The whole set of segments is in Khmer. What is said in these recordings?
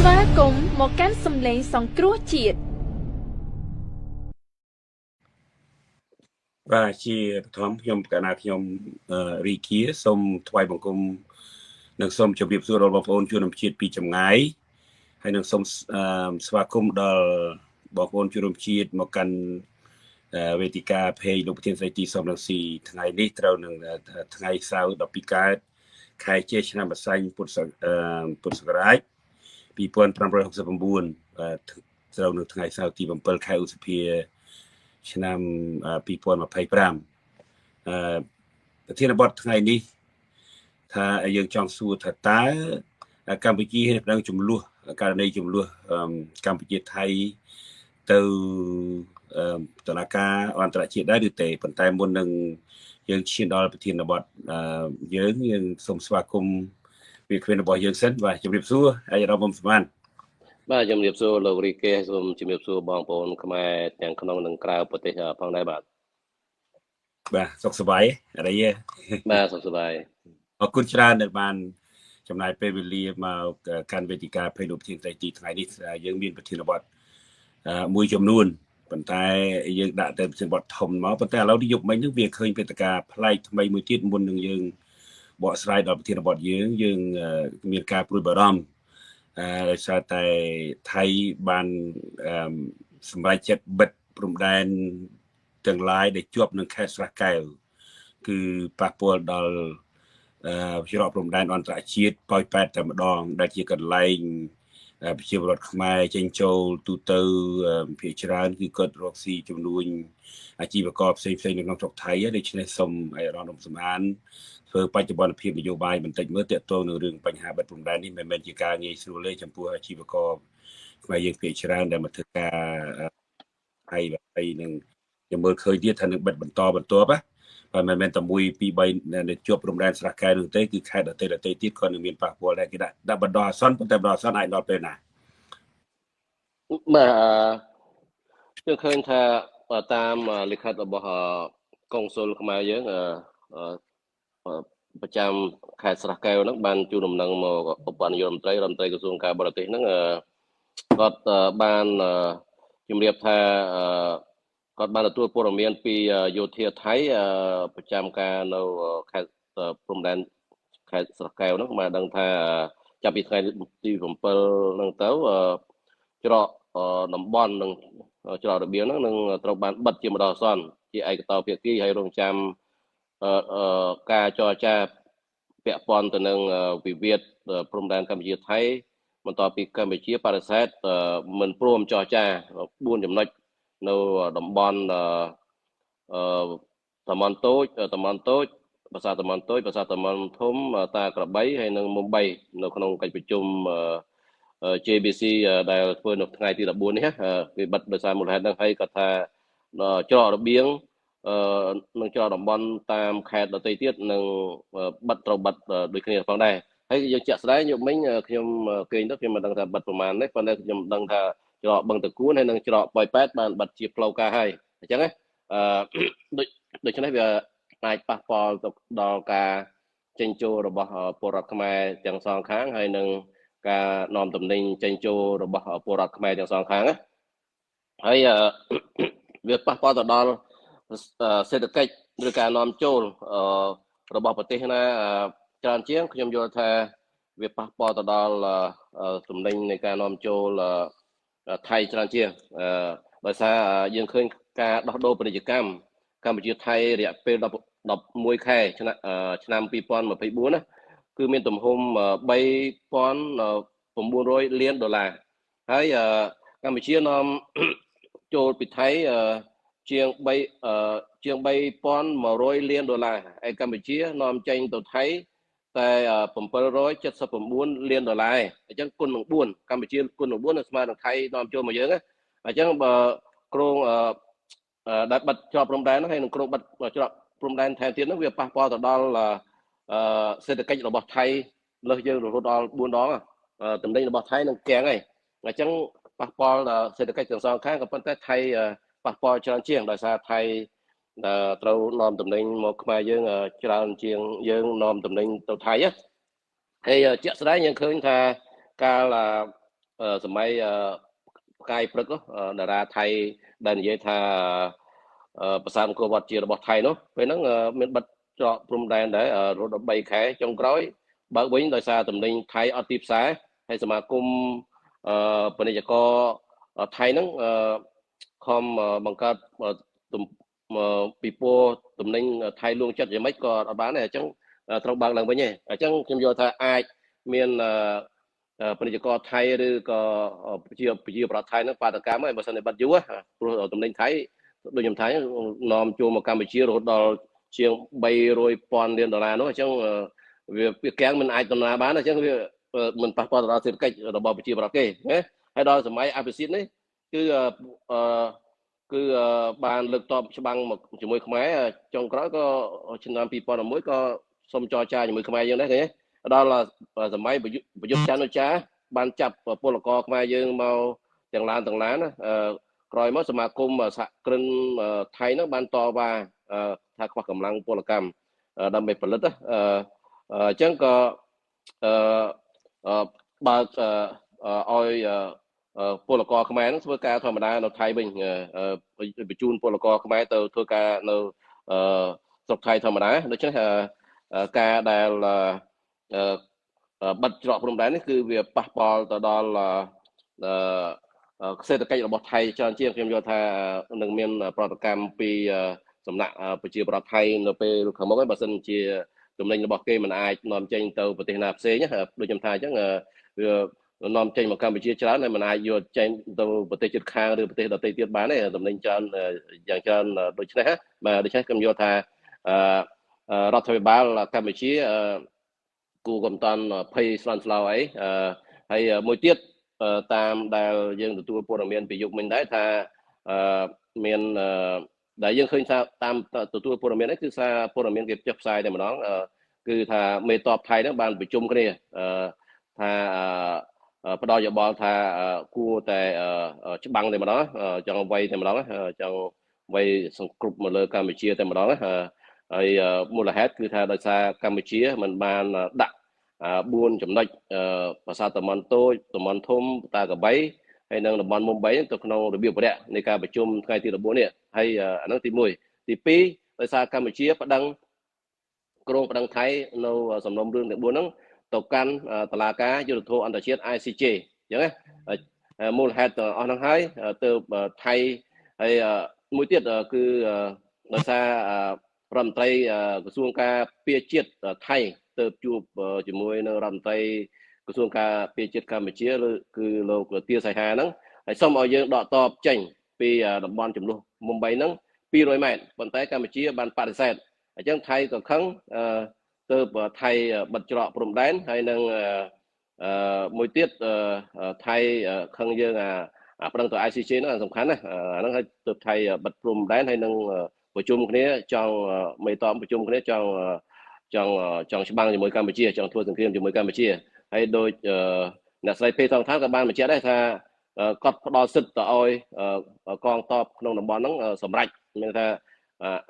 វាគមន៍មកកាន់សំឡេងសង្គ្រោះជាតិបាទជាបឋមខ្ញុំកណាខ្ញុំរីគាសូមថ្វាយបង្គំនិងសូមជម្រាបសួរដល់បងប្អូនជនរួមជាតិពីចម្ងាយហើយនឹងសូមស្វាគមន៍ដល់បងប្អូនជនរួមជាតិមកកាន់វេទិកាភេកលោកប្រធានស្ដីទីសំរងស៊ីថ្ងៃនេះត្រូវនឹងថ្ងៃសៅរ៍12កើតខែចេឆ្នាំបសាញ់ពុទ្ធសករាជ2569ត្រូវនៅថ្ងៃសៅរ៍ទី7ខែឧសភាឆ្នាំ2025ប្រធានបទថ្ងៃនេះថាយើងចង់សួរថាតើកម្ពុជានឹងចំនួនករណីចំនួនកម្ពុជាថៃទៅតុលាការអន្តរជាតិដែរឬទេប៉ុន្តែមុននឹងយើងឈានដល់ប្រធានបទយើងសូមស្វាគមន៍វាគ្មិនរបស់យើងសិនបាទជម្រាបសួរអាយរ៉ាប់សម្បានបាទជំរាបសួរលោករីកេសូមជំរាបសួរបងប្អូនខ្មែរទាំងក្នុងនិងក្រៅប្រទេសផងដែរបាទសុខសប្បាយអរិយបាទសុខសប្បាយអរគុណច្រើនដែលបានចំណាយពេលវេលាមកកាន់វេទិកាភេកលោកប្រធានស្ដីទីថ្ងៃនេះយើងមានប្រធានបទមួយចំនួនប៉ុន្តែយើងដាក់តែប្រធានបទធំមកប៉ុន្តែឥឡូវនេះយកមិញហ្នឹងវាឃើញវេទិកាប្លែកថ្មីមួយទៀតមុននឹងយើងបកស្រាយដល់ប្រធានបទយើងមានការព្រួយបារម្ភដោយសារតែថៃបានសម្រេចចិត្តបិទព្រំដែនទាំងឡាយដែលជាប់នឹងខេត្តស្រះកែវគឺប៉ះពាល់ដល់ច្រកព្រំដែនអន្តរជាតិប៉ោយប៉ែតតែម្ដងដែលជាកន្លែងប្រជាពលរដ្ឋខ្មែរចេញចូលទូទៅភាគច្រើនគឺគាត់រកស៊ីចំនួនអាជីវករផ្សេងៗនៅក្នុងស្រុកថៃដូច្នេះសូមអាយរ៉ាប់សម្អានធ្វើបច្ចុប្បន្នភាពនយោបាយបន្តិចមើលទាក់ទងនឹងរឿងបញ្ហាបិទព្រំដែននេះមិនមែនជាការងាយស្រួលទេចំពោះអាជីវករខ្មែរយើងភាគច្រើនដែលមកធ្វើការហើយនឹងខ្ញុំមើលឃើញទៀតថានឹងបិទបន្តបន្ទាប់ហើយមិនមែនតែ1 2 3នៅជាប់ព្រំដែនស្រះកែវនោះទេគឺខេត្តដទៃទៀតក៏នឹងមានប៉ះពាល់ដែរគេដាក់បណ្ដោះអាសន្នប៉ុន្តែបណ្ដោះអាសន្នអាចដល់ពេលណាបាទខ្ញុំឃើញថាតាមលិខិតរបស់កុងស៊ុលខ្មែរយើងប្រចាំខេត្តស្រះកែវហ្នឹងបានជួលដំណឹងមកឧបនាយករដ្ឋមន្ត្រីក្រសួងការបរទេសហ្នឹងគាត់បានជំរាបថាគាត់បានទទួលព័ត៌មានពីយោធាថៃប្រចាំការនៅខេត្តព្រំដែនខេត្តស្រះកែវហ្នឹងបានដឹងថាចាប់ពីថ្ងៃទី7ហ្នឹងទៅច្រកតំបន់និងច្រករបៀងហ្នឹងនឹងត្រូវបានបិទជាម្ដងអាសន្នជាឯកតោភាគីហើយរងចាំការចរចាពាក់ព័ន្ធទៅនឹងវិវាទព្រំដែនកម្ពុជាថៃបន្ទាប់ពីកម្ពុជាបដិសេធមិនព្រមចរចា4ចំណុចនៅតំបន់តំបន់តូចប្រាសាទតំបន់តូចប្រាសាទតំបន់ធំតាក្របីហើយនិងមុំបីនៅក្នុងកិច្ចប្រជុំJBC ដែលធ្វើនៅថ្ងៃទី14នេះវាបិទដោយសារមូលហេតុហ្នឹងហើយគាត់ថាច្រករបៀងនឹងច្រកតំបន់តាមខេត្តដទៃទៀតនឹងត្រូវបិទដូចគ្នាផងដែរហើយយើងជាក់ស្ដែងយកមិញខ្ញុំគេងទៅខ្ញុំមិនដឹងថាបិទប្រមាណនេះប៉ុន្តែខ្ញុំដឹងថាច្រកបឹងតគួនហើយនិងច្រកប៉ោយប៉ែតបានបិទជាផ្លូវការហើយអញ្ចឹងណាដូច្នេះវាអាចប៉ះពាល់ទៅដល់ការចេញចូលរបស់ពលរដ្ឋខ្មែរទាំងសងខាងហើយនិងការនាំទំនិញចេញចូលរបស់ពលរដ្ឋខ្មែរទាំងសងខាងណាហើយវាប៉ះពាល់ទៅដល់សេដ្ឋកិច្ចឬការនាំចូលរបស់ប្រទេសណាច្រើនជាងខ្ញុំយល់ថាវាប៉ះពាល់ទៅដល់ទំនិញនៃការនាំចូលថៃច្រើនជាងដោយសារយើងឃើញការដោះដូរពាណិជ្ជកម្មកម្ពុជាថៃរយៈពេល11ខែឆ្នាំ2024ណាគឺមានទំហំ$3,900 លានហើយកម្ពុជានាំចូលពីថៃជាង$3,100 លានហើយកម្ពុជានាំចេញទៅថៃតែ$779 លានអញ្ចឹងគុណនឹង4កម្ពុជាគុណនឹង4ស្មើនឹងថៃនាំចូលមកយើងអញ្ចឹងបើគ្រោងដែលបិទច្រកព្រំដែនហើយនឹងគ្រោងបិទច្រកព្រំដែនថែមទៀតហ្នឹងវាប៉ះពាល់ទៅដល់សេដ្ឋកិច្ចរបស់ថៃលើសយើងរហូតដល់4ដងតំណែងរបស់ថៃនឹងគាំងហើយអញ្ចឹងប៉ះពាល់ដល់សេដ្ឋកិច្ចទាំងសងខាងក៏ប៉ុន្តែថៃប៉ះពាល់ច្រើនជាងដោយសារថៃត្រូវនាំតំណែងមកខ្មែរយើងច្រើនជាងយើងនាំតំណែងទៅថៃហើយជាក់ស្ដែងយើងឃើញថាកាល សម័យផ្កាយព្រឹកតារាថៃដែលនិយាយថាប្រាសាទអង្គរវត្តជារបស់ថៃនោះពេលហ្នឹងមានបិទច្រកព្រំដែនដែររហូតដល់3ខែចុងក្រោយបើកវិញដោយសារតំណែងថៃអត់ទីផ្សារហើយសមាគមពាណិជ្ជករថៃហ្នឹងខំបង្កើតពីព្រោះតំណែងថៃលួងចិត្តយ៉ាងម៉េចក៏អត់បានដែរអញ្ចឹងត្រូវបើកឡើងវិញឯងអញ្ចឹងខ្ញុំយល់ថាអាចមានពាណិជ្ជករថៃឬក៏ប្រជាប្រដ្ឋថៃហ្នឹងបាតកម្មហើយបើសិនតែបាត់យូរព្រោះតំណែងថៃដូចខ្ញុំថានាំចូលមកកម្ពុជារហូតដល់ជាង300,000 លានដុល្លារនោះអញ្ចឹងវាកាំងមិនអាចដំណើរបានអញ្ចឹងវាមិនប៉ះពាល់ដល់សេដ្ឋកិច្ចរបស់ប្រជាប្រដ្ឋគេណាហើយដល់សម័យអភិសិទ្ធនេះគឺបានលើកតបច្បាំងមកជាមួយខ្មែរចុងក្រោយក៏ឆ្នាំ2011ក៏សូមចរចាជាមួយខ្មែរយើងដែរទេដល់សម័យប្រយុទ្ធច័ន្ទចាបានចាប់ពលករខ្មែរយើងមកទាំងឡានណាក្រោយមកសមាគមសហគ្រិនថៃហ្នឹងបានតវ៉ាថាខ្វះកម្លាំងពលកម្មដើម្បីផលិតអញ្ចឹងក៏បើកឲ្យពលករខ្មែរហ្នឹងធ្វើការធម្មតានៅថៃវិញបញ្ជូនពលករខ្មែរទៅធ្វើការនៅស្រុកថៃធម្មតាដូច្នេះការដែលបិទច្រកព្រំដែននេះគឺវាប៉ះពាល់ទៅដល់សេដ្ឋកិច្ចរបស់ថៃច្រើនជាងខ្ញុំយល់ថានឹងមានប្រតិកម្មពីសំណាក់ប្រជាប្រដ្ឋថៃនៅពេលខាងមុខហើយបើសិនជាតំណែងរបស់គេមិនអាចនាំចេញទៅប្រទេសណាផ្សេងដូចខ្ញុំថាអញ្ចឹងវានាំចេញមកកម្ពុជាច្រើនហើយមិនអាចយកចេញទៅប្រទេសជិតខាងឬប្រទេសដទៃទៀតបានទេតំណែងច្រើនយ៉ាងច្រើនដូច្នេះបាទដូច្នេះខ្ញុំយល់ថារដ្ឋាភិបាលកម្ពុជាគូកំតាន់ភ័យស្លន់ស្លោអីហើយមួយទៀតតាមដែលយើងទទួលព័ត៌មានពីយុគមិញដែរថាមានដែលយើងឃើញថាតាមទទួលព័ត៌មាននេះគឺសារព័ត៌មានគេផ្សាយតែម្ដងគឺថាមេតបថៃហ្នឹងបានប្រជុំគ្នាថាផ្ដល់យោបល់ថាគួរតែច្បាំងតែម្ដងចង់វាយតែម្ដងចង់វាយសង្គ្រប់មកលើកម្ពុជាតែម្ដងហើយមូលហេតុគឺថាដោយសារកម្ពុជាមិនបានដាក់4ចំណុចប្រាសាទតំបន់តូចតំបន់ធំតាកបីហើយនិងតំបន់មុំបីទៅក្នុងរបៀបវរៈនៃការប្រជុំថ្ងៃទី14នេះហើយអានោះទី1ទី2ដោយសារកម្ពុជាប្តឹងក្រុងប្តឹងថៃនៅសំណុំរឿងទាំង4ហ្នឹងទៅកាន់តុលាការយុត្តិធម៌អន្តរជាតិ ICJ អញ្ចឹងណាមូលហេតុអស់ហ្នឹងហើយទៅថៃហើយមួយទៀតគឺដោយសាររដ្ឋមន្ត្រីក្រសួងការពារជាតិថៃទៅជួបជាមួយនឹងរដ្ឋមន្ត្រីក្រសួងការពារជាតិកម្ពុជាគឺលោកទាសីហាហ្នឹងហើយសូមឲ្យយើងដកតបចេញពីតំបន់ចំនួនមុំបីហ្នឹង200 ម៉ែត្រប៉ុន្តែកម្ពុជាបានបដិសេធអញ្ចឹងថៃក៏ខឹងទៅថៃបិទច្រកព្រំដែនហើយនឹងមួយទៀតថៃខឹងយើងប្តឹងទៅ ICJ ហ្នឹងសំខាន់ណាអាហ្នឹងឲ្យទៅថៃបិទព្រំដែនហើយនឹងប្រជុំគ្នាចង់មេតបប្រជុំគ្នាចង់ច្បាំងជាមួយកម្ពុជាចង់ធ្វើសង្គ្រាមជាមួយកម្ពុជាហើយដូចអ្នកស្រីភេទថងថាក៏បានបញ្ជាក់ដែរថាគាត់ផ្ដល់សិទ្ធិទៅឲ្យកងទ័ពក្នុងតំបន់ហ្នឹងសម្រេចមានថា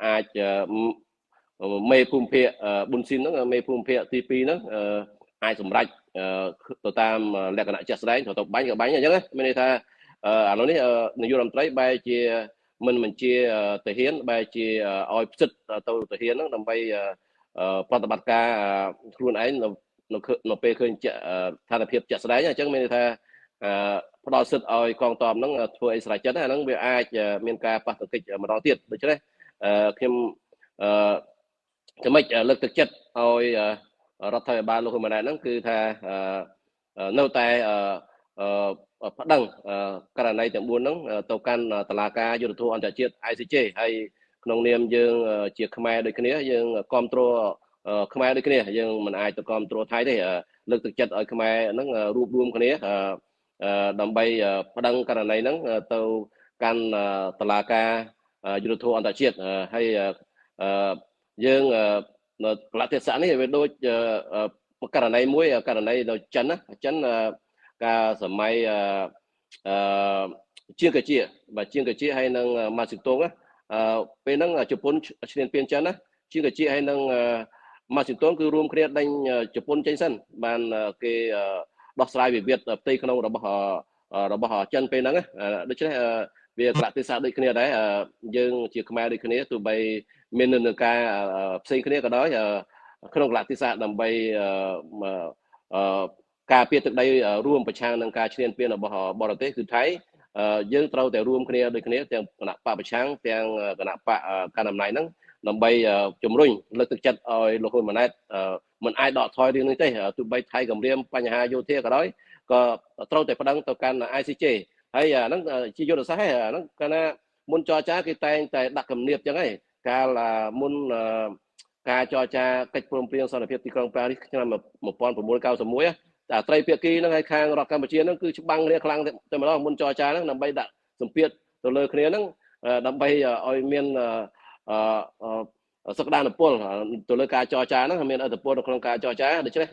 អាចមេភូមិភាគប៊ុនស៊ីនហ្នឹងមេភូមិភាគទី2ហ្នឹងអាចសម្រេចទៅតាមលក្ខណៈជាក់ស្ដែងទៅបាញ់ក៏បាញ់អញ្ចឹងណាមានន័យថាឥឡូវនេះនាយករដ្ឋមន្ត្រីបែរជាមិនបញ្ជាទាហានបែរជាឲ្យផ្សិតទៅទាហានហ្នឹងដើម្បីប្រតិបត្តិការខ្លួនឯងនៅពេលឃើញស្ថានភាពជាក់ស្ដែងអញ្ចឹងមានន័យថាផ្ដល់សិទ្ធិឲ្យកងទ័ពហ្នឹងធ្វើអីស្រេចចិត្តហ្នឹងវាអាចមានការប៉ះទង្គិចម្ដងទៀតដូច្នេះខ្ញុំចំណុចលើកទឹកចិត្តឲ្យរដ្ឋាភិបាលលោកហ៊ុនម៉ាណែតហ្នឹងគឺថានៅតែប្តឹងករណីទាំង4ហ្នឹងទៅកាន់តុលាការយុត្តិធម៌អន្តរជាតិ ICJ ហើយក្នុងនាមយើងជាខ្មែរដូចគ្នាយើងគ្រប់គ្រងខ្មែរដូចគ្នាយើងមិនអាចទៅគ្រប់គ្រងថៃទេលើកទឹកចិត្តឲ្យខ្មែរហ្នឹងរួបរวมគ្នាដើម្បីប្តឹងករណីហ្នឹងទៅកាន់តុលាការយុត្តិធម៌អន្តរជាតិហើយយើងនៅកលតិស័កនេះវាដូចករណីមួយករណីនៅចិនណាចិនការសម័យជាងកាជាបាទជាងកាជាហើយនឹងម៉ាស៊ីតុងពេលហ្នឹងជប៉ុនឈ្លានពានចិនណាជាងកាជាហើយនឹងម៉ាស៊ីតុងគឺរួមគ្នាដេញជប៉ុនចេញសិនបានគេ ដោះស្រាយវិវាទផ្ទៃក្នុងរបស់ចិនពេលហ្នឹងដូច្នេះវាក្រាក់ទេសៈដូចគ្នាដែរយើងជាខ្មែរដូចគ្នាទោះបីមាននៅការផ្សេងគ្នាក៏ដោយក្នុងក្រាក់ទេសៈដើម្បីការពារទឹកដីរួមប្រឆាំងនឹងការឈ្លានពានរបស់បរទេសគឺថៃយើងត្រូវតែរួមគ្នាដូចគ្នាទាំងគណៈបកប្រឆាំងទាំងគណៈបកកណ្ដាលអំណាចហ្នឹងដើម្បីជំរុញលើកទឹកចិត្តឲ្យលោកហ៊ុនម៉ាណែតមិនអាចដកថយរឿងនេះទេទោះបីថៃគម្រាមបញ្ហាយោធាក៏ដោយក៏ត្រូវតែប្តឹងទៅកាន់ ICJ ហើយហ្នឹងជាយុទ្ធសាស្ត្រហ្នឹងកាលណាមុនចរចាគេតែងតែដាក់គំនាបចឹងហើយកាលមុនការចរចាកិច្ចព្រមព្រៀងសន្តិភាពទីក្រុងប៉ារីសឆ្នាំ1991តែត្រីភាគីហ្នឹងហើយខាងរដ្ឋកម្ពុជាហ្នឹងគឺច្បាំងគ្នាខ្លាំងតែម្ដងមុនចរចាហ្នឹងដើម្បីដាក់សម្ពាធទៅលើគ្នាហ្នឹងដើម្បីឲ្យមានសក្តានុពលទៅលើការចរចាហ្នឹងមានអធិពលនៅក្នុងការចរចាដូច្នេះ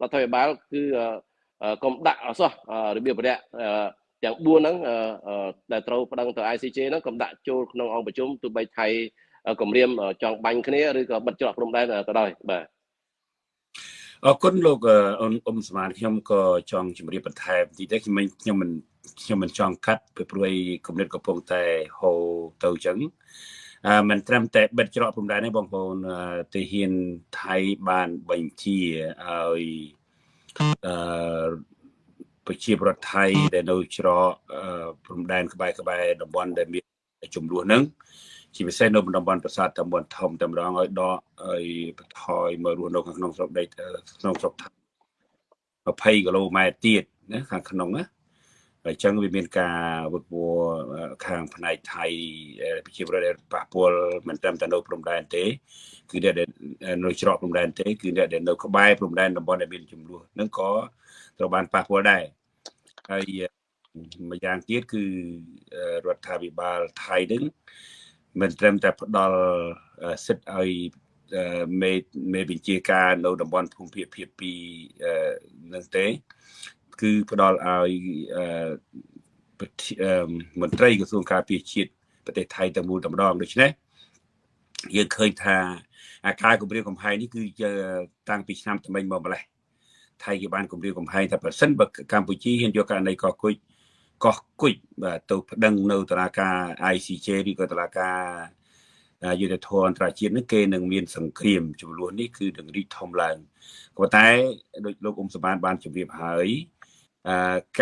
រដ្ឋាភិបាលគឺកុំដាក់អសោះរបៀបបរិយាទាំង4ហ្នឹងដែលត្រូវប្តឹងទៅ ICJ ហ្នឹងកុំដាក់ចូលក្នុងអង្គប្រជុំទោះបីថៃគម្រាមចង់បាញ់គ្នាឬក៏បិទច្រកព្រំដែនក៏ដោយបាទអរគុណលោកអ៊ំសមានខ្ញុំក៏ចង់ជម្រាបបន្ថែមតិចទេខ្ញុំមិនចង់កាត់ពីព្រោះគំនិតកំពុងតែហូរទៅអញ្ចឹងមិនត្រឹមតែបិទច្រកព្រំដែនទេបងប្អូនទាហានថៃបានបញ្ជាឲ្យប្រជាពលរដ្ឋថៃដែលនៅច្រកព្រំដែនក្បែរតំបន់ដែលមានចំនួនហ្នឹងជាពិសេសនៅតំបន់ប្រាសាទតំបន់ធំតែម្ដងឲ្យដកឲ្យបន្ថយមករស់នៅក្នុងស្រុកដីក្នុងស្រុកថៃ20គីឡូម៉ែត្រទៀតណាខាងក្នុងណាអញ្ចឹងវាមានការវឹកវរខាងផ្នែកថៃប្រជាពលរដ្ឋប៉ះពាល់មិនត្រឹមតែនៅព្រំដែនទេគឺអ្នកដែលនៅច្រកព្រំដែនទេគឺអ្នកដែលនៅក្បែរព្រំដែនតំបន់ដែលមានចំនួនហ្នឹងក៏ត្រូវបានប៉ះពាល់ដែរហើយម្យ៉ាងទៀតគឺរដ្ឋាភិបាលថៃហ្នឹងមិនត្រឹមតែផ្ដល់សិទ្ធិឲ្យមេបញ្ជាការនៅតំបន់ភូមិភាគ2នឹងទេគឺផ្ដល់ឲ្យមន្ត្រីក្រសួងការពារជាតិប្រទេសថៃទាំងមូលតែម្ដងដូច្នេះយើងឃើញថាការគម្រាមកំហែងនេះគឺតាំងពីឆ្នាំថ្មីមកម្លេះថៃគេបានគម្រាមកំហែងថាប្រសិនបើកម្ពុជាហ៊ានយកករណីកោះគុជបាទទៅប្តឹងនៅតុលាការ ICJ ឬក៏តុលាការយុត្តិធម៌អន្តរជាតិនេះគេនឹងមានសង្គ្រាមចំនួននេះគឺនឹងរីកធំឡើងក៏តែដោយលោកអ៊ុំសមានបានជម្រាបហើយ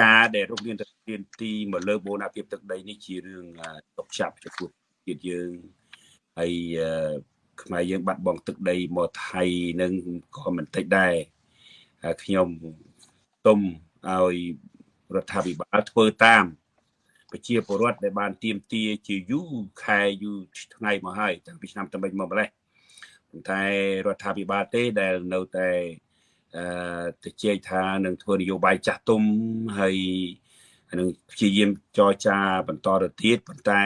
ការដែលរកមានទីមកលើបូរណភាពទឹកដីនេះជារឿងទុកចាប់ចំពោះជាតិយើងហើយខ្មែរយើងបាត់បង់ទឹកដីមកថៃនឹងក៏មិនតិចដែរខ្ញុំទុំឲ្យរដ្ឋាភិបាលធ្វើតាមប្រជាពលរដ្ឋដែលបានទាមទារជាយូរខែយូរថ្ងៃមកហើយតាំងពីឆ្នាំថ្មីមកម្លេះប៉ុន្តែរដ្ឋាភិបាលទេដែលនៅតែទៅជែកថានឹងធ្វើនយោបាយចាស់ទុំហើយនឹងព្យាយាមចរចាបន្តទៅទៀតប៉ុន្តែ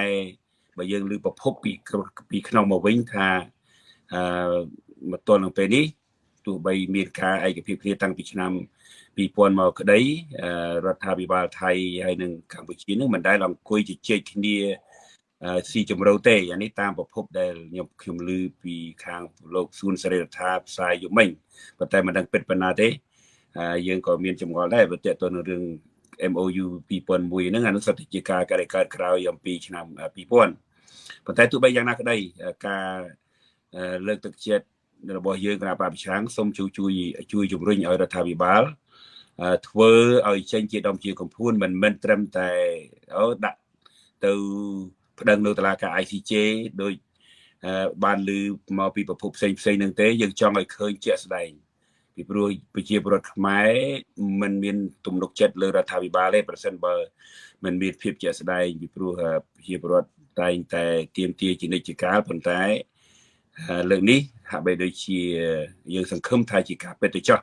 បើយើងឮប្រភពពីក្នុងមកវិញថាមកទល់នឹងពេលនេះទោះបីមានការឯកភាពគ្នាតាំងពីឆ្នាំ2000មកក្តីរដ្ឋាភិបាលថៃហើយនិងកម្ពុជានឹងមិនដែលអង្គុយជជែកគ្នាស៊ីជម្រៅទេអានេះតាមប្រភពដែលខ្ញុំឮពីខាងលោកសួនសេរីរដ្ឋាផ្សាយយប់មិញប៉ុន្តែមិនដឹងពិតប៉ុណ្ណាទេយើងក៏មានចម្ងល់ដែរបើតើទៅនឹងរឿង MOU 2001ហ្នឹងអានោះសិតជាការកើតក្រោយអំពីឆ្នាំ2000ប៉ុន្តែទោះបីយ៉ាងណាក្តីការលើកទឹកចិត្តរបស់យើងគណៈបព្វប្រឆាំងសូមជួយជំរុញឲ្យរដ្ឋាភិបាលធ្វើឲ្យចេញជាដំជាកម្ពុជាមិនត្រឹមតែដាក់ទៅប្តឹងនៅតុលាការ ICJ ដោយបានឮមកពីប្រភពផ្សេងនឹងទេយើងចង់ឲ្យឃើញជាក់ស្ដែងពីព្រោះប្រជាពលរដ្ឋខ្មែរមិនមានទំនុកចិត្តលើរដ្ឋាភិបាលទេប្រសិនបើមិនមានភាពជាក់ស្ដែងពីព្រោះប្រជាពលរដ្ឋតែងតែទាមទារជានិច្ចកាលប៉ុន្តែលើកនេះហាក់បីដូចជាយើងសង្ឃឹមថាជាការពិតទៅចោះ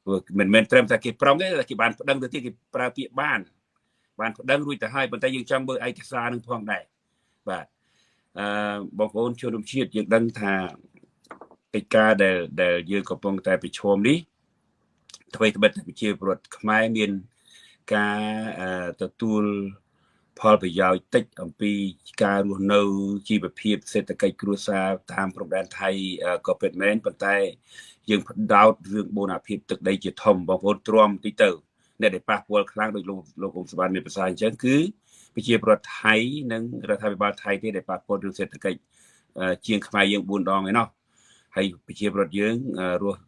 ព្រោះមិនមែនត្រឹមតែគេប្រំទេគេបានប្តឹងទៅទៀតគេប្រើពាក្យបានប្តឹងរួចទៅហើយប៉ុន្តែយើងចង់មើលឯកសារនឹងផងដែរបាទបងប្អូនជនរួមជាតិយើងដឹងថាកិច្ចការដែលយើងកំពុងតែប្រឈមនេះអ្វីត្បិតប្រជាពលរដ្ឋខ្មែរមានការទទួលផលប្រយោជន៍តិចអំពីការរស់នៅជីវភាពសេដ្ឋកិច្ចគ្រួសារតាមព្រំដែនថៃក៏ពិតមែនប៉ុន្តែយើងផ្ដោតរឿងបូរណភាពទឹកដីជាធំបងប្អូនទ្រាំតិចទៅ អ្នកដែលប៉ះពាល់ខ្លាំងដោយលោកអង្គសបានមានប្រសាសន៍អញ្ចឹងគឺប្រជាពលរដ្ឋថៃនិងរដ្ឋាភិបាលថៃទេដែលប៉ះពាល់រឿងសេដ្ឋកិច្ចជាងខ្មែរយើង4ដងឯណោះហើយប្រជាពលរដ្ឋយើងរស់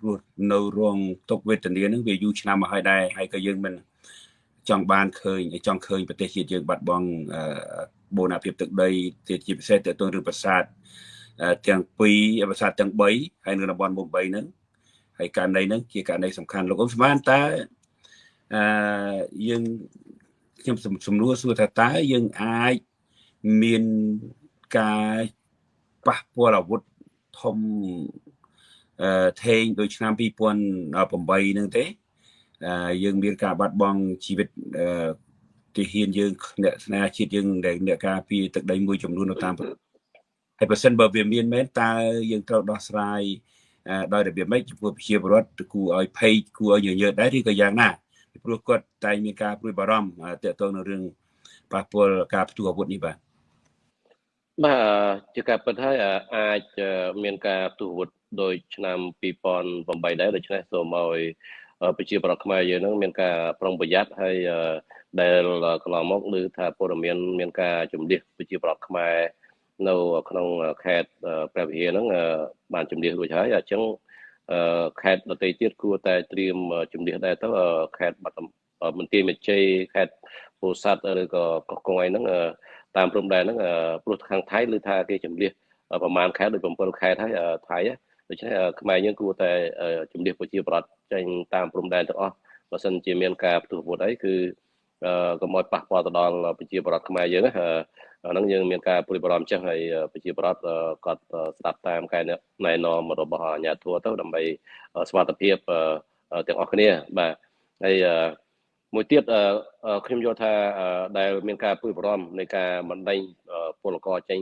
នៅរងទុក្ខវេទនានឹងវាយូរឆ្នាំមកហើយដែរហើយក៏យើងមិនចង់ឃើញប្រទេសជាតិយើងបាត់បង់បូរណភាពទឹកដីជាពិសេសទៅទៅរឿងប្រាសាទទាំង2ប្រាសាទទាំង3ហើយនៅតំបន់មុំ3ហ្នឹងហើយករណីហ្នឹងជាករណីសំខាន់លោកអ៊ំស្មានតើយើងខ្ញុំសំណួរសួរថាតើយើងអាចមានការប៉ះពាល់អាវុធធំថេងដោយឆ្នាំ2008ហ្នឹងទេយើងមានការបាត់បង់ជីវិតទាហានយើងអ្នកស្នេហាជាតិយើងដែលអ្នកការពារទឹកដីមួយចំនួននៅតាមហើយបើសិនបើវាមានមែនតើយើងត្រូវដោះស្រាយដោយរបៀបម៉េចចំពោះប្រជាពលរដ្ឋគួរឲ្យភ័យគួរឲ្យញញើតដែរឬក៏យ៉ាងណាពីព្រោះគាត់តែមានការព្រួយបារម្ភទាក់ទងនឹងរឿងប៉ះពាល់ការផ្ទុះអាវុធនេះបាទជាការពិតហើយអាចមានការផ្ទុះអាវុធដោយឆ្នាំ2008ដែរដូច្នេះសូមឲ្យប្រជាពលរដ្ឋខ្មែរយើងនឹងមានការប្រុងប្រយ័ត្នហើយដែលកន្លងមកឮថាព័ត៌មានការជំនះប្រជាពលរដ្ឋខ្មែរនៅក្នុងខេត្តព្រះវិហារហ្នឹងបានជំនះរួចហើយអញ្ចឹងខេត្តដទៃទៀតគួរតែត្រៀមជំនះដែរទៅខេត្តបាត់មន្ទីរមេជ័យខេត្តពោធិ៍សាត់ឬក៏កោះកុងអីហ្នឹងតាមព្រំដែនហ្នឹងព្រោះខាងថៃឬថាគេជំនះប្រមាណខេត្តដូច7ខេត្តហើយថៃដូច្នេះខ្មែរយើងគួរតែជំនះប្រជាប្រដ្ឋចេញតាមព្រំដែនទាំងអស់បើសិនជាមានការផ្ទុះអាវុធអីគឺកុំឲ្យប៉ះពាល់ទៅដល់ប្រជាប្រដ្ឋខ្មែរយើងហ្នឹងយើងមានការព្រួយបារម្ភចឹងហើយប្រជាប្រដ្ឋគាត់ស្ដាប់តាមការណែនាំរបស់អាជ្ញាធរទៅដើម្បីសុខភាពទាំងអស់គ្នាបាទហើយមួយទៀតខ្ញុំយល់ថាដែលមានការព្រួយបារម្ភនៃការបណ្ដេញពលករចេញ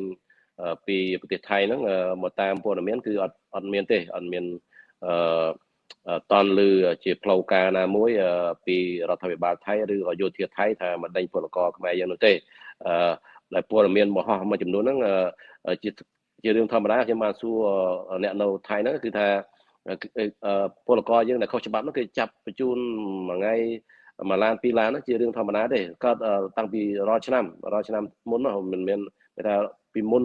ពីប្រទេសថៃហ្នឹងមកតាមព័ត៌មានគឺអត់មានទេអត់មានតន់ឮជាផ្លូវការណាមួយពីរដ្ឋាភិបាលថៃឬក៏យោធាថៃថាបណ្ដេញពលករខ្មែរយើងនោះទេដែលព័ត៌មានមហោះមួយចំនួនហ្នឹងជារឿងធម្មតាខ្ញុំបានសួរអ្នកនៅថៃហ្នឹងគឺថាពលករយើងដែលខុសច្បាប់ហ្នឹងគេចាប់បញ្ជូនមួយថ្ងៃមួយឡានពីរឡានហ្នឹងជារឿងធម្មតាទេក៏តាំងពីរាល់ឆ្នាំមុនមិនមានគេថាពីមុន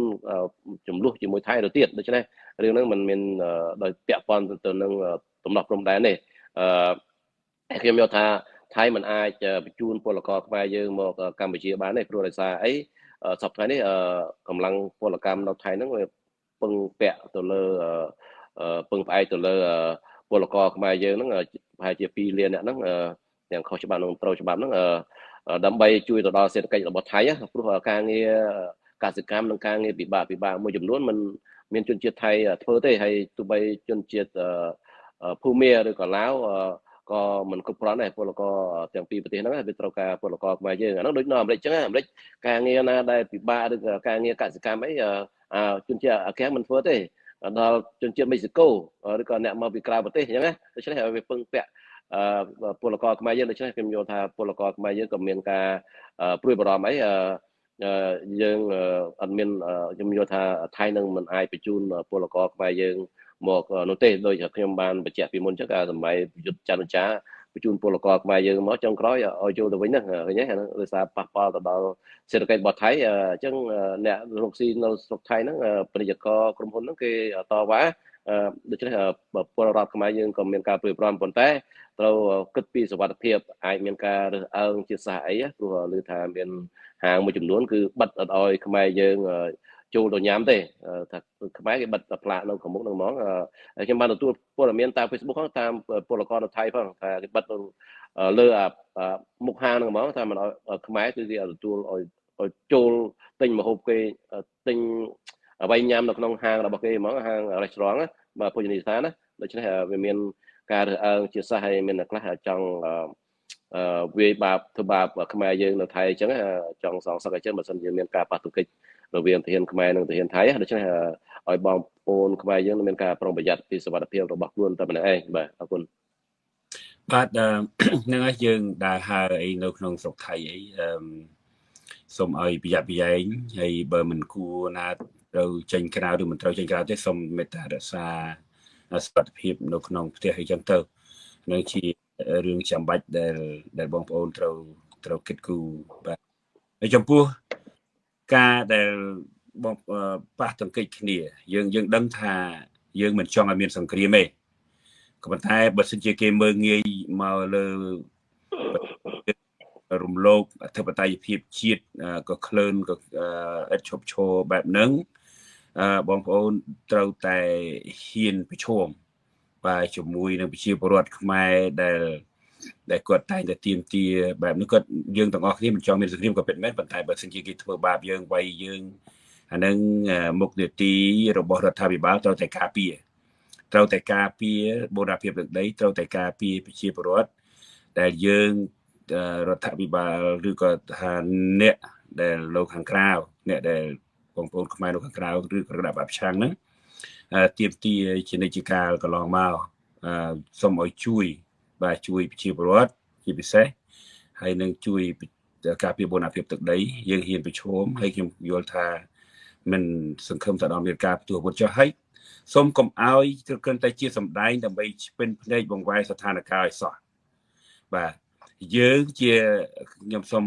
ចំនួនជាមួយថៃទៅទៀតដូច្នេះរឿងហ្នឹងมันមានដោយពាក់ព័ន្ធទៅនឹងទំនាស់ព្រំដែននេះខ្ញុំយល់ថាថៃមិនអាចបញ្ជូនពលករខ្មែរយើងមកកម្ពុជាបានទេព្រោះដោយសារអីសប្តាហ៍នេះកម្លាំងពលកម្មនៅថៃហ្នឹងវាពឹងពាក់ទៅលើពឹងផ្អែកទៅលើពលករខ្មែរយើងហ្នឹងប្រហែលជា2លានអ្នកហ្នឹងទាំងខុសច្បាប់និងត្រូវច្បាប់ហ្នឹងដើម្បីជួយទៅដល់សេដ្ឋកិច្ចរបស់ថៃព្រោះការងារកសិកម្មនិងការងារពិបាកមួយចំនួនมันមានជនជាតិថៃធ្វើទេហើយទោះបីជនជាតិភូមាឬក៏ឡាវក៏មិនគ្រប់គ្រាន់ដែរពលករទាំងពីរប្រទេសហ្នឹងវាត្រូវការពលករខ្មែរយើងអាហ្នឹងដូចនៅអាមេរិកចឹងអាមេរិកការងារណាដែលពិបាកឬក៏ការងារកសិកម្មអីជនជាតិអាកាំងមិនធ្វើទេដល់ជនជាតិមិចស៊ីកូឬក៏អ្នកមកពីក្រៅប្រទេសអញ្ចឹងណាដូច្នេះវាពឹងពាក់ពលករខ្មែរយើងដូច្នេះខ្ញុំយល់ថាពលករខ្មែរយើងក៏មានការព្រួយបារម្ភអីយើងអត់មានខ្ញុំយល់ថាថៃនឹងមិនអាចបញ្ជូនពលករខ្មែរយើងមកនោះទេដោយខ្ញុំបានបញ្ជាក់ពីមុនចឹងសម័យយុទ្ធចន្ទចាបញ្ជូនពលករខ្មែរយើងមកចុងក្រោយឲ្យចូលទៅវិញហ្នឹងឃើញទេដោយសារប៉ះពាល់ទៅដល់សេដ្ឋកិច្ចរបស់ថៃអញ្ចឹងអ្នករកស៊ីនៅស្រុកថៃហ្នឹងពាណិជ្ជករក្រុមហ៊ុនហ្នឹងគេតវ៉ាដូច្នេះពលរដ្ឋខ្មែរយើងក៏មានការព្រួយបារម្ភប៉ុន្តែត្រូវគិតពីសុវត្ថិភាពអាចមានការរើសអើងជាសាសអីព្រោះឮថាមានហាងមួយចំនួនគឺបិទអត់ឲ្យខ្មែរយើងចូលទៅញ៉ាំទេថាខ្មែរគេបិទផ្លាកនៅខាងមុខហ្នឹងហ្មងខ្ញុំបានទទួលព័ត៌មានតាម Facebook ហ្នឹងតាមពលករនៅថៃផងថាគេបិទនៅលើមុខហាងហ្នឹងហ្មងថាមិនឲ្យខ្មែរគឺគេទទួលឲ្យចូលទិញម្ហូបគេទិញអ្វីញ៉ាំនៅក្នុងហាងរបស់គេហ្មងហាង restaurant បាទភោជនីយដ្ឋានណាដូច្នេះវាមានការរើសអើងជាសាសហើយមានអ្នកខ្លះចង់វាយបាបធ្វើបាបខ្មែរយើងនៅថៃអញ្ចឹងចង់សងសឹកអញ្ចឹងបើសិនជាមានការប៉ះទង្គិចរវាងទាហានខ្មែរនិងទាហានថៃដូច្នេះឲ្យបងប្អូនខ្មែរយើងមានការប្រុងប្រយ័ត្នពីសុវត្ថិភាពរបស់ខ្លួនតែម្នាក់ឯងបាទអរគុណបាទនឹងឲ្យយើងដើរហើរអីនៅក្នុងស្រុកថៃអីសូមឲ្យប្រយ័ត្នប្រយែងហើយបើមិនគួរណាត្រូវចេញក្រៅឬមិនត្រូវចេញក្រៅទេសូមមេត្តារក្សាសុខភាពនៅក្នុងផ្ទះអីចឹងទៅនឹងជា រឿងចាំបាច់ដែលបងប្អូនត្រូវគិតគូរបាទហើយចំពោះការដែលបងប៉ះទង្គិចគ្នាយើងដឹងថាយើងមិនចង់ឲ្យមានសង្គ្រាមទេក៏ប៉ុន្តែបើសិនជាគេមើងងាយមកលើរំលោភអធិបតេយ្យភាពជាតិក៏ក្លឿនក៏ឥតឈប់ឈរបែបហ្នឹងបងប្អូនត្រូវតែហ៊ានប្រឈមបាទជាមួយនឹងប្រជាពលរដ្ឋខ្មែរដែលគាត់តែងតែទាមទារបែបនេះគាត់យើងទាំងអស់គ្នាមិនចង់មានសង្គ្រាមក៏ពិតមែនប៉ុន្តែបើសិនជាគេធ្វើបាបយើងវាយយើងអានឹងមុខនីតិរបស់រដ្ឋាភិបាលត្រូវតែការពារបូរណភាពទឹកដីត្រូវតែការពារប្រជាពលរដ្ឋដែលយើងរដ្ឋាភិបាលឬក៏ថាអ្នកដែលលោកខាងក្រៅអ្នកដែលបងប្អូនខ្មែរលោកខាងក្រៅឬក៏រដ្ឋាភិបាលប្រឆាំងហ្នឹងទាមទារជានិច្ចកាលកន្លងមកសូមឲ្យជួយប្រជាពលរដ្ឋជាពិសេសហើយនឹងជួយការពារបូរណភាពទឹកដីយើងហ៊ានប្រឈមហើយខ្ញុំយល់ថាមិនសង្ឃឹមទៅដល់មានការផ្ទុះវុធចុះហើយសូមកុំឲ្យគ្រាន់តែជាសម្ដែងដើម្បីស្ពិនភ្នែកបង្វែរស្ថានភាពឲ្យសោះបាទយើងជាខ្ញុំសូម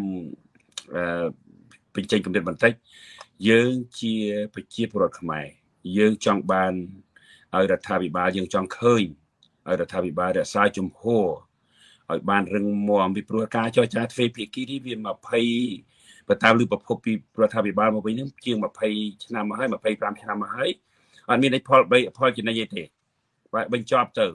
បញ្ចេញគំនិតបន្តិចយើងជាប្រជាពលរដ្ឋខ្មែរយើងចង់បានឲ្យរដ្ឋាភិបាលយើងចង់ឃើញឲ្យរដ្ឋាភិបាលរក្សាជំហរឲ្យបានរឹងមាំពីព្រោះការចរចាទ្វេភាគីនេះវា20បើតាមលើប្រភពពីរដ្ឋាភិបាលមកវិញនឹងជាង20ឆ្នាំមកហើយ25ឆ្នាំមកហើយអត់មានផលចំណេញអីទេបាទបញ្ចប់ទៅ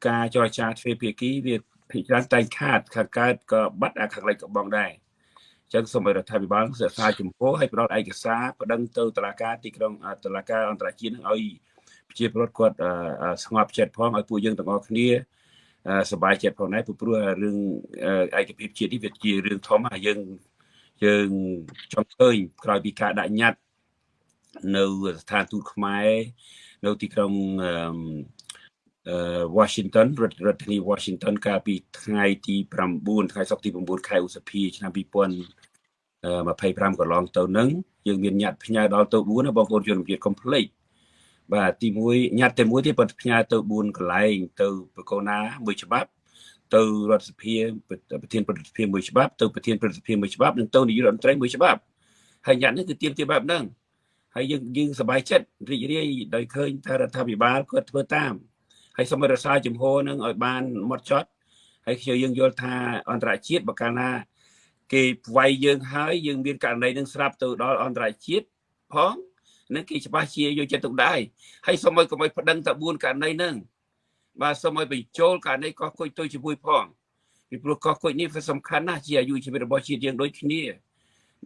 ការចរចាទ្វេភាគីវាភាគច្រើនតែងខាតខាងកើតក៏បាត់ខាងលិចក៏បងដែរអញ្ចឹងសូមឲ្យរដ្ឋាភិបាលសិក្សាជំហរឲ្យផ្ដល់ឯកសារបដិងទៅតុលាការទីក្រុងតុលាការអន្តរជាតិនឹងឲ្យប្រជាពលរដ្ឋគាត់ស្ងប់ចិត្តផងឲ្យពួកយើងទាំងអស់គ្នាសប្បាយចិត្តផងដែរព្រោះរឿងឯកភាពជាតិនេះវាជារឿងធំហើយយើងចង់ឃើញក្រោយពីការដាក់ញត្តិនៅស្ថានទូតខ្មែរនៅទីក្រុងWashington រដ្ឋធានី Washington កាលពីថ្ងៃទី9ថ្ងៃសុក្រទី9ខែឧសភាឆ្នាំ2025កន្លងទៅនឹងយើងមានញត្តិផ្ញើដល់ទៅ4ណាបងប្អូនជនជាតិកុំភ្លេចបាទទី1ញត្តិតែមួយទេប៉ុន្តែផ្ញើទៅ4កន្លែងទៅប្រកូណាមួយច្បាប់ទៅរដ្ឋសភាប្រធានព្រឹទ្ធសភាមួយច្បាប់ទៅប្រធានព្រឹទ្ធសភាមួយច្បាប់និងទៅនាយករដ្ឋមន្ត្រីមួយច្បាប់ហើយញត្តិនេះគឺទាមទារបែបហ្នឹងហើយយើងសប្បាយចិត្តរីករាយដោយឃើញថារដ្ឋាភិបាលគាត់ធ្វើតាមហើយសូមរក្សាជំហរនឹងឲ្យបានម៉ត់ចត់ហើយយើងយល់ថាអន្តរជាតិបើកាលណាគេវាយយើងហើយយើងមានករណីនឹងស្រាប់ទៅដល់អន្តរជាតិផងនឹងគេច្បាស់ជាយកចិត្តទុកដាក់ហើយសូមឲ្យកុំឲ្យប្តឹងតែ4ករណីហ្នឹងបាទសូមឲ្យបញ្ចូលករណីកោះគុជទៅជាមួយផងពីព្រោះកោះគុជនេះវាសំខាន់ណាស់ជាអាយុជីវិតរបស់ជាតិយើងដូចគ្នា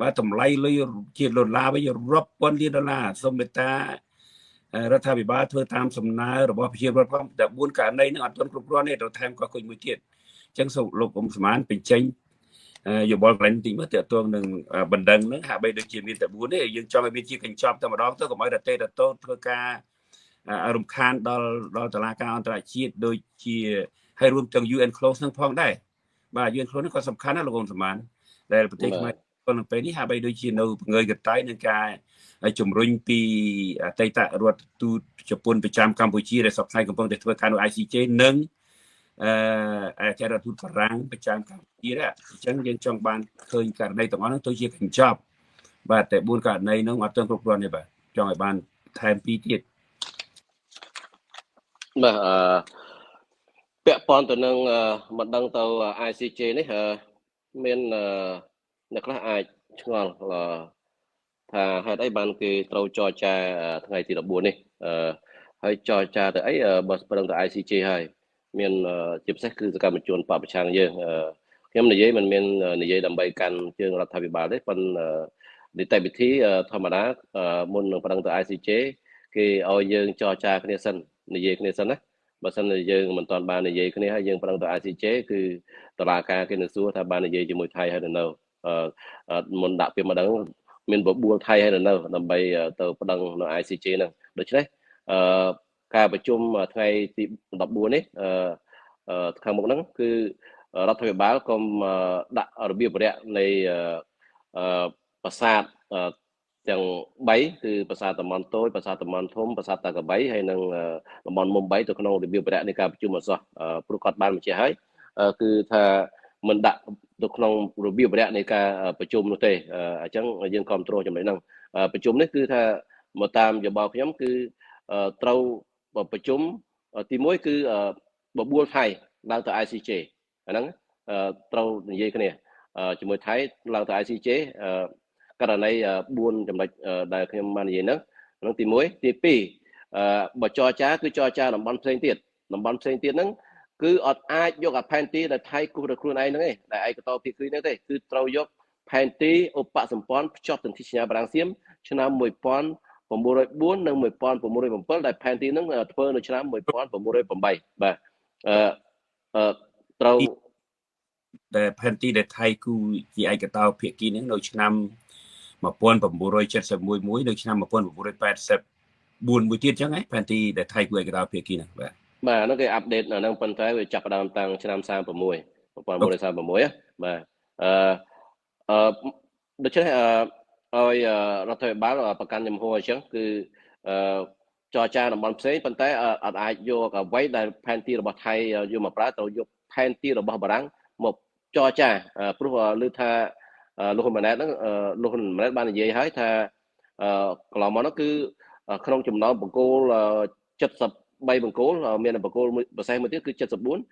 បាទតម្លៃលុយជាដុល្លារវិញរាប់ពាន់លានដុល្លារសូមមេត្តារដ្ឋាភិបាលធ្វើតាមសំណើរបស់ប្រជាពលរដ្ឋផងតែ4ករណីនឹងអត់ទាន់គ្រប់គ្រាន់ទេត្រូវថែមកោះគុជមួយទៀតអញ្ចឹងសូមលោកអ៊ំសមានបញ្ចេញយោបល់កន្លែងទីមើលតើតួងនឹងបណ្ដឹងហ្នឹងហាក់បីដូចជាមានតែ4ទេយើងចង់ឲ្យមានជាកញ្ចប់តែម្ដងទៅកុំឲ្យរទេរតោធ្វើការរំខានដល់តុលាការអន្តរជាតិដូចជាហើយរួមទាំង UN Close ហ្នឹងផងដែរបាទ UN Close ហ្នឹងក៏សំខាន់ណាស់លោកអ៊ំសមានដែលប្រទេសខ្មែរក្នុងពេលនេះហាក់បីដូចជានៅពង្រើយកតៃនឹងការជំរុញពីអតីតរដ្ឋទូតជប៉ុនប្រចាំកម្ពុជាដែលសប្តាហ៍កំពុងតែធ្វើការនៅ ICJ និងអគ្គរដ្ឋទូតបារាំងប្រចាំកម្ពុជាដែរអញ្ចឹងយើងចង់បានឃើញករណីទាំងអស់ហ្នឹងទៅជាកញ្ចប់បាទតែ4ករណីហ្នឹងអត់ទាន់គ្រប់គ្រាន់ទេបាទចង់ឲ្យបានថែម2ទៀតបាទពាក់ព័ន្ធទៅនឹងមិនដឹងទៅ ICJ នេះមានអ្នកខ្លះអាចឆ្ងល់ថាហេតុអីបានគេត្រូវចរចាថ្ងៃទី14នេះហើយចរចាទៅអីបើស្ពឹងទៅ ICJ ហើយមានជាពិសេសគឺសកម្មជនបពប្រឆាំងយើងខ្ញុំនិយាយមិនមាននិយាយដើម្បីកាន់ជើងរដ្ឋាភិបាលទេប៉ុន្តែនីតិវិធីធម្មតាមុននឹងប្តឹងទៅ ICJ គេឲ្យយើងចរចាគ្នាសិននិយាយគ្នាសិនណាបើសិនជាយើងមិនទាន់បាននិយាយគ្នាហើយយើងប្តឹងទៅ ICJ គឺតុលាការគេនឹងសួរថាបាននិយាយជាមួយថៃហើយនៅមុនដាក់ពាក្យម្ដងមានបបួលថៃហើយនៅដើម្បីទៅប្តឹងនៅ ICJ ហ្នឹងដូច្នេះការប្រជុំថ្ងៃទី14នេះខាងមុខហ្នឹងគឺរដ្ឋាភិបាលកុំដាក់របៀបវរៈនៃប្រាសាទ ទាំង3គឺប្រាសាទតំបន់តូចប្រាសាទតំបន់ធំប្រាសាទតាកបីហើយនិងតំបន់មុំ3ទៅក្នុងរបៀបវរៈនៃការប្រជុំអសោះព្រោះគាត់បានបញ្ជាក់ហើយគឺថាមិនដាក់ទៅក្នុងរបៀបវរៈនៃការប្រជុំនោះទេអញ្ចឹងយើងគ្រប់គ្រងចំណុចហ្នឹងប្រជុំនេះគឺថាមកតាមយោបល់ខ្ញុំគឺត្រូវប្រជុំទី1គឺបបួលថៃឡើងទៅ ICJ អាហ្នឹងត្រូវនិយាយគ្នាជាមួយថៃឡើងទៅ ICJ ករណី4ចំណុចដែលខ្ញុំបាននិយាយហ្នឹងទី1ទី2បើចរចាគឺចរចាតំបន់ផ្សេងទៀតហ្នឹងគឺអត់អាចយកអាផែនទីដែលថៃគូសទៅខ្លួនឯងហ្នឹងឯងដែលឯកតោភាគីហ្នឹងទេគឺត្រូវយកផែនទីឧបសម្ព័ន្ធភ្ជាប់សន្ធិសញ្ញាបារាំងសៀមឆ្នាំ1904និង1907ដែលផែនទីហ្នឹងធ្វើនៅឆ្នាំ1908បាទត្រូវដែលផែនទីដែលថៃគូជាឯកតោភាគីហ្នឹងនៅឆ្នាំ1971មួយនៅឆ្នាំ1984មួយទៀតអញ្ចឹងផែនទីដែលថៃគូឯកតោភាគីហ្នឹងបាទហ្នឹងគេអាប់ដេតហ្នឹងប៉ុន្តែវាចាប់ផ្ដើមតាំងឆ្នាំ1936បាទដូច្នេះឲ្យរដ្ឋាភិបាលប្រកាន់ចំហអញ្ចឹងគឺចរចាតំបន់ផ្សេងប៉ុន្តែអត់អាចយកអ្វីដែលផែនទីរបស់ថៃយកមកប្រើត្រូវយកផែនទីរបស់បារាំងមកចរចាព្រោះឮថាលោកហ៊ុនម៉ាណែតហ្នឹងលោកហ៊ុនម៉ាណែតបាននិយាយហើយថាកន្លងមកហ្នឹងគឺក្នុងចំណោមបង្គោល73បង្គោលមានបង្គោលពិសេសមួយទៀតគឺ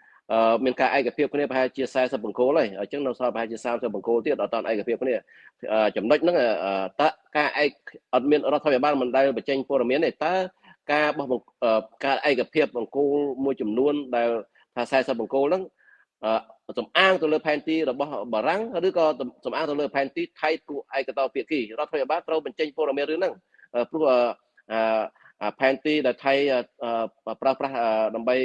74មានការឯកភាពគ្នាប្រហែលជា40បង្គោលហើយអញ្ចឹងនៅសល់ប្រហែលជា30បង្គោលទៀតអត់តាន់ឯកភាពគ្នាចំណុចហ្នឹងតើការអត់មានរដ្ឋាភិបាលមិនដែលបញ្ចេញព័ត៌មានទេតើការបោះការឯកភាពបង្គោលមួយចំនួនដែលថា40បង្គោលហ្នឹងសំអាងទៅលើផែនទីរបស់បារាំងឬក៏សំអាងទៅលើផែនទីថៃគូឯកតោភាគីរដ្ឋាភិបាលត្រូវបញ្ចេញព័ត៌មានរឿងហ្នឹងព្រោះផែនទីដែលថៃប្រើប្រាស់ដើម្បី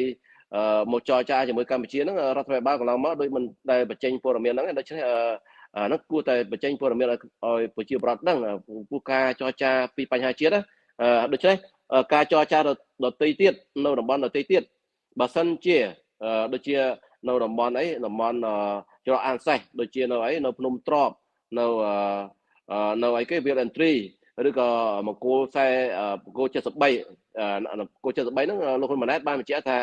មកចរចាជាមួយកម្ពុជាហ្នឹងរដ្ឋាភិបាលកន្លងមកដូចមិនដែលបញ្ចេញព័ត៌មានហ្នឹងដូច្នេះហ្នឹងគួរតែបញ្ចេញព័ត៌មានឲ្យប្រជាពលរដ្ឋដឹងព្រោះការចរចាពីបញ្ហាជាតិដូច្នេះការចរចាដទៃទៀតនៅតំបន់ដទៃទៀតបើសិនជាដូចជានៅតំបន់តំបន់ច្រកអានសេះដូចជានៅភ្នំទ្របនៅគេ Will Entry ឬក៏បង្គោល73បង្គោល73ហ្នឹងលោកហ៊ុនម៉ាណែតបានបញ្ជាក់ថា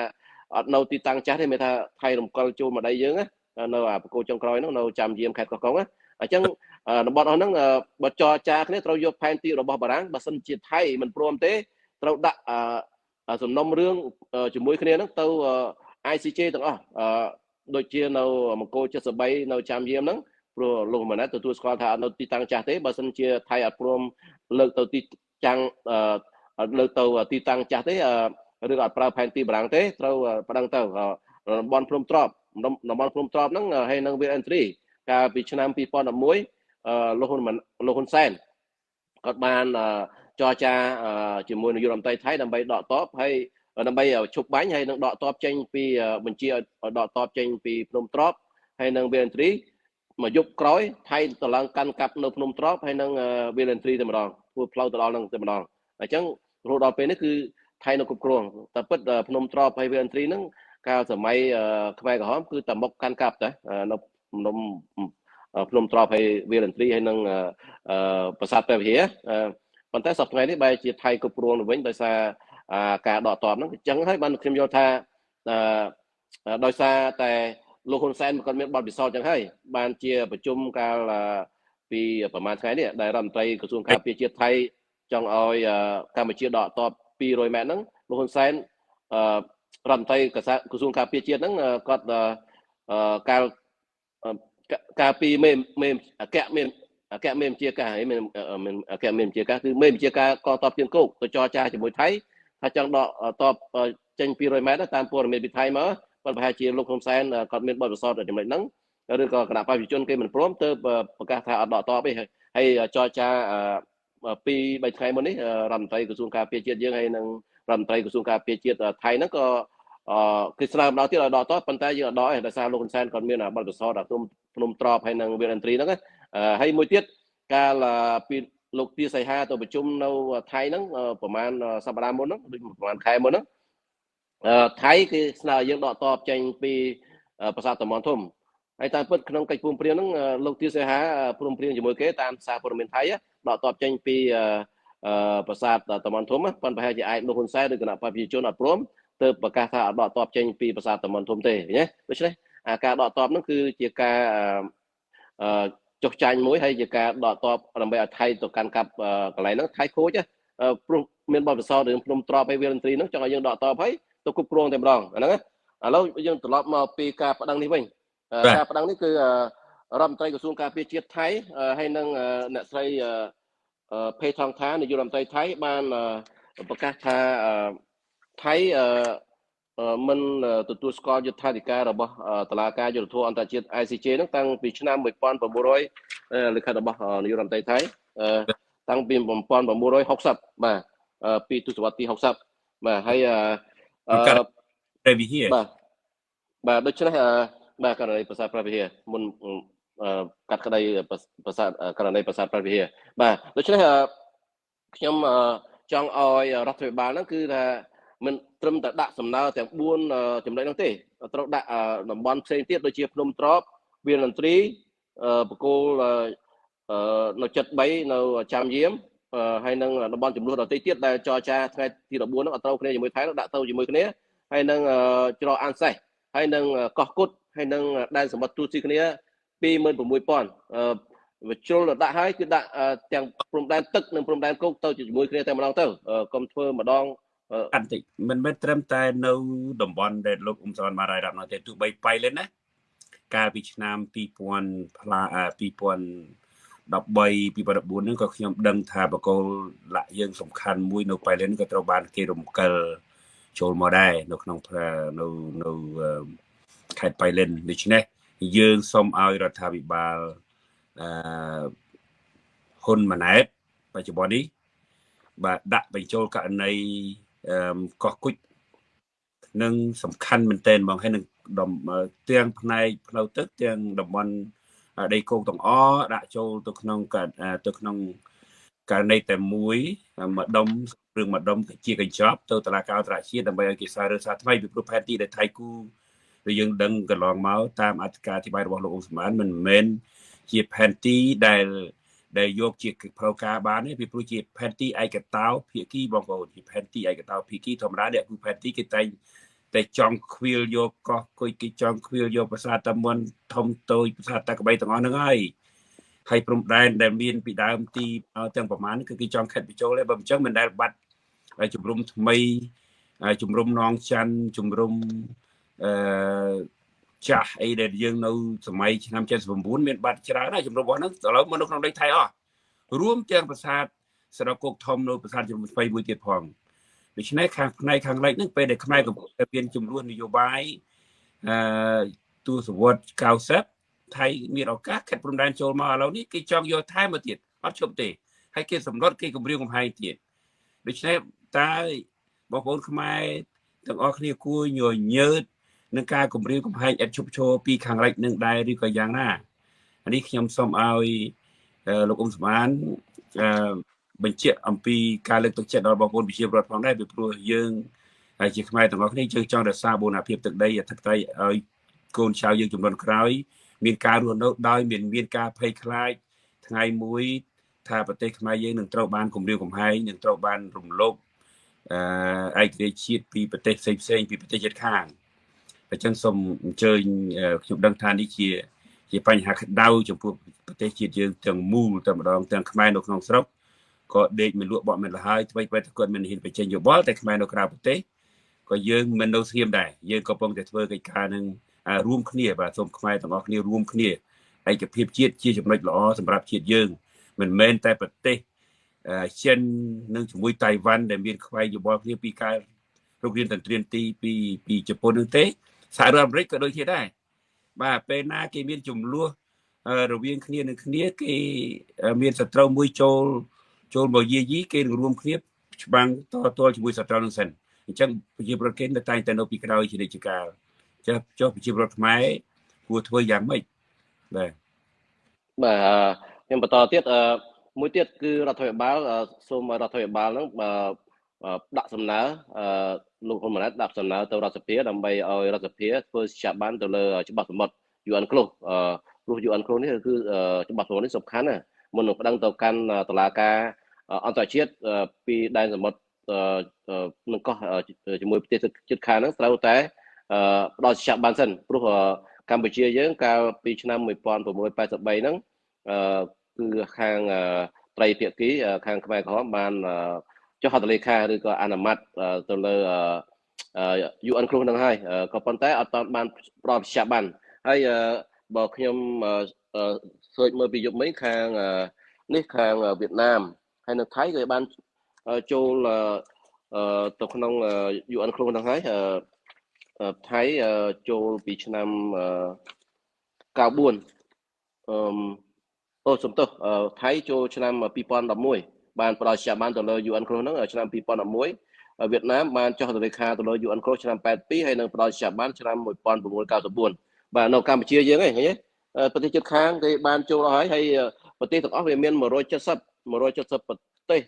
អត់នៅទីតាំងចាស់ទេមានថាថៃរំកិលចូលមកដៃយើងនៅបង្គោលចុងក្រោយហ្នឹងនៅចាំយាមខេត្តកោះកុងអញ្ចឹងតំបន់អស់ហ្នឹងបើចរចាគ្នាត្រូវយកផែនទីរបស់បារាំងបើសិនជាថៃមិនព្រមទេត្រូវដាក់សំណុំរឿងជាមួយគ្នាហ្នឹងទៅ ICJ ទាំងអស់ដូចជានៅបង្គោល73នៅចាំយាមហ្នឹងព្រោះលោកម៉ាណែតទទួលស្គាល់ថាអត់នៅទីតាំងចាស់ទេបើសិនជាថៃអត់ព្រមលើកទៅទីតាំងលើកទៅទីតាំងចាស់ទេឬអត់ប្រើផែនទីបារាំងទេត្រូវប្តឹងទៅតំបន់ភ្នំទ្របហ្នឹងហើយនឹង Will Entry កាលពីឆ្នាំ2011លោកហ៊ុនសែនគាត់បានចរចាជាមួយនាយករដ្ឋមន្ត្រីថៃដើម្បីដកទ័ពហើយដើម្បីឈប់បាញ់ហើយនឹងដកទ័ពចេញពីបញ្ជាឲ្យដកទ័ពចេញពីភ្នំទ្របហើយនឹង Will Entry មកយប់ក្រោយថៃតឡើងកាន់កាប់នៅភ្នំទ្របហើយនឹង Will Entry តែម្ដងធ្វើផ្លូវទៅដល់នឹងតែម្ដងអញ្ចឹងរហូតដល់ពេលនេះគឺថៃនៅគ្រប់គ្រងតែពិតភ្នំទ្របហើយ Will Entry ហ្នឹងកាលសម័យខ្មែរក្រហមគឺតែមកកាន់កាប់តែនៅភ្នំទ្របហើយ Will Entry ហើយនឹងប្រាសាទព្រះវិហារប៉ុន្តែសប្តាហ៍ថ្ងៃនេះបែរជាថៃគ្រប់គ្រងទៅវិញដោយសារការដកទ័ពហ្នឹងអញ្ចឹងហើយបានខ្ញុំយល់ថាដោយសារតែលោកហ៊ុនសែនគាត់មានបទពិសោធន៍ចឹងហើយបានជាប្រជុំកាលពីប្រហែលថ្ងៃនេះដែលរដ្ឋមន្ត្រីក្រសួងការពារជាតិថៃចង់ឲ្យកម្ពុជាដកទ័ព200ម៉ែត្រហ្នឹងលោកហ៊ុនសែនរដ្ឋមន្ត្រីក្រសួងការពារជាតិហ្នឹងគាត់កាលពីមេអគ្គមេបញ្ជាការហើយមានអគ្គមេបញ្ជាការគឺមេបញ្ជាការកងទ័ពជើងគោកទៅចរចាជាមួយថៃថាចង់ដកទ័ពចេញ200ម៉ែត្រតាមព័ត៌មានពីថៃមកប៉ុន្តែប្រហែលជាលោកហ៊ុនសែនគាត់មានបទពិសោធន៍ចំណុចហ្នឹងឬក៏គណៈបព្វជិជនគេមិនព្រមទៅប្រកាសថាអត់ដកទ័ពទេហើយចរចា2-3ថ្ងៃមុននេះរដ្ឋមន្ត្រីក្រសួងការពារជាតិយើងហើយនឹងរដ្ឋមន្ត្រីក្រសួងការពារជាតិថៃហ្នឹងក៏គេស្នើម្ដងទៀតឲ្យដកទ័ពប៉ុន្តែយើងអត់ដកទេដោយសារលោកហ៊ុនសែនគាត់មានបទពិសោធន៍ភ្នំទ្របហើយនឹង Will Entry ហ្នឹងហើយមួយទៀតកាលពីលោកទាសីហាទៅប្រជុំនៅថៃហ្នឹងប្រហែលសប្តាហ៍មុនហ្នឹងដូចប្រហែលខែមុនហ្នឹងថៃគេស្នើយើងដកទ័ពចេញពីប្រាសាទតំបន់ធំហើយតាមពិតក្នុងកិច្ចព្រមព្រៀងហ្នឹងលោកទាសីហាព្រមព្រៀងជាមួយគេតាមសារព័ត៌មានថៃ ដកតបចេញពីប្រាសាទតំនធំប៉ុន្តែប្រហែលជាអាចលោកហ៊ុនសែនឬគណៈបព្វជិជនអត់ព្រមទៅប្រកាសថាដកតបចេញពីប្រាសាទតំនធំទេណាដូច្នេះការដកតបនោះគឺជាការចុះចាញ់មួយហើយជាការដកតបដើម្បីឲ្យថៃទៅកាន់កាប់កន្លែងហ្នឹងថៃខូចព្រោះមានបទពិសោធន៍រឿងភ្នំត្រប់ហើយវាលន្ត្រីហ្នឹងចង់ឲ្យយើងដកតបហើយទៅគ្រប់គ្រងតែម្ដងអាហ្នឹងឥឡូវយើងត្រឡប់មកពីការប្តឹងនេះវិញការប្តឹងនេះគឺរដ្ឋមន្ត្រីក្រសួងការពារជាតិថៃហើយនិងអ្នកស្រីភេថងថានាយករដ្ឋមន្ត្រីថៃបានប្រកាសថាថៃមិនទទួលស្គាល់យុត្ថាធិការរបស់តុលាការយុត្តិធម៌អន្តរជាតិ ICJ ហ្នឹងតាំងពីឆ្នាំ1900លិខិតរបស់នាយករដ្ឋមន្ត្រីថៃតាំងពី1960បាទពីទសវត្សរ៍ទី60បាទហើយតែវិហារបាទដូច្នេះបាទករណីប្រាសាទព្រះវិហារមុនកាត់ក្តីប្រាសាទករណីប្រាសាទព្រះវិហារបាទដូច្នេះខ្ញុំចង់ឲ្យរដ្ឋាភិបាលហ្នឹងគឺថាមិនត្រឹមតែដាក់សំណើទាំង4ចំណុចហ្នឹងទេត្រូវដាក់តំបន់ផ្សេងទៀតដូចជាភ្នំត្រប់វាលនត្រីបកគោលនៅចិត្ត3នៅចាំយាមហើយនឹងតំបន់ចំនួនដទៃទៀតដែលចរចាថ្ងៃទី14ហ្នឹងអត់ត្រូវគ្នាជាមួយថៃដាក់ទៅជាមួយគ្នាហើយនឹងច្រកអានសេះហើយនឹងកោះគុតហើយនឹងដែនសម្បត្តិទូតស៊ីគ្នា 26,000 វិជ្ជាដាក់ហើយគឺដាក់ទាំងព្រំដែនទឹកនិងព្រំដែនគោកទៅជាមួយគ្នាតែម្ដងទៅកុំធ្វើម្ដងអត់តិចមិនមែនត្រឹមតែនៅតំបន់ដែលលោកអ៊ុំសនបានរាយរាប់នោះទេទោះបីប៉ៃលេនណាកាលពីឆ្នាំ2013 ហ្នឹងក៏ខ្ញុំដឹងថាបកគោលលក្ខយើងសំខាន់មួយនៅប៉ៃលេនក៏ត្រូវបានគេរំកិលចូលមកដែរនៅក្នុងនៅខេត្តប៉ៃលេនដូច្នេះយើងសូមឲ្យរដ្ឋាភិបាលហ៊ុនម៉ាណែតបច្ចុប្បន្ននេះបាទដាក់បញ្ចូលករណីកោះគុជនឹងសំខាន់មែនទែនបងហើយនឹងទាំងផ្នែកផ្លូវទឹកទាំងតំបន់ដីគោកទាំងអដាក់ចូលទៅក្នុងករណីតែមួយម្ដុំរឿងម្ដុំជាកញ្ចប់ទៅតុលាការអន្តរជាតិដើម្បីឲ្យគេសាររើសារថ្មីពីព្រោះផែនទីដែលថៃគូឬយើងដឹងកន្លងមកតាមអធិការអធិប្បាយរបស់លោកអ៊ុំសំអានមិនមែនជាផែនទីដែលយកជាផ្លូវការបានទេពីព្រោះជាផែនទីឯកតោភាគីបងប្អូនជាផែនទីឯកតោភាគីធម្មតាអ្នកគឺផែនទីគេតែចង់ខ្វៀលយកកោះគុយគេចង់ខ្វៀលយកប្រាសាទតាមុនធំតូចប្រាសាទតាក្បីទាំងអស់ហ្នឹងហើយព្រំដែនដែលមានពីដើមទីទាំងប្រមាណគឺគេចង់ខិតបញ្ចូលទេបើមិនចឹងមិនដែលបាត់ជំរុំថ្មីជំរុំនងច័ន្ទជំរុំចាស់អីដែលយើងនៅសម័យឆ្នាំ79មានបាត់ច្រើនហើយជំរុំរបស់ហ្នឹងឥឡូវមកនៅក្នុងដីថៃអស់រួមទាំងប្រាសាទស្រកគោកធំនៅប្រាសាទជំរុំថ្មីមួយទៀតផងដូច្នេះផ្នែកខាងលិចហ្នឹងពេលដែលខ្មែរកំពុងតែមានចំនួននយោបាយទសវត្សរ៍90ថៃមានឱកាសខិតព្រំដែនចូលមកឥឡូវនេះគេចង់យកថែមមកទៀតអត់ជប់ទេហើយគេសម្លុតគេគម្រាមកំហែងទៀតដូច្នេះតើបងប្អូនខ្មែរទាំងអស់គ្នាគួរញញើតនឹងការគម្រាមកំហែងឥតឈប់ឈរពីខាងលិចនឹងដែរឬក៏យ៉ាងណានេះខ្ញុំសូមឲ្យលោកអ៊ុំសំអានបញ្ជាក់អំពីការលើកទឹកចិត្តដល់បងប្អូនប្រជាពលរដ្ឋផងដែរពីព្រោះយើងជាខ្មែរទាំងអស់គ្នាយើងចង់រក្សាបូរណភាពទឹកដីអធិបតេយ្យឲ្យកូនចៅយើងជំនាន់ក្រោយមានការរស់នៅដោយមានការភ័យខ្លាចថ្ងៃមួយថាប្រទេសខ្មែរយើងនឹងត្រូវបានគម្រាមកំហែងនឹងត្រូវបានរំលោភឯករាជ្យជាតិពីប្រទេសផ្សេងពីប្រទេសជិតខាងអញ្ចឹងសូមអញ្ជើញខ្ញុំដឹងថានេះជាបញ្ហាក្តៅចំពោះប្រទេសជាតិយើងទាំងមូលតែម្ដងទាំងខ្មែរនៅក្នុងស្រុកក៏ដេកមិនលក់បក់មិនលហើយអ្វីៗតែគាត់មិនហ៊ានបញ្ចេញយោបល់តែខ្មែរនៅក្រៅប្រទេសក៏យើងមិននៅស្ងៀមដែរយើងកំពុងតែធ្វើកិច្ចការនឹងរួមគ្នាបាទសូមខ្មែរទាំងអស់គ្នារួមគ្នាឯកភាពជាតិជាចំណុចល្អសម្រាប់ជាតិយើងមិនមែនតែប្រទេសចិននិងជាមួយតៃវ៉ាន់ដែលមានខ្វែងយោបល់គ្នាពីការរុករានតន្ទ្រានទីពីជប៉ុននោះទេសហរដ្ឋអាមេរិកក៏ដូចគ្នាដែរបាទពេលណាគេមានចំនួនរវាងគ្នានឹងគ្នាគេមានសត្រូវមួយចូលមកយាយីគេនឹងរួមគ្នាច្បាំងតល់ជាមួយសត្រូវនឹងសិនអញ្ចឹងប្រជាពលរដ្ឋគេតែងតែនៅពីក្រោយជានិច្ចកាលចុះប្រជាពលរដ្ឋខ្មែរគួរធ្វើយ៉ាងម៉េចបាទខ្ញុំបន្តទៀតមួយទៀតគឺរដ្ឋាភិបាលសូមរដ្ឋាភិបាលហ្នឹងដាក់សំណើលោកហ៊ុនម៉ាណែតដាក់សំណើទៅរដ្ឋសភាដើម្បីឲ្យរដ្ឋសភាធ្វើជាបានទៅលើច្បាប់សមុទ្រ UN Close ព្រោះ UN Close នេះគឺច្បាប់សមុទ្រនេះសំខាន់ណា មុននឹងប្តឹងទៅកាន់តុលាការអន្តរជាតិពីដែនសមុទ្រនឹងកោះជាមួយប្រទេសជិតខាងហ្នឹងត្រូវតែផ្ដល់ជាបានសិនព្រោះកម្ពុជាយើងកាលពីឆ្នាំ1683ហ្នឹងគឺខាងត្រីភាគីខាងខ្មែរក្រហមបានចុះហត្ថលេខាឬក៏អនុម័តទៅលើUN គ្រោះនឹងហើយក៏ប៉ុន្តែអត់ទាន់បានផ្ដល់ជាបានហើយបើខ្ញុំសើចមើលពីយប់មិញខាងនេះខាងវៀតណាមហើយនៅថៃក៏បានចូលទៅក្នុង UN គ្រោះនឹងហើយថៃចូលពីឆ្នាំ94សំទោសថៃចូលឆ្នាំ2011បានផ្ដល់ជាបានទៅលើ UN គ្រោះហ្នឹងឆ្នាំ2011វៀតណាមបានចុះហត្ថលេខាទៅលើ UN គ្រោះឆ្នាំ82ហើយនឹងផ្ដល់ជាបានឆ្នាំ1994បាទនៅកម្ពុជាយើងឯងឃើញទេប្រទេសជិតខាងគេបានចូលហើយប្រទេសទាំងអស់វាមាន170ប្រទេស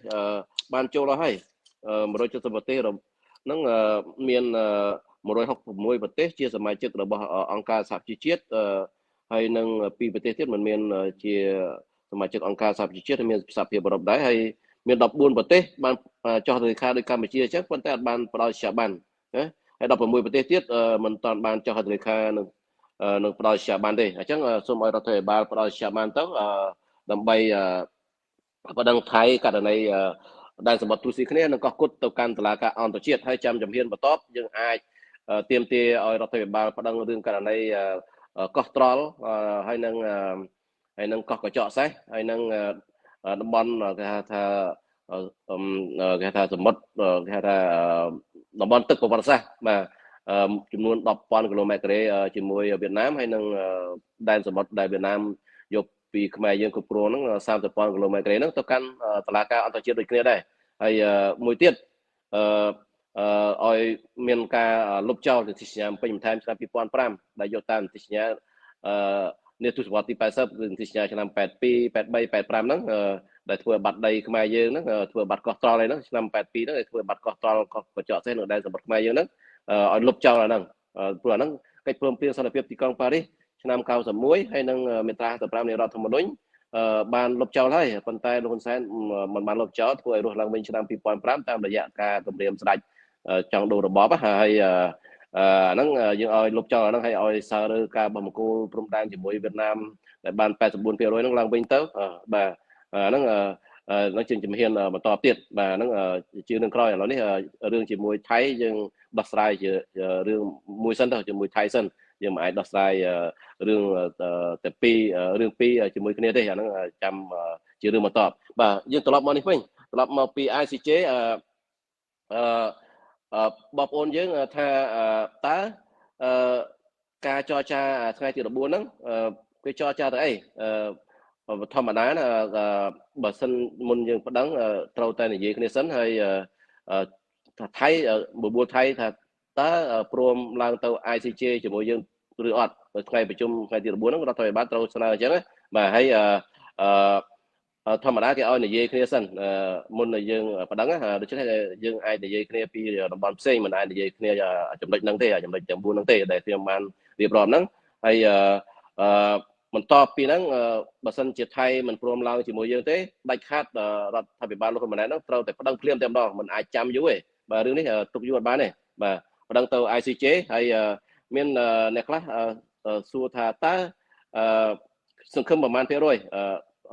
បានចូលហើយ170ប្រទេសហ្នឹងមាន166ប្រទេសជាសមាជិករបស់អង្គការសហប្រជាជាតិហើយនឹងពីប្រទេសទៀតមិនមានជាសមាជិកអង្គការសហប្រជាជាតិមានសហភាពអឺរ៉ុបដែរហើយមាន14ប្រទេសបានចុះហត្ថលេខាដោយកម្ពុជាអញ្ចឹងប៉ុន្តែអត់បានផ្ដល់ជាបានណាហើយ16ប្រទេសទៀតមិនតាន់បានចុះហត្ថលេខានឹងផ្ដល់ជាបានទេអញ្ចឹងសូមឲ្យរដ្ឋាភិបាលផ្ដល់ជាបានទៅដើម្បីបដិងថៃករណីដែនសមុទ្រទូស៊ីគ្នានឹងកោះគុតទៅកាន់តុលាការអន្តរជាតិហើយចាំជំហានបន្ទាប់យើងអាចទាមទារឲ្យរដ្ឋាភិបាលបដិងរឿងករណីកោះត្រល់ហើយនឹងកោះកញ្ចក់សេះហើយនឹងតំបន់គេថាសមុទ្រគេថាតំបន់ទឹកប្រវត្តិសាស្ត្របាទចំនួន 10,000 គីឡូម៉ែត្រការ៉េជាមួយវៀតណាមហើយនឹងដែនសមុទ្រដែលវៀតណាមយកពីខ្មែរយើងគ្រប់គ្រងហ្នឹង 30,000 គីឡូម៉ែត្រការ៉េហ្នឹងទៅកាន់តុលាការអន្តរជាតិដូចគ្នាដែរហើយមួយទៀតឲ្យមានការលុបចោលនីតិសញ្ញាពេញបន្ថែមឆ្នាំ2005ដែលយកតាមនីតិសញ្ញានាទសវត្សរ៍ទី80គឺនីតិសញ្ញាឆ្នាំ82 83 85ហ្នឹងដែលធ្វើបាត់ដីខ្មែរយើងហ្នឹងធ្វើបាត់កោះត្រល់ហ្នឹងឆ្នាំ82ហ្នឹងដែលធ្វើបាត់កោះត្រល់កោះកញ្ចក់សេះនៅដែនសមុទ្រខ្មែរយើងហ្នឹងឲ្យលុបចោលអាហ្នឹងព្រោះអាហ្នឹងកិច្ចព្រមព្រៀងសន្តិភាពទីក្រុងប៉ារីសឆ្នាំ91ហើយនឹងមាត្រា15នៃរដ្ឋធម្មនុញ្ញបានលុបចោលហើយប៉ុន្តែលោកហ៊ុនសែនមិនបានលុបចោលធ្វើឲ្យរស់ឡើងវិញឆ្នាំ2005តាមរយៈការគម្រាមស្ដេចចង់ដូររបបហើយអាហ្នឹងយើងឲ្យលុបចោលអាហ្នឹងហើយឲ្យសាររើការបោះបង្គោលព្រំដែនជាមួយវៀតណាមដែលបាន 84% ហ្នឹងឡើងវិញទៅបាទអាហ្នឹងនឹងជាជំហានបន្តទៀតបាទហ្នឹងជារឿងក្រោយឥឡូវនេះរឿងជាមួយថៃយើងដោះស្រាយជារឿងមួយសិនទៅជាមួយថៃសិនយើងមិនអាចដោះស្រាយរឿងតែរឿងពីរជាមួយគ្នាទេអាហ្នឹងចាំជារឿងបន្តបាទយើងត្រឡប់មកនេះវិញត្រឡប់មកពី ICJ បងប្អូនយើងថាតើការចរចាថ្ងៃទី14ហ្នឹងគេចរចាទៅអីធម្មតាណាបើសិនមុនយើងប្តឹងត្រូវតែនិយាយគ្នាសិនហើយថាថៃបបួលថៃថាតើព្រមឡើងទៅ ICJ ជាមួយយើងឬអត់ថ្ងៃប្រជុំថ្ងៃទី14ហ្នឹងរដ្ឋាភិបាលត្រូវស្នើអញ្ចឹងបាទហើយធម្មតាគេឲ្យនិយាយគ្នាសិនមុនយើងប្តឹងដូច្នេះយើងអាចនិយាយគ្នាពីតំបន់ផ្សេងមិនអាចនិយាយគ្នាចំណុចហ្នឹងទេចំណុចទាំង4ហ្នឹងទេដែលខ្ញុំបានរៀបរាប់ហ្នឹងហើយបន្តពីហ្នឹងបើសិនជាថៃមិនព្រមឡើងជាមួយយើងទេដាច់ខាតរដ្ឋាភិបាលលោកហ៊ុនម៉ាណែតហ្នឹងត្រូវតែប្តឹងភ្លាមតែម្ដងមិនអាចចាំយូរទេបាទរឿងនេះទុកយូរអត់បានទេបាទប្តឹងទៅ ICJ ហើយមានអ្នកខ្លះសួរថាតើសង្ឃឹមប្រមាណភាគរយ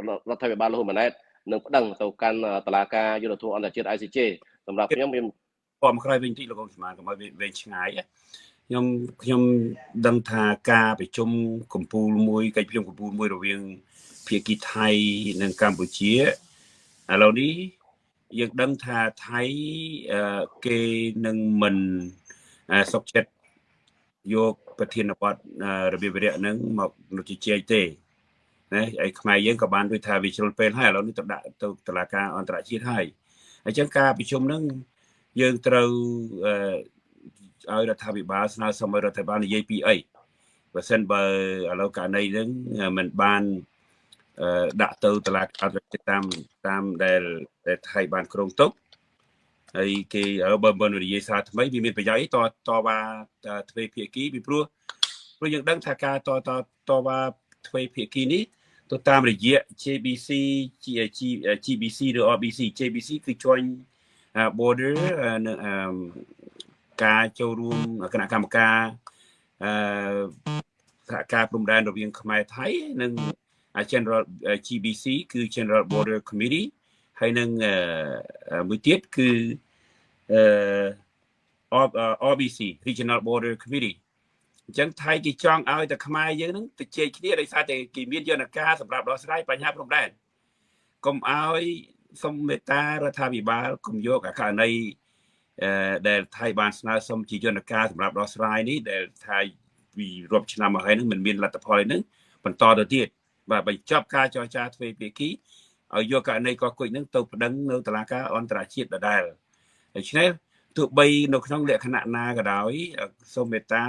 រដ្ឋាភិបាលលោកហ៊ុនម៉ាណែតនឹងប្តឹងទៅកាន់តុលាការយុត្តិធម៌អន្តរជាតិ ICJ សម្រាប់ខ្ញុំខ្ញុំក្រោយវិញតិចលោកកុំស្មានកុំឲ្យវែងឆ្ងាយខ្ញុំដឹងថាការប្រជុំកម្ពុជាមួយកិច្ចប្រជុំកម្ពុមួយរវាងភាគីថៃនិងកម្ពុជាឥឡូវនេះយើងដឹងថាថៃគេនឹងមិនសុខចិត្តយកប្រធានបទរបៀបវរៈនឹងមកជជែកទេណាហើយខ្មែរយើងក៏បានដូចថាវាជ្រុលពេលហើយឥឡូវនេះទៅដាក់ទៅតុលាការអន្តរជាតិហើយអញ្ចឹងការប្រជុំហ្នឹងយើងត្រូវឲ្យរដ្ឋាភិបាលស្នើសុំឲ្យរដ្ឋាភិបាលនិយាយពីអីបើសិនបើឥឡូវករណីហ្នឹងមិនបានដាក់ទៅតុលាការតាមដែលថៃបានគ្រោងទុកហើយគេបើនិយាយសារថ្មីវាមានប្រយោជន៍តវ៉ាទ្វេភាគីពីព្រោះយើងដឹងថាការតវ៉ាទ្វេភាគីនេះទ ទៅតាមរយៈ JBC GBC ឬ RBC JBC គឺ join border នៅការចូលរួមគណៈកម្មការសហការព្រំដែនរវាងខ្មែរថៃនិង General GBC គឺ General Border Committee ហើយនឹងមួយទៀតគឺ RBC Regional Border Committee អញ្ចឹងថៃគេចង់ឲ្យតែខ្មែរយើងនឹងទៅជែកគ្នាដោយសារតែគេមានយន្តការសម្រាប់ដោះស្រាយបញ្ហាព្រំដែនកុំឲ្យសុំមេត្តារដ្ឋាភិបាលកុំយកករណីដែលថៃបានស្នើសុំជាយន្តការសម្រាប់ដោះស្រាយនេះដែលថៃពីរាប់ឆ្នាំមកហើយនឹងមិនមានលទ្ធផលនឹងបន្តទៅទៀតបាទបញ្ចប់ការចរចាទ្វេភាគីឲ្យយកករណីកគុជនឹងទៅប្តឹងនៅតុលាការអន្តរជាតិដដែលដូច្នេះទោះបីនៅក្នុងលក្ខណៈណាក៏ដោយសូមមេត្តា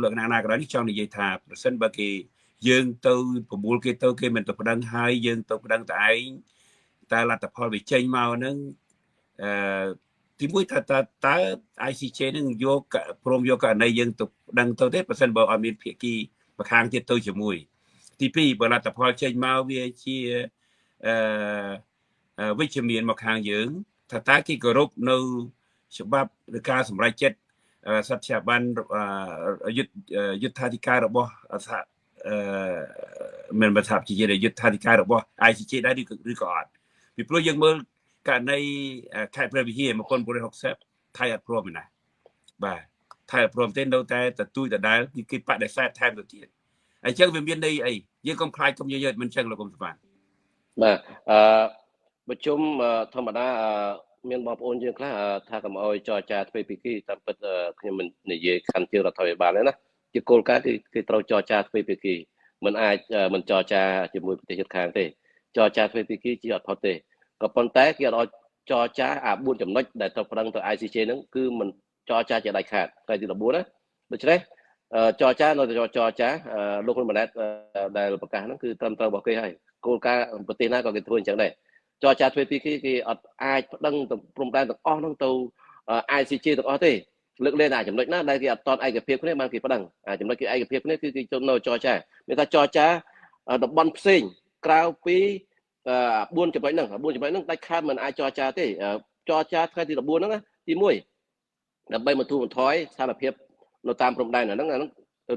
លក្ខណៈណាក៏ដោយនេះចង់និយាយថាប្រសិនបើគេយើងទៅប្រមូលគេទៅគេមិនទៅប្តឹងហើយយើងទៅប្តឹងតែឯងតែលទ្ធផលវាចេញមកហ្នឹងទីមួយតើ ICJ នឹងយកព្រមយកករណីយើងទៅប្តឹងទៅទេប្រសិនបើអត់មានភាគីម្ខាងទៀតទៅជាមួយទីពីរបើលទ្ធផលចេញមកវាជាវិជ្ជមានមកខាងយើងថាតើគេគោរពនៅច្បាប់ឬការសម្រេចចិត្តសត្យាប័នយុទ្ធាធិការរបស់មិនបើថាជាយុទ្ធាធិការរបស់ ICJ ដែរឬក៏អត់ពីព្រោះយើងមើលករណីខេត្តព្រះវិហារ1960ថៃអត់ព្រមទេណាបាទថៃអត់ព្រមទេនៅតែទទូចដដែលគេបដិសេធថែមទៅទៀតអញ្ចឹងវាមានន័យអីយើងកុំខ្លាចកុំយឺតមិនអញ្ចឹងលោកកុំស្មានបាទប្រជុំធម្មតាមានបងប្អូនយើងខ្លះថាកុំអោយចរចាទ្វេភាគីតាមពិតខ្ញុំមិននិយាយខណ្ឌជារដ្ឋាភិបាលទេណាជាគោលការណ៍គឺត្រូវចរចាទ្វេភាគីមិនអាចមិនចរចាជាមួយប្រទេសជិតខាងទេចរចាទ្វេភាគីជាអត់ផុតទេក៏ប៉ុន្តែគេអត់ចរចា4ចំណុចដែលត្រូវប្តឹងទៅ ICJ ហ្នឹងគឺមិនចរចាជាដាច់ខាតថ្ងៃទី14ណាដូច្នេះចរចានៅចរចាលោកហ៊ុនម៉ាណែតដែលប្រកាសហ្នឹងគឺត្រឹមត្រូវរបស់គេហើយគោលការណ៍ប្រទេសណាក៏គេធ្វើអញ្ចឹងដែរចរចាទ្វេភាគីគេអត់អាចប្តឹងទៅព្រំដែនទាំងអស់ហ្នឹងទៅ ICJ ទាំងអស់ទេលើកលែងតែចំណុចណាដែលគេអត់តន់ឯកភាពគ្នាបានគេប្តឹងចំណុចគេឯកភាពគ្នាគឺគេចូលនៅចរចាមានថាចរចាតំបន់ផ្សេងក្រៅពី4ចំណុចហ្នឹង4ចំណុចហ្នឹងដាច់ខាតមិនអាចចរចាទេចរចាថ្ងៃទី14ហ្នឹងទី1ដើម្បីបន្ធូរបន្ថយស្ថានភាពនៅតាមព្រំដែនហ្នឹង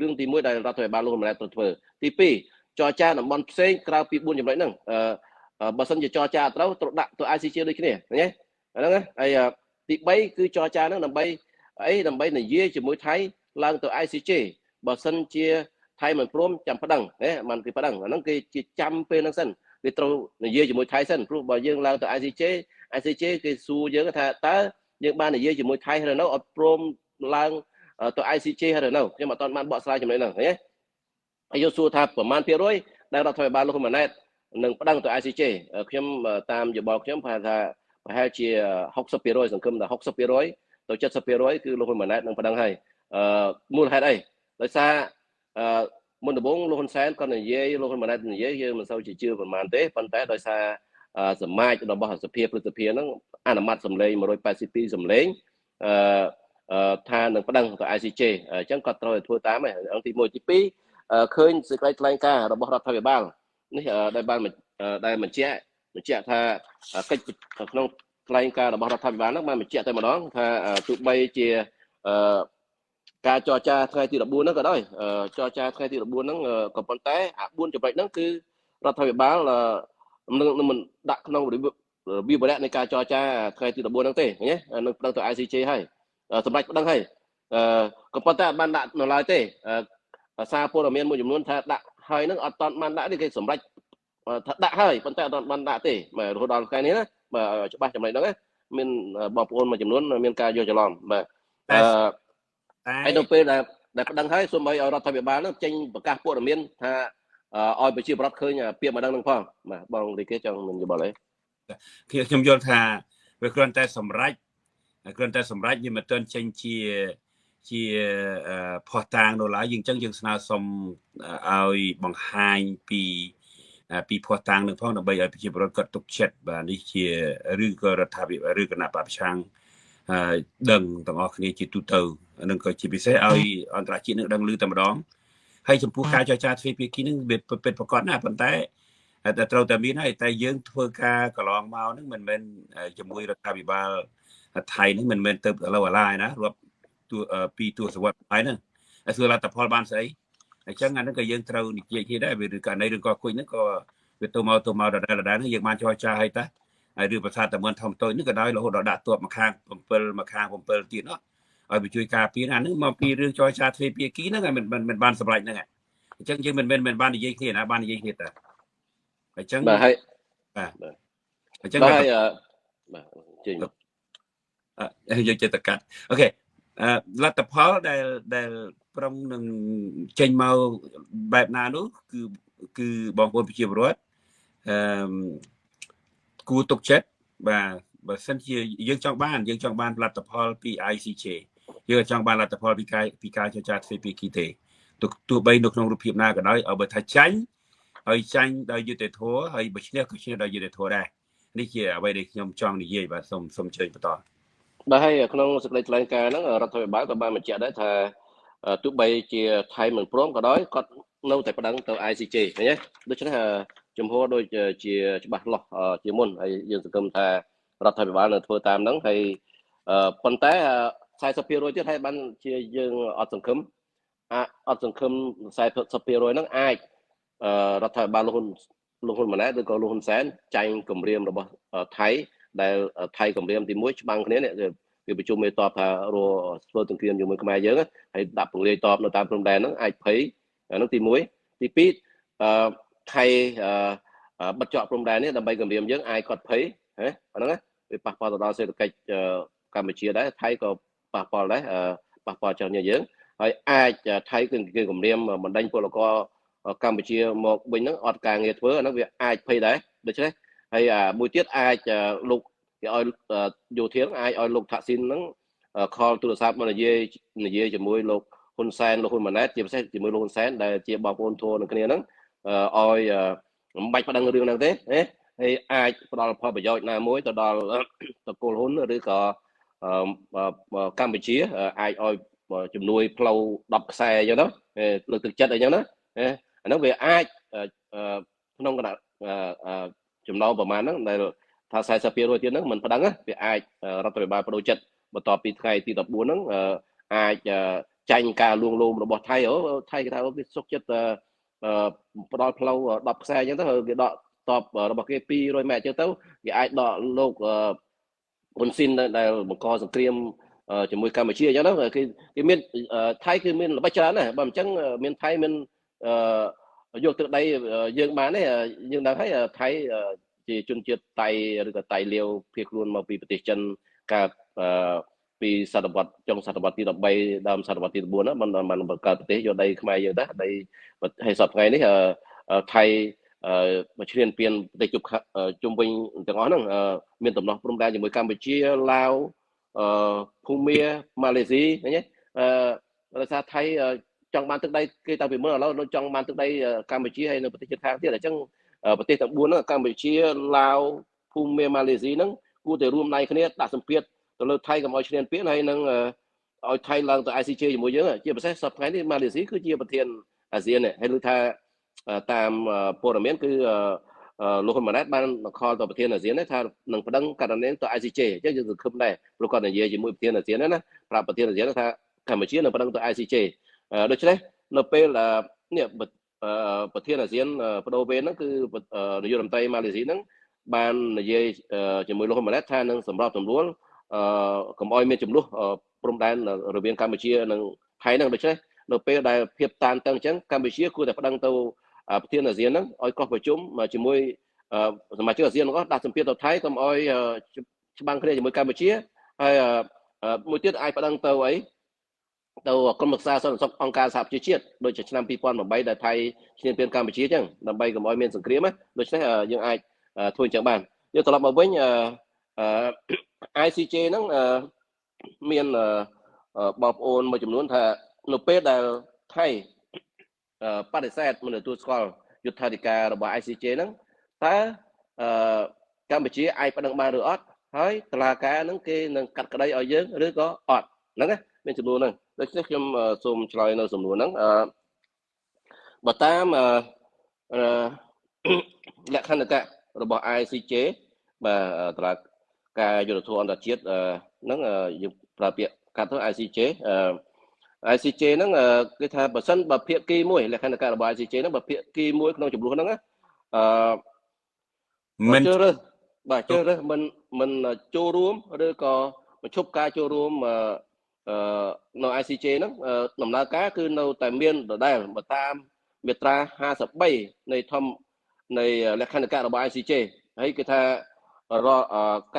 រឿងទី1ដែលរដ្ឋាភិបាលលោកហ៊ុនម៉ាណែតត្រូវធ្វើទី2ចរចាតំបន់ផ្សេងក្រៅពី4ចំណុចហ្នឹងបើសិនជាចរចាត្រូវដាក់ទៅ ICJ ដូចគ្នាណាហ្នឹងហើយទី3គឺចរចាហ្នឹងដើម្បីនិយាយជាមួយថៃឡើងទៅ ICJ បើសិនជាថៃមិនព្រមចាំប្តឹងមិនគេប្តឹងអាហ្នឹងគេជាចាំពេលហ្នឹងសិនគេត្រូវនិយាយជាមួយថៃសិនព្រោះបើយើងឡើងទៅ ICJ គេសួរយើងថាតើយើងបាននិយាយជាមួយថៃហើយនៅអត់ព្រមឡើងទៅ ICJ ហើយនៅខ្ញុំអត់ទាន់បានបកស្រាយចំណុចហ្នឹងណាហើយយើងសួរថាប្រមាណភាគរយដែលរដ្ឋាភិបាលលោកហ៊ុនម៉ាណែតនឹងប្តឹងទៅ ICJ ខ្ញុំតាមយោបល់ខ្ញុំថាប្រហែលជា 60% សង្ឃឹមថា 60% ទៅ 70% គឺលោកហ៊ុនម៉ាណែតនឹងប្តឹងហើយមូលហេតុអីដោយសារមុនដំបូងលោកហ៊ុនសែនក៏និយាយលោកហ៊ុនម៉ាណែតនិយាយយើងមិនសូវជឿប្រហែលទេប៉ុន្តែដោយសារសមាជរបស់សភាព្រឹទ្ធសភាហ្នឹងអនុម័តសម្លេង182សម្លេងថានឹងប្តឹងទៅ ICJ អញ្ចឹងគាត់ត្រូវធ្វើតាមហើយទី1ទី2ឃើញសេចក្តីថ្លែងការណ៍របស់រដ្ឋាភិបាលនេះដែលបានបញ្ជាក់ថាកិច្ចក្នុងថ្លែងការណ៍របស់រដ្ឋាភិបាលហ្នឹងបានបញ្ជាក់តែម្ដងថាទោះបីជាការចរចាថ្ងៃទី14ហ្នឹងក៏ដោយចរចាថ្ងៃទី14ហ្នឹងក៏ប៉ុន្តែ4ចំណុចហ្នឹងគឺរដ្ឋាភិបាលនឹងមិនដាក់ក្នុងវិបរៈនៃការចរចាថ្ងៃទី14ហ្នឹងទេណានឹងប្តឹងទៅ ICJ ហើយសម្រាប់ប្តឹងហើយក៏ប៉ុន្តែអត់បានដាក់នៅឡើយទេសារព័ត៌មានមួយចំនួនថាដាក់ហើយហ្នឹងអត់តាន់បានដាក់ទេគេសម្រេចថាដាក់ហើយប៉ុន្តែអត់បានដាក់ទេរហូតដល់ថ្ងៃនេះណាបាទច្បាស់ចំណុចហ្នឹងមានបងប្អូនមួយចំនួនមានការយល់ច្រឡំបាទហើយនៅពេលដែលប្តឹងហើយសូមឲ្យរដ្ឋាភិបាលហ្នឹងចេញប្រកាសព័ត៌មានថាឲ្យប្រជាពលរដ្ឋឃើញពាក្យម្ដងហ្នឹងផងបាទបងរីគេចង់មិនយល់អីខ្ញុំយល់ថាវាគ្រាន់តែសម្រេចវាមិនទាន់ចេញជាផុសតាងនៅឡើយយើងអញ្ចឹងយើងស្នើសុំឲ្យបង្ហាញពីផុសតាងនឹងផងដើម្បីឲ្យប្រជាពលរដ្ឋគាត់ទុកចិត្តបាទនេះជាឬក៏រដ្ឋាភិបាលឬគណៈបព្វឆាំងដឹងទាំងអស់គ្នាជាទូទៅនឹងក៏ជាពិសេសឲ្យអន្តរជាតិនឹងដឹងឮតែម្ដង ហើយចំពោះការចរចាទ្វេភាគីនឹងវាពិតប្រាកដណាស់ប៉ុន្តែតែត្រូវតែមានហើយតែយើងធ្វើការកន្លងមកហ្នឹងមិនមែនជាមួយរដ្ឋាភិបាលថៃហ្នឹងមិនមែនទៅឥឡូវអាឡាយណារាប់ពីទសវត្សរ៍ហើយហ្នឹងហើយធ្វើលទ្ធផលបានស្អីអញ្ចឹងអាហ្នឹងក៏យើងត្រូវនិយាយគ្នាដែរវាករណីរឿងកគុយហ្នឹងក៏វាទៅមកដដែលហ្នឹងយើងបានចរចាឲ្យតាហើយរឿងប្រាសាទតាមុនធំតូចនេះក៏ដោយរហូតដល់ដាក់ទ័ពម្ខាង7ទៀតនោះឲ្យไปជួយការពារអាហ្នឹងមកពីរឿងចរចាទ្វេភាគីហ្នឹងមិនបានសម្រេចហ្នឹងអញ្ចឹងយើងមិនបាននិយាយគ្នាណាបាននិយាយគ្នាតាអញ្ចឹងបាទហើយបាទអញ្ចឹងបាទបាទជិញយើងចិត្តកាត់អូខេលទ្ធផលដែលប្រុងនឹងចេញមកបែបណានោះគឺបងប្អូនប្រជាពលរដ្ឋគួរទុកចិត្តបាទបើសិនជាយើងចង់បានលទ្ធផលពី ICJ យើងចង់បានលទ្ធផលពីការចរចាទ្វេភាគីទេទោះបីនៅក្នុងរូបភាពណាក៏ដោយឲ្យបើថាចាញ់ដោយយុត្តិធម៌ហើយបើឈ្នះក៏ឈ្នះដោយយុត្តិធម៌ដែរនេះជាអ្វីដែលខ្ញុំចង់និយាយបាទសូមជើញបន្តបាទហើយក្នុងសេចក្តីថ្លែងការណ៍ហ្នឹងរដ្ឋាភិបាលក៏បានបញ្ជាក់ដែរថាទោះបីជាថៃមិនព្រមក៏ដោយគាត់នៅតែប្តឹងទៅ ICJ ឃើញទេដូច្នេះជំហរដូចជាច្បាស់លាស់ជាមុនហើយយើងសង្ឃឹមថារដ្ឋាភិបាលនឹងធ្វើតាមហ្នឹងហើយប៉ុន្តែ40%ទៀតហើយបានជាយើងអត់សង្ឃឹម40% ហ្នឹងអាចរដ្ឋាភិបាលលោកហ៊ុនម៉ាណែតឬក៏លោកហ៊ុនសែនចាញ់គម្រាមរបស់ថៃដែលថៃគម្រាមទី1ច្បាំងគ្នានេះវាប្រជុំមេតបថារធ្វើទង្គ្រាមជាមួយខ្មែរយើងហើយដាក់ពង្រាយតបនៅតាមព្រំដែនហ្នឹងអាចភ័យហ្នឹងទី1ទី2ថៃបិទជាប់ព្រំដែននេះដើម្បីគម្រាមយើងអាចគាត់ភ័យអាហ្នឹងវាប៉ះពាល់ទៅដល់សេដ្ឋកិច្ចកម្ពុជាដែរថៃក៏ប៉ះពាល់ដែរប៉ះពាល់ចំយើងហើយអាចថៃគឺគម្រាមបណ្ដេញពលករកម្ពុជាមកវិញហ្នឹងអត់ការងារធ្វើអាហ្នឹងវាអាចភ័យដែរដូច្នេះហើយមួយទៀតអាចលោកគេឲ្យយោធាអាចឲ្យលោកថាក់ស៊ីនហ្នឹងខលទូរស័ព្ទមកនិយាយជាមួយលោកហ៊ុនសែនលោកហ៊ុនម៉ាណែតជាពិសេសជាមួយលោកហ៊ុនសែនដែលជាបងប្អូនធួនឹងគ្នាហ្នឹងឲ្យមិនបាច់ប្តឹងរឿងហ្នឹងទេហើយអាចផ្ដល់ផលប្រយោជន៍ណាមួយទៅដល់តកូលហ៊ុនឬក៏កម្ពុជាអាចឲ្យជំនួយផ្លូវ10ខ្សែអញ្ចឹងទៅលើកទឹកចិត្តអីចឹងណាអាហ្នឹងវាអាចក្នុងគណៈចំណោមប្រមាណហ្នឹងដែលថា40%ទៀតហ្នឹងមិនប្តឹងវាអាចរដ្ឋាភិបាលបដូរចិត្តបន្ទាប់ពីថ្ងៃទី14ហ្នឹងអាចចាញ់ការលួងលោមរបស់ថៃថៃគេថាវាសុខចិត្តផ្ដល់ផ្លូវ10ខ្សែអញ្ចឹងទៅគេដកតបរបស់គេ200ម៉ែត្រអញ្ចឹងទៅគេអាចដកលោកហ៊ុនស៊ីនដែលបង្កសង្គ្រាមជាមួយកម្ពុជាអញ្ចឹងទៅគេមានថៃគឺមានល្បិចច្រើនណាស់បើមិនអញ្ចឹងមានថៃមានយកទឹកដីយើងបានទេយើងដឹងហើយថៃជាជនជាតិតៃឬក៏តៃលាវភៀសខ្លួនមកពីប្រទេសចិនកាលពីសតវត្សចុងសតវត្សទី13ដើមសតវត្សទី14ហ្នឹងมันបង្កើតប្រទេសយកដីខ្មែរយើងដែរដីហើយសប្តាហ៍ថ្ងៃនេះថៃមកឈ្លានពានប្រទេសជុំវិញទាំងអស់ហ្នឹងមានដំណោះព្រំដែនជាមួយកម្ពុជាឡាវភូមាម៉ាឡេស៊ីឃើញទេដោយសារថៃចង់បានទឹកដីគេតាំងពីមុនឥឡូវចង់បានទឹកដីកម្ពុជាហើយនៅប្រទេសជិតខាងទៀតអញ្ចឹងប្រទេសទាំង4ហ្នឹងកម្ពុជាឡាវភូមាម៉ាឡេស៊ីហ្នឹងគួរតែរួមដៃគ្នាដាក់សម្ពាធទៅលើថៃកុំឲ្យឈ្លានពានហើយនឹងឲ្យថៃឡើងទៅ ICJ ជាមួយយើងជាពិសេសសប្តាហ៍នេះម៉ាឡេស៊ីគឺជាប្រធានអាស៊ានហើយឮថាតាមព័ត៌មានគឺលោកហ៊ុនម៉ាណែតបានខលទៅប្រធានអាស៊ានថានឹងប្តឹងករណីទៅ ICJ អញ្ចឹងយើងសង្ឃឹមដែរព្រោះគាត់និយាយជាមួយប្រធានអាស៊ានណាប្រាប់ប្រធានអាស៊ានថាកម្ពុជានឹងប្តឹងទៅ ICJ ដូច្នេះនៅពេលនេះប្រធានអាស៊ានបដូវពេលហ្នឹងគឺនាយករដ្ឋមន្ត្រីម៉ាឡេស៊ីហ្នឹងបាននិយាយជាមួយលោកហ៊ុនម៉ាណែតថានឹងសម្របសម្រួលកុំឲ្យមានចំនួនព្រំដែនរវាងកម្ពុជានិងថៃហ្នឹងដូច្នេះនៅពេលដែលភាពតានតឹងអញ្ចឹងកម្ពុជាគួរតែប្តឹងទៅប្រធានអាស៊ានហ្នឹងឲ្យកោះប្រជុំជាមួយសមាជិកអាស៊ានទាំងអស់ដាក់សម្ពាធទៅថៃកុំឲ្យច្បាំងគ្នាជាមួយកម្ពុជាហើយមួយទៀតអាចប្តឹងទៅអីទៅក្រុមប្រឹក្សាសន្តិសុខអង្គការសហប្រជាជាតិដូចជាឆ្នាំ2008ដែលថៃឈ្លានពានកម្ពុជាអញ្ចឹងដើម្បីកុំឲ្យមានសង្គ្រាមណាដូច្នេះយើងអាចធ្វើអញ្ចឹងបានយើងត្រឡប់មកវិញICJ ហ្នឹងមានបងប្អូនមួយចំនួនថានៅពេលដែលថៃបដិសេធមិនទទួលស្គាល់យុត្ថាធិការរបស់ ICJ ហ្នឹងតើកម្ពុជាអាចប្តឹងបានឬអត់ហើយតុលាការហ្នឹងគេនឹងកាត់ក្តីឲ្យយើងឬក៏អត់ហ្នឹងណាមានចំនួនហ្នឹងដូច្នេះខ្ញុំសូមឆ្លើយនៅសំណួរហ្នឹង បើតាមលក្ខណ្ឌកៈរបស់ ICJ បាទតើការយុត្តិធម៌អន្តរជាតិហ្នឹងយើងប្រើពាក្យកាត់ទៅ ICJ ICJ ហ្នឹងគឺថាបើសិនបើភាគីមួយលក្ខណ្ឌកៈរបស់ ICJ ហ្នឹងបើភាគីមួយក្នុងចំនួនហ្នឹងមិនជ្រើសរើសបាទជ្រើសរើសមិនចូលរួមឬក៏បញ្ឈប់ការចូលរួមនៅ ICJ ហ្នឹងដំណើរការគឺនៅតែមានដដែលបើតាមមាត្រា53នៃលក្ខណ្ឌកៈរបស់ ICJ ហើយគឺថា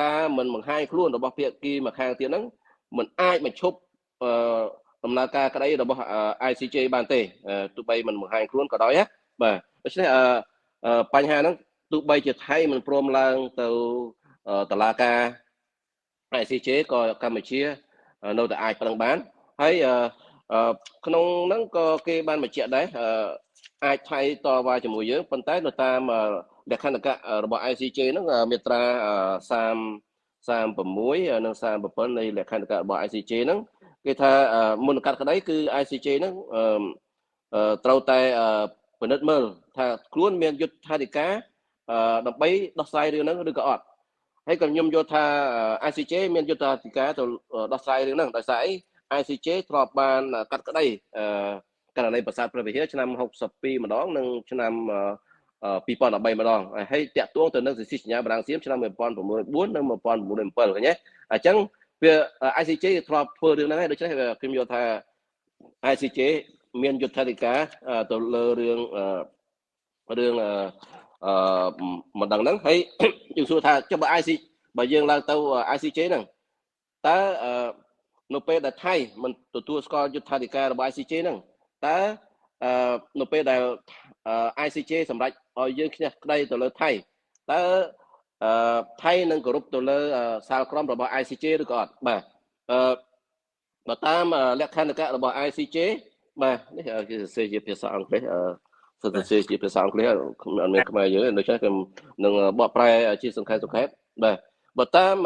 ការមិនបង្ហាញខ្លួនរបស់ភាគីមួយខាងទៀតហ្នឹងមិនអាចបញ្ឈប់ដំណើរការក្តីរបស់ ICJ បានទេទោះបីមិនបង្ហាញខ្លួនក៏ដោយណាបាទដូច្នេះបញ្ហាហ្នឹងទោះបីជាថៃមិនព្រមឡើងទៅតុលាការ ICJ ក៏កម្ពុជានៅតែអាចប្រឹងបានហើយក្នុងហ្នឹងក៏គេបានបញ្ជាក់ដែរអាចថៃតវ៉ាជាមួយយើងប៉ុន្តែនៅតាមលក្ខណ្ឌកៈរបស់ ICJ ហ្នឹងមាត្រា36និង37នៃលក្ខណ្ឌកៈរបស់ ICJ ហ្នឹងគេថាមុនកាត់ក្តីគឺ ICJ ហ្នឹងត្រូវតែពិនិត្យមើលថាខ្លួនមានយុត្ថាធិការដើម្បីដោះស្រាយរឿងហ្នឹងឬក៏អត់ហើយក៏ខ្ញុំយល់ថា ICJ មានយុត្ថាធិការទៅដោះស្រាយរឿងហ្នឹងដោយសារអី ICJ ធ្លាប់បានកាត់ក្តីករណីប្រាសាទព្រះវិហារឆ្នាំ62ម្ដងនិងឆ្នាំ2013ម្ដងហើយតាក់ទងទៅនឹងសន្ធិសញ្ញាបារាំងសៀមឆ្នាំ1904និង1907ឃើញទេអញ្ចឹងវា ICJ ធ្លាប់ធ្វើរឿងហ្នឹងហើយដូច្នេះខ្ញុំយល់ថា ICJ មានយុត្ថាធិការទៅលើរឿងមិនដឹងហ្នឹងហើយយើងសួរថាចុះបើយើងឡើងទៅ ICJ ហ្នឹងតើនៅពេលដែលថៃមិនទទួលស្គាល់យុត្ថាធិការរបស់ ICJ ហ្នឹងតើនៅពេលដែល ICJ សម្រេចឲ្យយើងឈ្នះក្តីទៅលើថៃតើថៃនឹងគោរពទៅលើសាលក្រមរបស់ ICJ ឬក៏អត់បាទបើតាមលក្ខណ្ឌកៈរបស់ ICJ បាទនេះគេសរសេរជាភាសាអង់គ្លេសសរសេរជាភាសាអង់គ្លេសអត់មានខ្មែរយើងទេដូច្នេះខ្ញុំនឹងបកប្រែជាសង្ខេបបាទបើតាម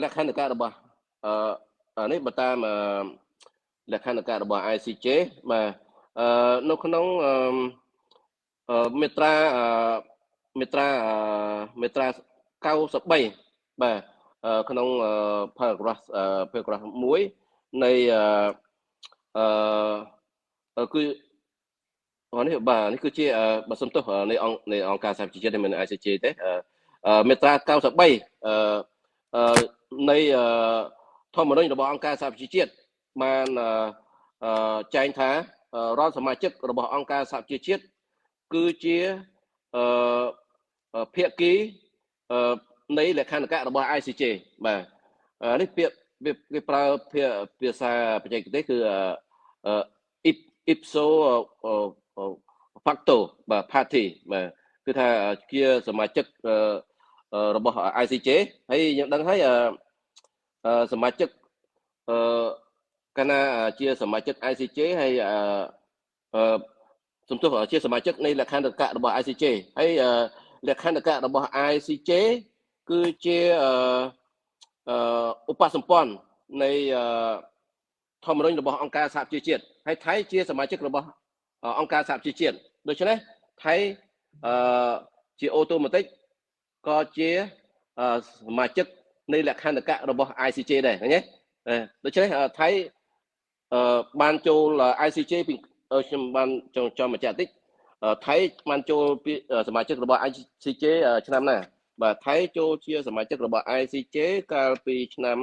លក្ខណ្ឌកៈរបស់នេះបើតាមលក្ខណ្ឌកៈរបស់ ICJ បាទនៅក្នុងមាត្រា93បាទក្នុង paragraph 1នៃគឺនេះបាទនេះគឺជាបើសំទោសនៃអង្គការសហប្រជាជាតិមិន ICJ ទេមាត្រា93នៃធម្មនុញ្ញរបស់អង្គការសហប្រជាជាតិបានចែងថារដ្ឋសមាជិករបស់អង្គការសហប្រជាជាតិគឺជាភាគីនៃលក្ខណ្ឌកៈរបស់ ICJ បាទនេះពាក្យគេប្រើភាសាបច្ចេកទេសគឺipso facto បាទ party បាទគឺថាជាសមាជិករបស់ ICJ ហើយយើងដឹងហើយសមាជិកកាលណាជាសមាជិក ICJ ហើយសំទោសជាសមាជិកនៃលក្ខណ្ឌកៈរបស់ ICJ ហើយលក្ខណ្ឌកៈរបស់ ICJ គឺជាឧបសម្ព័ន្ធនៃធម្មនុញ្ញរបស់អង្គការសហប្រជាជាតិហើយថៃជាសមាជិករបស់អង្គការសហប្រជាជាតិដូច្នេះថៃជាអូតូម៉ាទិកក៏ជាសមាជិកនៃលក្ខណ្ឌកៈរបស់ ICJ ដែរឃើញទេដូច្នេះថៃបានចូល ICJ ពីខ្ញុំបានចង់បញ្ជាក់តិចថៃបានចូលពីសមាជិករបស់ ICJ ឆ្នាំណាបាទថៃចូលជាសមាជិករបស់ ICJ កាលពីឆ្នាំ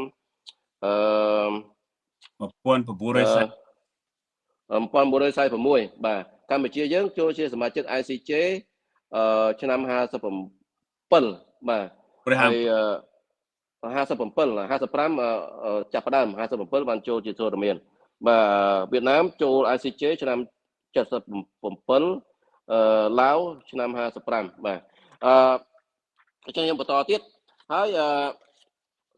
1946បាទកម្ពុជាយើងចូលជាសមាជិក ICJ ឆ្នាំ57បាទហើយ55ចាប់ផ្ដើម57បានចូលជាធរមានបាទវៀតណាមចូល ICJ ឆ្នាំ77ឡាវឆ្នាំ55បាទអញ្ចឹងខ្ញុំបន្តទៀតហើយ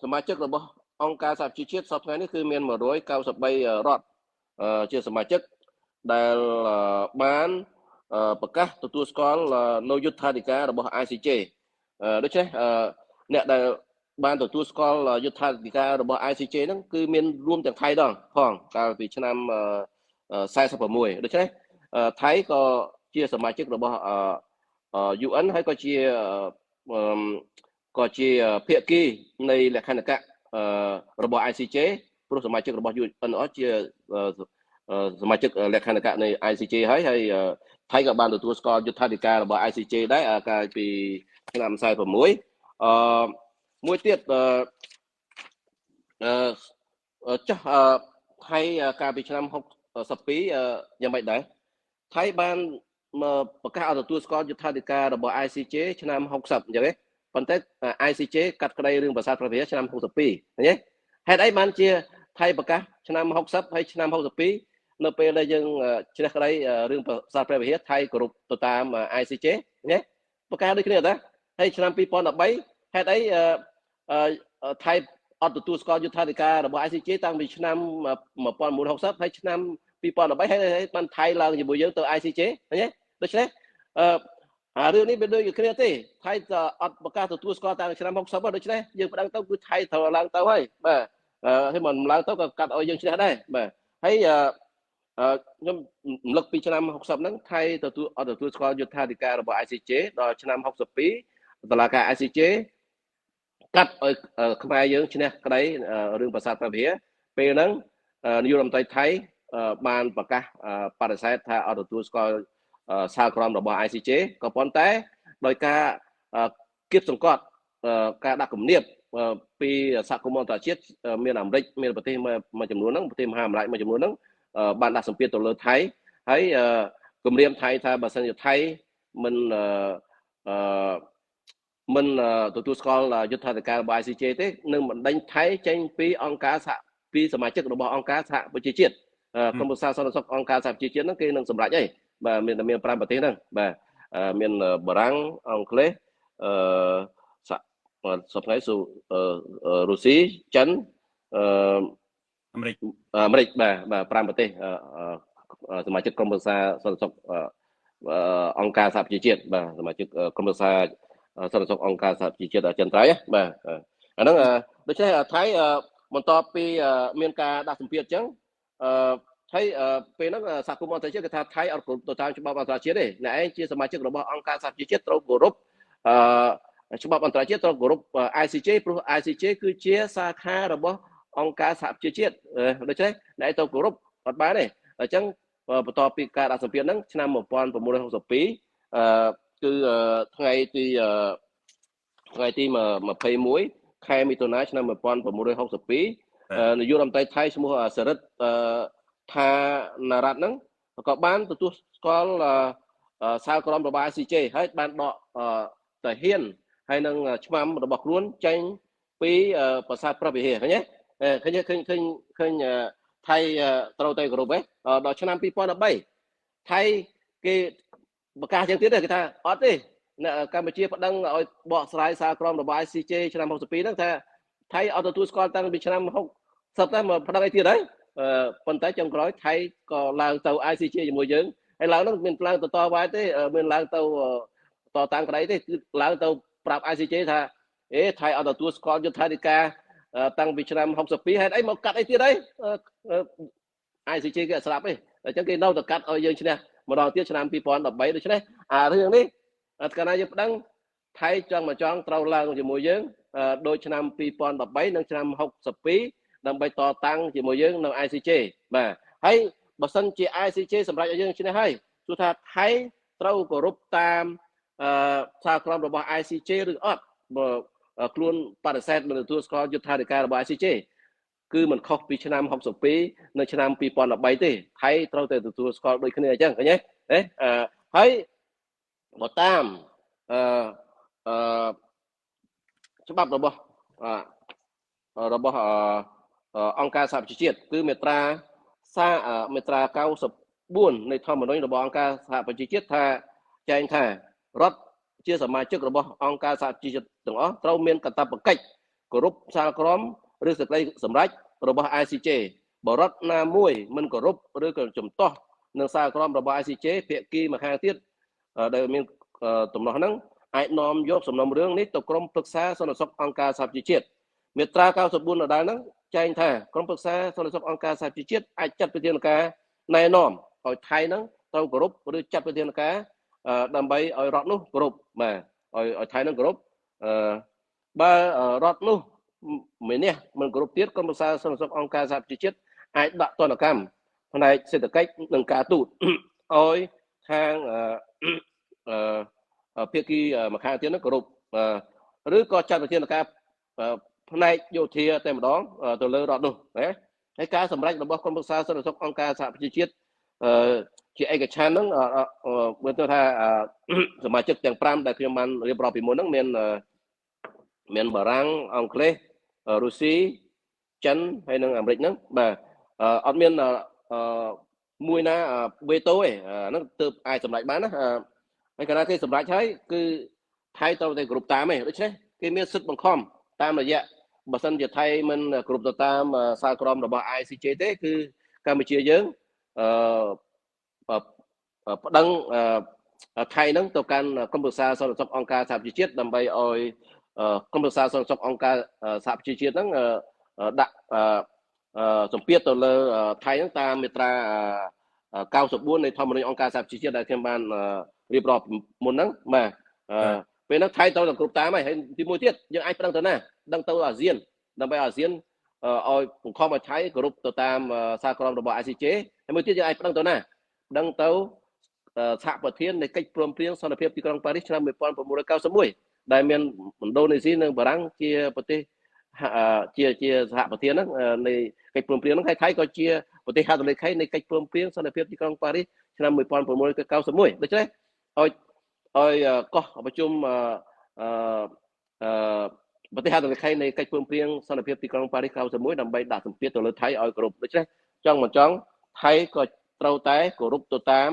សមាជិករបស់អង្គការសហប្រជាជាតិសប្តាហ៍នេះគឺមាន193រដ្ឋជាសមាជិកដែលបានប្រកាសទទួលស្គាល់នៅយុត្ថាធិការរបស់ ICJ ដូច្នេះអ្នកដែលបានទទួលស្គាល់យុត្ថាធិការរបស់ ICJ ហ្នឹងគឺមានរួមទាំងថៃផងកាលពីឆ្នាំ46ដូច្នេះ ថៃក៏ជាសមាជិករបស់UN ហើយក៏ជាភាគីនៃលក្ខន្តិកៈរបស់ ICJ ព្រោះសមាជិករបស់ UN ជាសមាជិកលក្ខន្តិកៈនៃ ICJ ហើយថៃក៏បានទទួលស្គាល់យុត្ថាធិការរបស់ ICJ ដែរកាលពីឆ្នាំ46មួយទៀតចាស់ថៃកាលពីឆ្នាំ62យ៉ាងម៉េចដែរថៃបានប្រកាសឲ្យទទួលស្គាល់យុត្ថាធិការរបស់ ICJ ឆ្នាំ60អញ្ចឹងទេប៉ុន្តែ ICJ កាត់ក្តីរឿងប្រាសាទព្រះវិហារឆ្នាំ62ឃើញទេហេតុអីបានជាថៃប្រកាសឆ្នាំ60ហើយឆ្នាំ62នៅពេលដែលយើងជ្រះក្តីរឿងប្រាសាទព្រះវិហារថៃគោរពទៅតាម ICJ ណាប្រកាសដូចគ្នាតាហើយឆ្នាំ2013ហេតុអីថៃអត់ទទួលស្គាល់យុត្ថាធិការរបស់ ICJ តាំងពីឆ្នាំ1960ហើយឆ្នាំ2013ហើយបានថៃឡើងជាមួយយើងទៅ ICJ ឃើញទេដូច្នេះរឿងនេះវាដូចគ្នាទេថៃអត់ប្រកាសទទួលស្គាល់តាំងឆ្នាំ60ដូច្នេះយើងប្តឹងទៅគឺថៃត្រូវឡើងទៅហើយបាទហើយមិនឡើងទៅក៏កាត់ឲ្យយើងឈ្នះដែរបាទហើយខ្ញុំរំលឹកពីឆ្នាំ60ហ្នឹងថៃអត់ទទួលស្គាល់យុត្ថាធិការរបស់ ICJ ដល់ឆ្នាំ62តុលាការ ICJ កាត់ឲ្យខ្មែរយើងឈ្នះក្តីរឿងប្រាសាទព្រះវិហារពេលហ្នឹងនាយករដ្ឋមន្ត្រីថៃបានប្រកាសបដិសេធថាអត់ទទួលស្គាល់សាលក្រមរបស់ ICJ ក៏ប៉ុន្តែដោយការគៀបសង្កត់ការដាក់គំនាបពីសហគមន៍អន្តរជាតិមានអាមេរិកមានប្រទេសមួយចំនួនហ្នឹងប្រទេសមហាអំណាចមួយចំនួនហ្នឹងបានដាក់សម្ពាធទៅលើថៃហើយគម្រាមថៃថាបើសិនជាថៃមិនទទួលស្គាល់យុត្ថាធិការរបស់ ICJ ទេនឹងបណ្ដេញថៃចេញពីអង្គការពីសមាជិករបស់អង្គការសហប្រជាជាតិក្រុមប្រឹក្សាសន្តិសុខអង្គការសហប្រជាជាតិហ្នឹងគេនឹងសម្រេចហើយបាទមាន5ប្រទេសហ្នឹងបាទមានបារាំងអង់គ្លេសសប្តាហ៍រុស្ស៊ីចិនអាមេរិកបាទ5ប្រទេសសមាជិកក្រុមប្រឹក្សាសន្តិសុខអង្គការសហប្រជាជាតិបាទសមាជិកក្រុមប្រឹក្សាសន្តិសុខអង្គការសហប្រជាជាតិអចិន្ត្រៃយ៍បាទអាហ្នឹងដូច្នេះថៃបន្ទាប់ពីមានការដាក់សម្ពាធអញ្ចឹងហើយពេលហ្នឹងសហគមន៍អន្តរជាតិគេថាថៃអត់គោរពទៅតាមច្បាប់អន្តរជាតិទេអ្នកឯងជាសមាជិករបស់អង្គការសហប្រជាជាតិត្រូវគោរពច្បាប់អន្តរជាតិត្រូវគោរព ICJ ព្រោះ ICJ គឺជាសាខារបស់អង្គការសហប្រជាជាតិដូច្នេះអ្នកឯងត្រូវគោរពអត់បានទេអញ្ចឹងបន្ទាប់ពីការដាក់សម្ពាធហ្នឹងឆ្នាំ1962គឺថ្ងៃទី21ខែមិថុនាឆ្នាំ1962នាយករដ្ឋមន្ត្រីថៃឈ្មោះសរិទ្ធថាណារ៉ាត់ហ្នឹងក៏បានទទួលស្គាល់សាលក្រមរបស់ ICJ ហើយបានដកតាហ៊ានហើយនឹងឆ្មាំរបស់ខ្លួនចេញពីប្រាសាទព្រះវិហារឃើញទេឃើញថៃត្រូវទៅគោរពដល់ឆ្នាំ2013ថៃគេប្រកាសយ៉ាងទៀតគេថាអត់ទេកម្ពុជាប្តឹងឲ្យបកស្រាយសាលក្រមរបស់ ICJ ឆ្នាំ62ហ្នឹងថាថៃអត់ទទួលស្គាល់តាំងពីឆ្នាំ60តែមកប្តឹងឲ្យទៀតហើយប៉ុន្តែចុងក្រោយថៃក៏ឡើងទៅ ICJ ជាមួយយើងហើយឡើងហ្នឹងមានឡើងទៅវាយទេមានឡើងទៅតាំងក្តីទេគឺឡើងទៅប្រាប់ ICJ ថាថៃអត់ទទួលស្គាល់យុត្ថាធិការតាំងពីឆ្នាំ62ហេតុអីមកកាត់អីទៀតហើយ ICJ គេអត់ស្លាប់ទេអញ្ចឹងគេនៅតែកាត់ឲ្យយើងឈ្នះម្ដងទៀតឆ្នាំ2013ដូច្នេះរឿងនេះកាលណាយើងប្តឹងថៃចង់ត្រូវឡើងជាមួយយើងដូចឆ្នាំ2013និងឆ្នាំ62ដើម្បីតតាំងជាមួយយើងនៅ ICJ បាទហើយបើសិនជា ICJ សម្រាប់ឲ្យយើងឈ្នះហើយគឺថាថៃត្រូវគោរពតាមសាលក្រមរបស់ ICJ ឬអត់បើខ្លួនបដិសេធមិនទទួលស្គាល់យុត្ថាធិការរបស់ ICJ គឺមិនខុសពីឆ្នាំ62នៅឆ្នាំ2013ទេថៃត្រូវតែទទួលស្គាល់ដូចគ្នាអញ្ចឹងឃើញទេហើយបើតាមច្បាប់របស់អង្គការសហប្រជាជាតិគឺមាត្រា94នៃធម្មនុញ្ញរបស់អង្គការសហប្រជាជាតិថាចែងថារដ្ឋជាសមាជិករបស់អង្គការសហប្រជាជាតិទាំងអស់ត្រូវមានកាតព្វកិច្ចគោរពសាលក្រមឬសេចក្តីសម្រេចរបស់ ICJ បរដ្ឋណាមួយមិនគោរពឬក៏ជំទាស់នឹងសាលក្រមរបស់ ICJ ភាគីម្ខាងទៀតដែលមានទំនាស់ហ្នឹងអាចនាំយកសំណុំរឿងនេះទៅក្រុមប្រឹក្សាសន្តិសុខអង្គការសហប្រជាជាតិមាត្រា94ដដែលហ្នឹងចែងថាក្រុមប្រឹក្សាសន្តិសុខអង្គការសហប្រជាជាតិអាចចាត់វិធានការណែនាំឲ្យថៃហ្នឹង ត្រូវគោរពឬចាត់វិធានការដើម្បីឲ្យរដ្ឋនោះគោរពបាទឲ្យថៃនឹងគោរពបើរដ្ឋនោះម្នេះមិនគោរពទៀតក្រុមប្រឹក្សាសន្តិសុខអង្គការសហប្រជាជាតិអាចដាក់ទណ្ឌកម្មផ្នែកសេដ្ឋកិច្ចនិងការទូតឲ្យខាងភាគីម្ខាងទៀតនឹងគោរពឬក៏ចាត់វិធានការផ្នែកយោធាតែម្ដងទៅលើរដ្ឋនោះណាហើយការសម្រេចរបស់ក្រុមប្រឹក្សាសន្តិសុខអង្គការសហប្រជាជាតិជាឯកច្ឆន្ទហ្នឹងមើលទៅថាសមាជិកទាំង5ដែលខ្ញុំបានរៀបរាប់ពីមុនហ្នឹងមានបារាំងអង់គ្លេសរុស្ស៊ីចិនហើយនិងអាមេរិកហ្នឹងបាទអត់មានមួយណាវេតូទេហ្នឹងទើបអាចសម្រេចបានណាហើយកាលណាគេសម្រេចហើយគឺថៃត្រូវតែគ្រប់តាមទេដូច្នេះគេមានសិទ្ធិបង្ខំតាមរយៈបើសិនជាថៃមិនគ្រប់ទៅតាមសាលក្រមរបស់ ICJ ទេគឺកម្ពុជាយើងប្តឹងថៃហ្នឹងទៅកាន់ក្រុមប្រឹក្សាសន្តិសុខអង្គការសហប្រជាជាតិដើម្បីឲ្យក្រុមប្រឹក្សាសន្តិសុខអង្គការសហប្រជាជាតិហ្នឹងដាក់សម្ពាធទៅលើថៃហ្នឹងតាមមាត្រា94នៃធម្មនុញ្ញអង្គការសហប្រជាជាតិដែលខ្ញុំបានរៀបរាប់មុនហ្នឹងបាទពេលហ្នឹងថៃត្រូវតែគ្រប់តាមហើយទីមួយទៀតយើងអាចប្តឹងទៅណាដឹងទៅអាស៊ានដើម្បីអាស៊ានឲ្យបង្ខំឲ្យថៃគោរពទៅតាមសាលក្រមរបស់ ICJ ហើយមួយទៀតយើងអាចប្តឹងទៅណាដឹងទៅសហប្រធាននៃកិច្ចព្រមព្រៀងសន្តិភាពទីក្រុងប៉ារីសឆ្នាំ1991ដែលមានឥណ្ឌូនេស៊ីនិងបារាំងជាប្រទេសជាសហប្រធានហ្នឹងនៃកិច្ចព្រមព្រៀងហ្នឹងហើយថៃក៏ជាប្រទេសហត្ថលេខីនៃកិច្ចព្រមព្រៀងសន្តិភាពទីក្រុងប៉ារីសឆ្នាំ1991ដូច្នេះឲ្យកោះប្រជុំប្រទេសហត្ថលេខីនៃកិច្ចព្រមព្រៀងសន្តិភាពទីក្រុងប៉ារីស91ដើម្បីដាក់សម្ពាធទៅលើថៃឲ្យគោរពដូច្នេះចង់មិនចង់ថៃក៏ត្រូវតែគោរពទៅតាម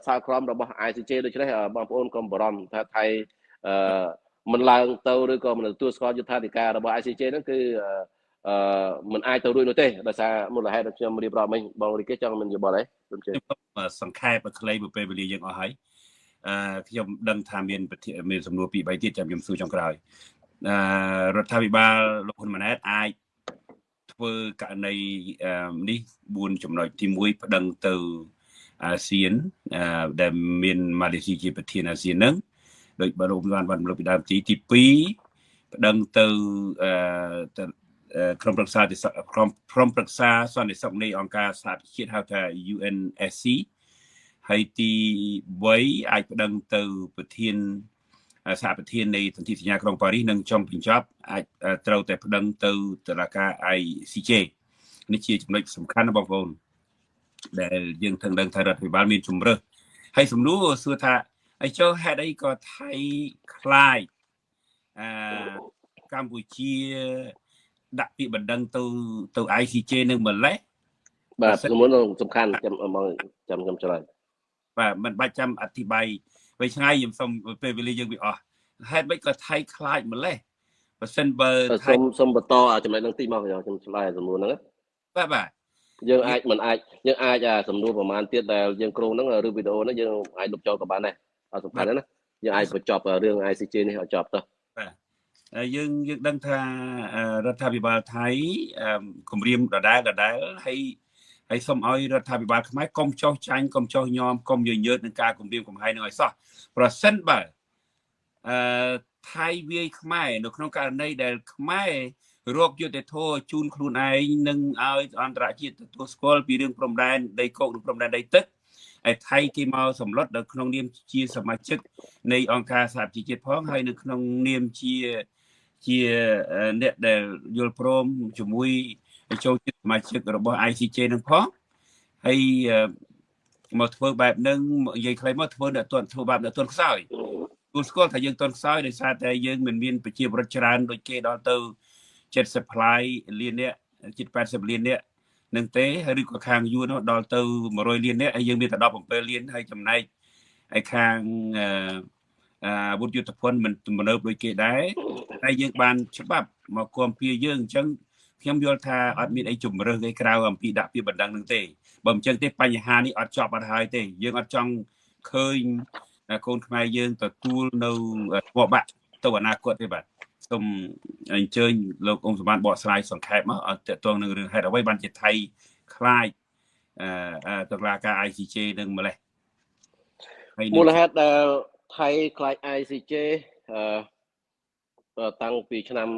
សាលក្រមរបស់ ICJ ដូច្នេះបងប្អូនកុំបារម្ភថាថៃមិនឡើងទៅឬក៏មិនទទួលស្គាល់យុត្ថាធិការរបស់ ICJ ហ្នឹងគឺមិនអាចទៅរួចនោះទេដោយសារមូលហេតុដែលខ្ញុំរៀបរាប់មិញបងរីកេចង់មានយោបល់អីសង្ខេបឲ្យខ្លីពេលវេលាយើងអស់ហើយខ្ញុំដឹងថាមានសំណួរ2 3ទៀតចាំខ្ញុំសួរចុងក្រោយរដ្ឋាភិបាលលោកហ៊ុនម៉ាណែតអាចធ្វើករណីនេះ4ចំណុចទី1ប្តឹងទៅអាស៊ានដែលមានម៉ាឡេស៊ីជាប្រធានអាស៊ានហ្នឹងដោយបើលោកបានលើកពីដើមទី2ប្តឹងទៅក្រុមប្រឹក្សាសន្តិសុខនៃអង្គការសហប្រជាជាតិហៅថា UNSC ហើយទី3អាចប្តឹងទៅប្រធានសហប្រធាននៃសន្ធិសញ្ញាក្រុងប៉ារីសនិងចុងបញ្ចប់អាចត្រូវតែប្តឹងទៅតុលាការ ICJ នេះជាចំណុចសំខាន់ណាបងប្អូនដែលយើងទាំងដឹងថារដ្ឋាភិបាលមានជំរើសហើយសំណួរសួរថាហើយចុះហេតុអីក៏ថៃខ្លាចកម្ពុជាដាក់ពាក្យបណ្ដឹងទៅ ICJ នឹងម្លេះបាទសំណួរសំខាន់ចាំឆ្លើយបាទមិនបាច់ចាំអធិប្បាយវែងឆ្ងាយខ្ញុំសូមពេលវេលាយើងវាអស់ហេតុម៉េចក៏ថៃខ្លាចម្លេះបើសិនបើសូមបន្តចំណុចហ្នឹងតិចមកខ្ញុំឆ្លើយសំណួរហ្នឹងបាទយើងអាចសំណួរប្រហែលទៀតដែលយើងគ្រោងហ្នឹងឬវីដេអូហ្នឹងយើងអាចលុបចោលក៏បានដែរអត់សំខាន់ទេណាយើងអាចបញ្ចប់រឿង ICJ នេះឲ្យចប់ទៅបាទយើងដឹងថារដ្ឋាភិបាលថៃគម្រាមដដែលហើយសូមឲ្យរដ្ឋាភិបាលខ្មែរកុំចោះចាញ់កុំចោះញោមកុំញញើតនឹងការគម្រាមកំហែងនឹងឲ្យសោះប្រសិនបើថៃវាយខ្មែរនៅក្នុងករណីដែលខ្មែររកយុត្តិធម៌ជូនខ្លួនឯងនិងឲ្យអន្តរជាតិទទួលស្គាល់ពីរឿងព្រំដែនដីគោកនិងព្រំដែនដីទឹកហើយថៃគេមកសម្លុតនៅក្នុងនាមជាសមាជិកនៃអង្គការសហប្រជាជាតិផងហើយនៅក្នុងនាមជាអ្នកដែលយល់ព្រមជាមួយចូលជាសមាជិករបស់ ICJ នឹងផងហើយមកធ្វើបែបហ្នឹងនិយាយខ្លីមកធ្វើបែបអ្នកទន់ខ្សោយទូស្គាល់ថាយើងទន់ខ្សោយដោយសារតែយើងមិនមានប្រជាពលរដ្ឋច្រើនដូចគេដល់ទៅ70ផ្លាយលានអ្នកជិត80លានអ្នកនឹងទេឬក៏ខាងយួននោះដល់ទៅ100លានអ្នកហើយយើងមានតែ17លានហើយចំណែកហើយខាងអាវុធយុទ្ធភ័ណ្ឌមិនទំនើបដូចគេដែរហើយយើងបានច្បាប់មកគាំពៀយើងអញ្ចឹងខ្ញុំយល់ថាអត់មានអីជំរើសឯក្រៅអំពីដាក់ពាក្យបណ្ដឹងនឹងទេបើមិនអញ្ចឹងទេបញ្ហានេះអត់ចប់អត់ហើយទេយើងអត់ចង់ឃើញកូនខ្មែរយើងទទួលនៅធម៌បាក់ទៅអនាគតទេបាទសូមអញ្ជើញលោកអ៊ុំសម្បត្តិបកស្រាយសង្ខេបមកឲ្យតកតងនឹងរឿងហេតុអ្វីបានជាថៃខ្លាចតុលាការ ICJ នឹងម្លេះ មូលហេតុដែលថៃខ្លាច ICJ តាំងពីឆ្នាំ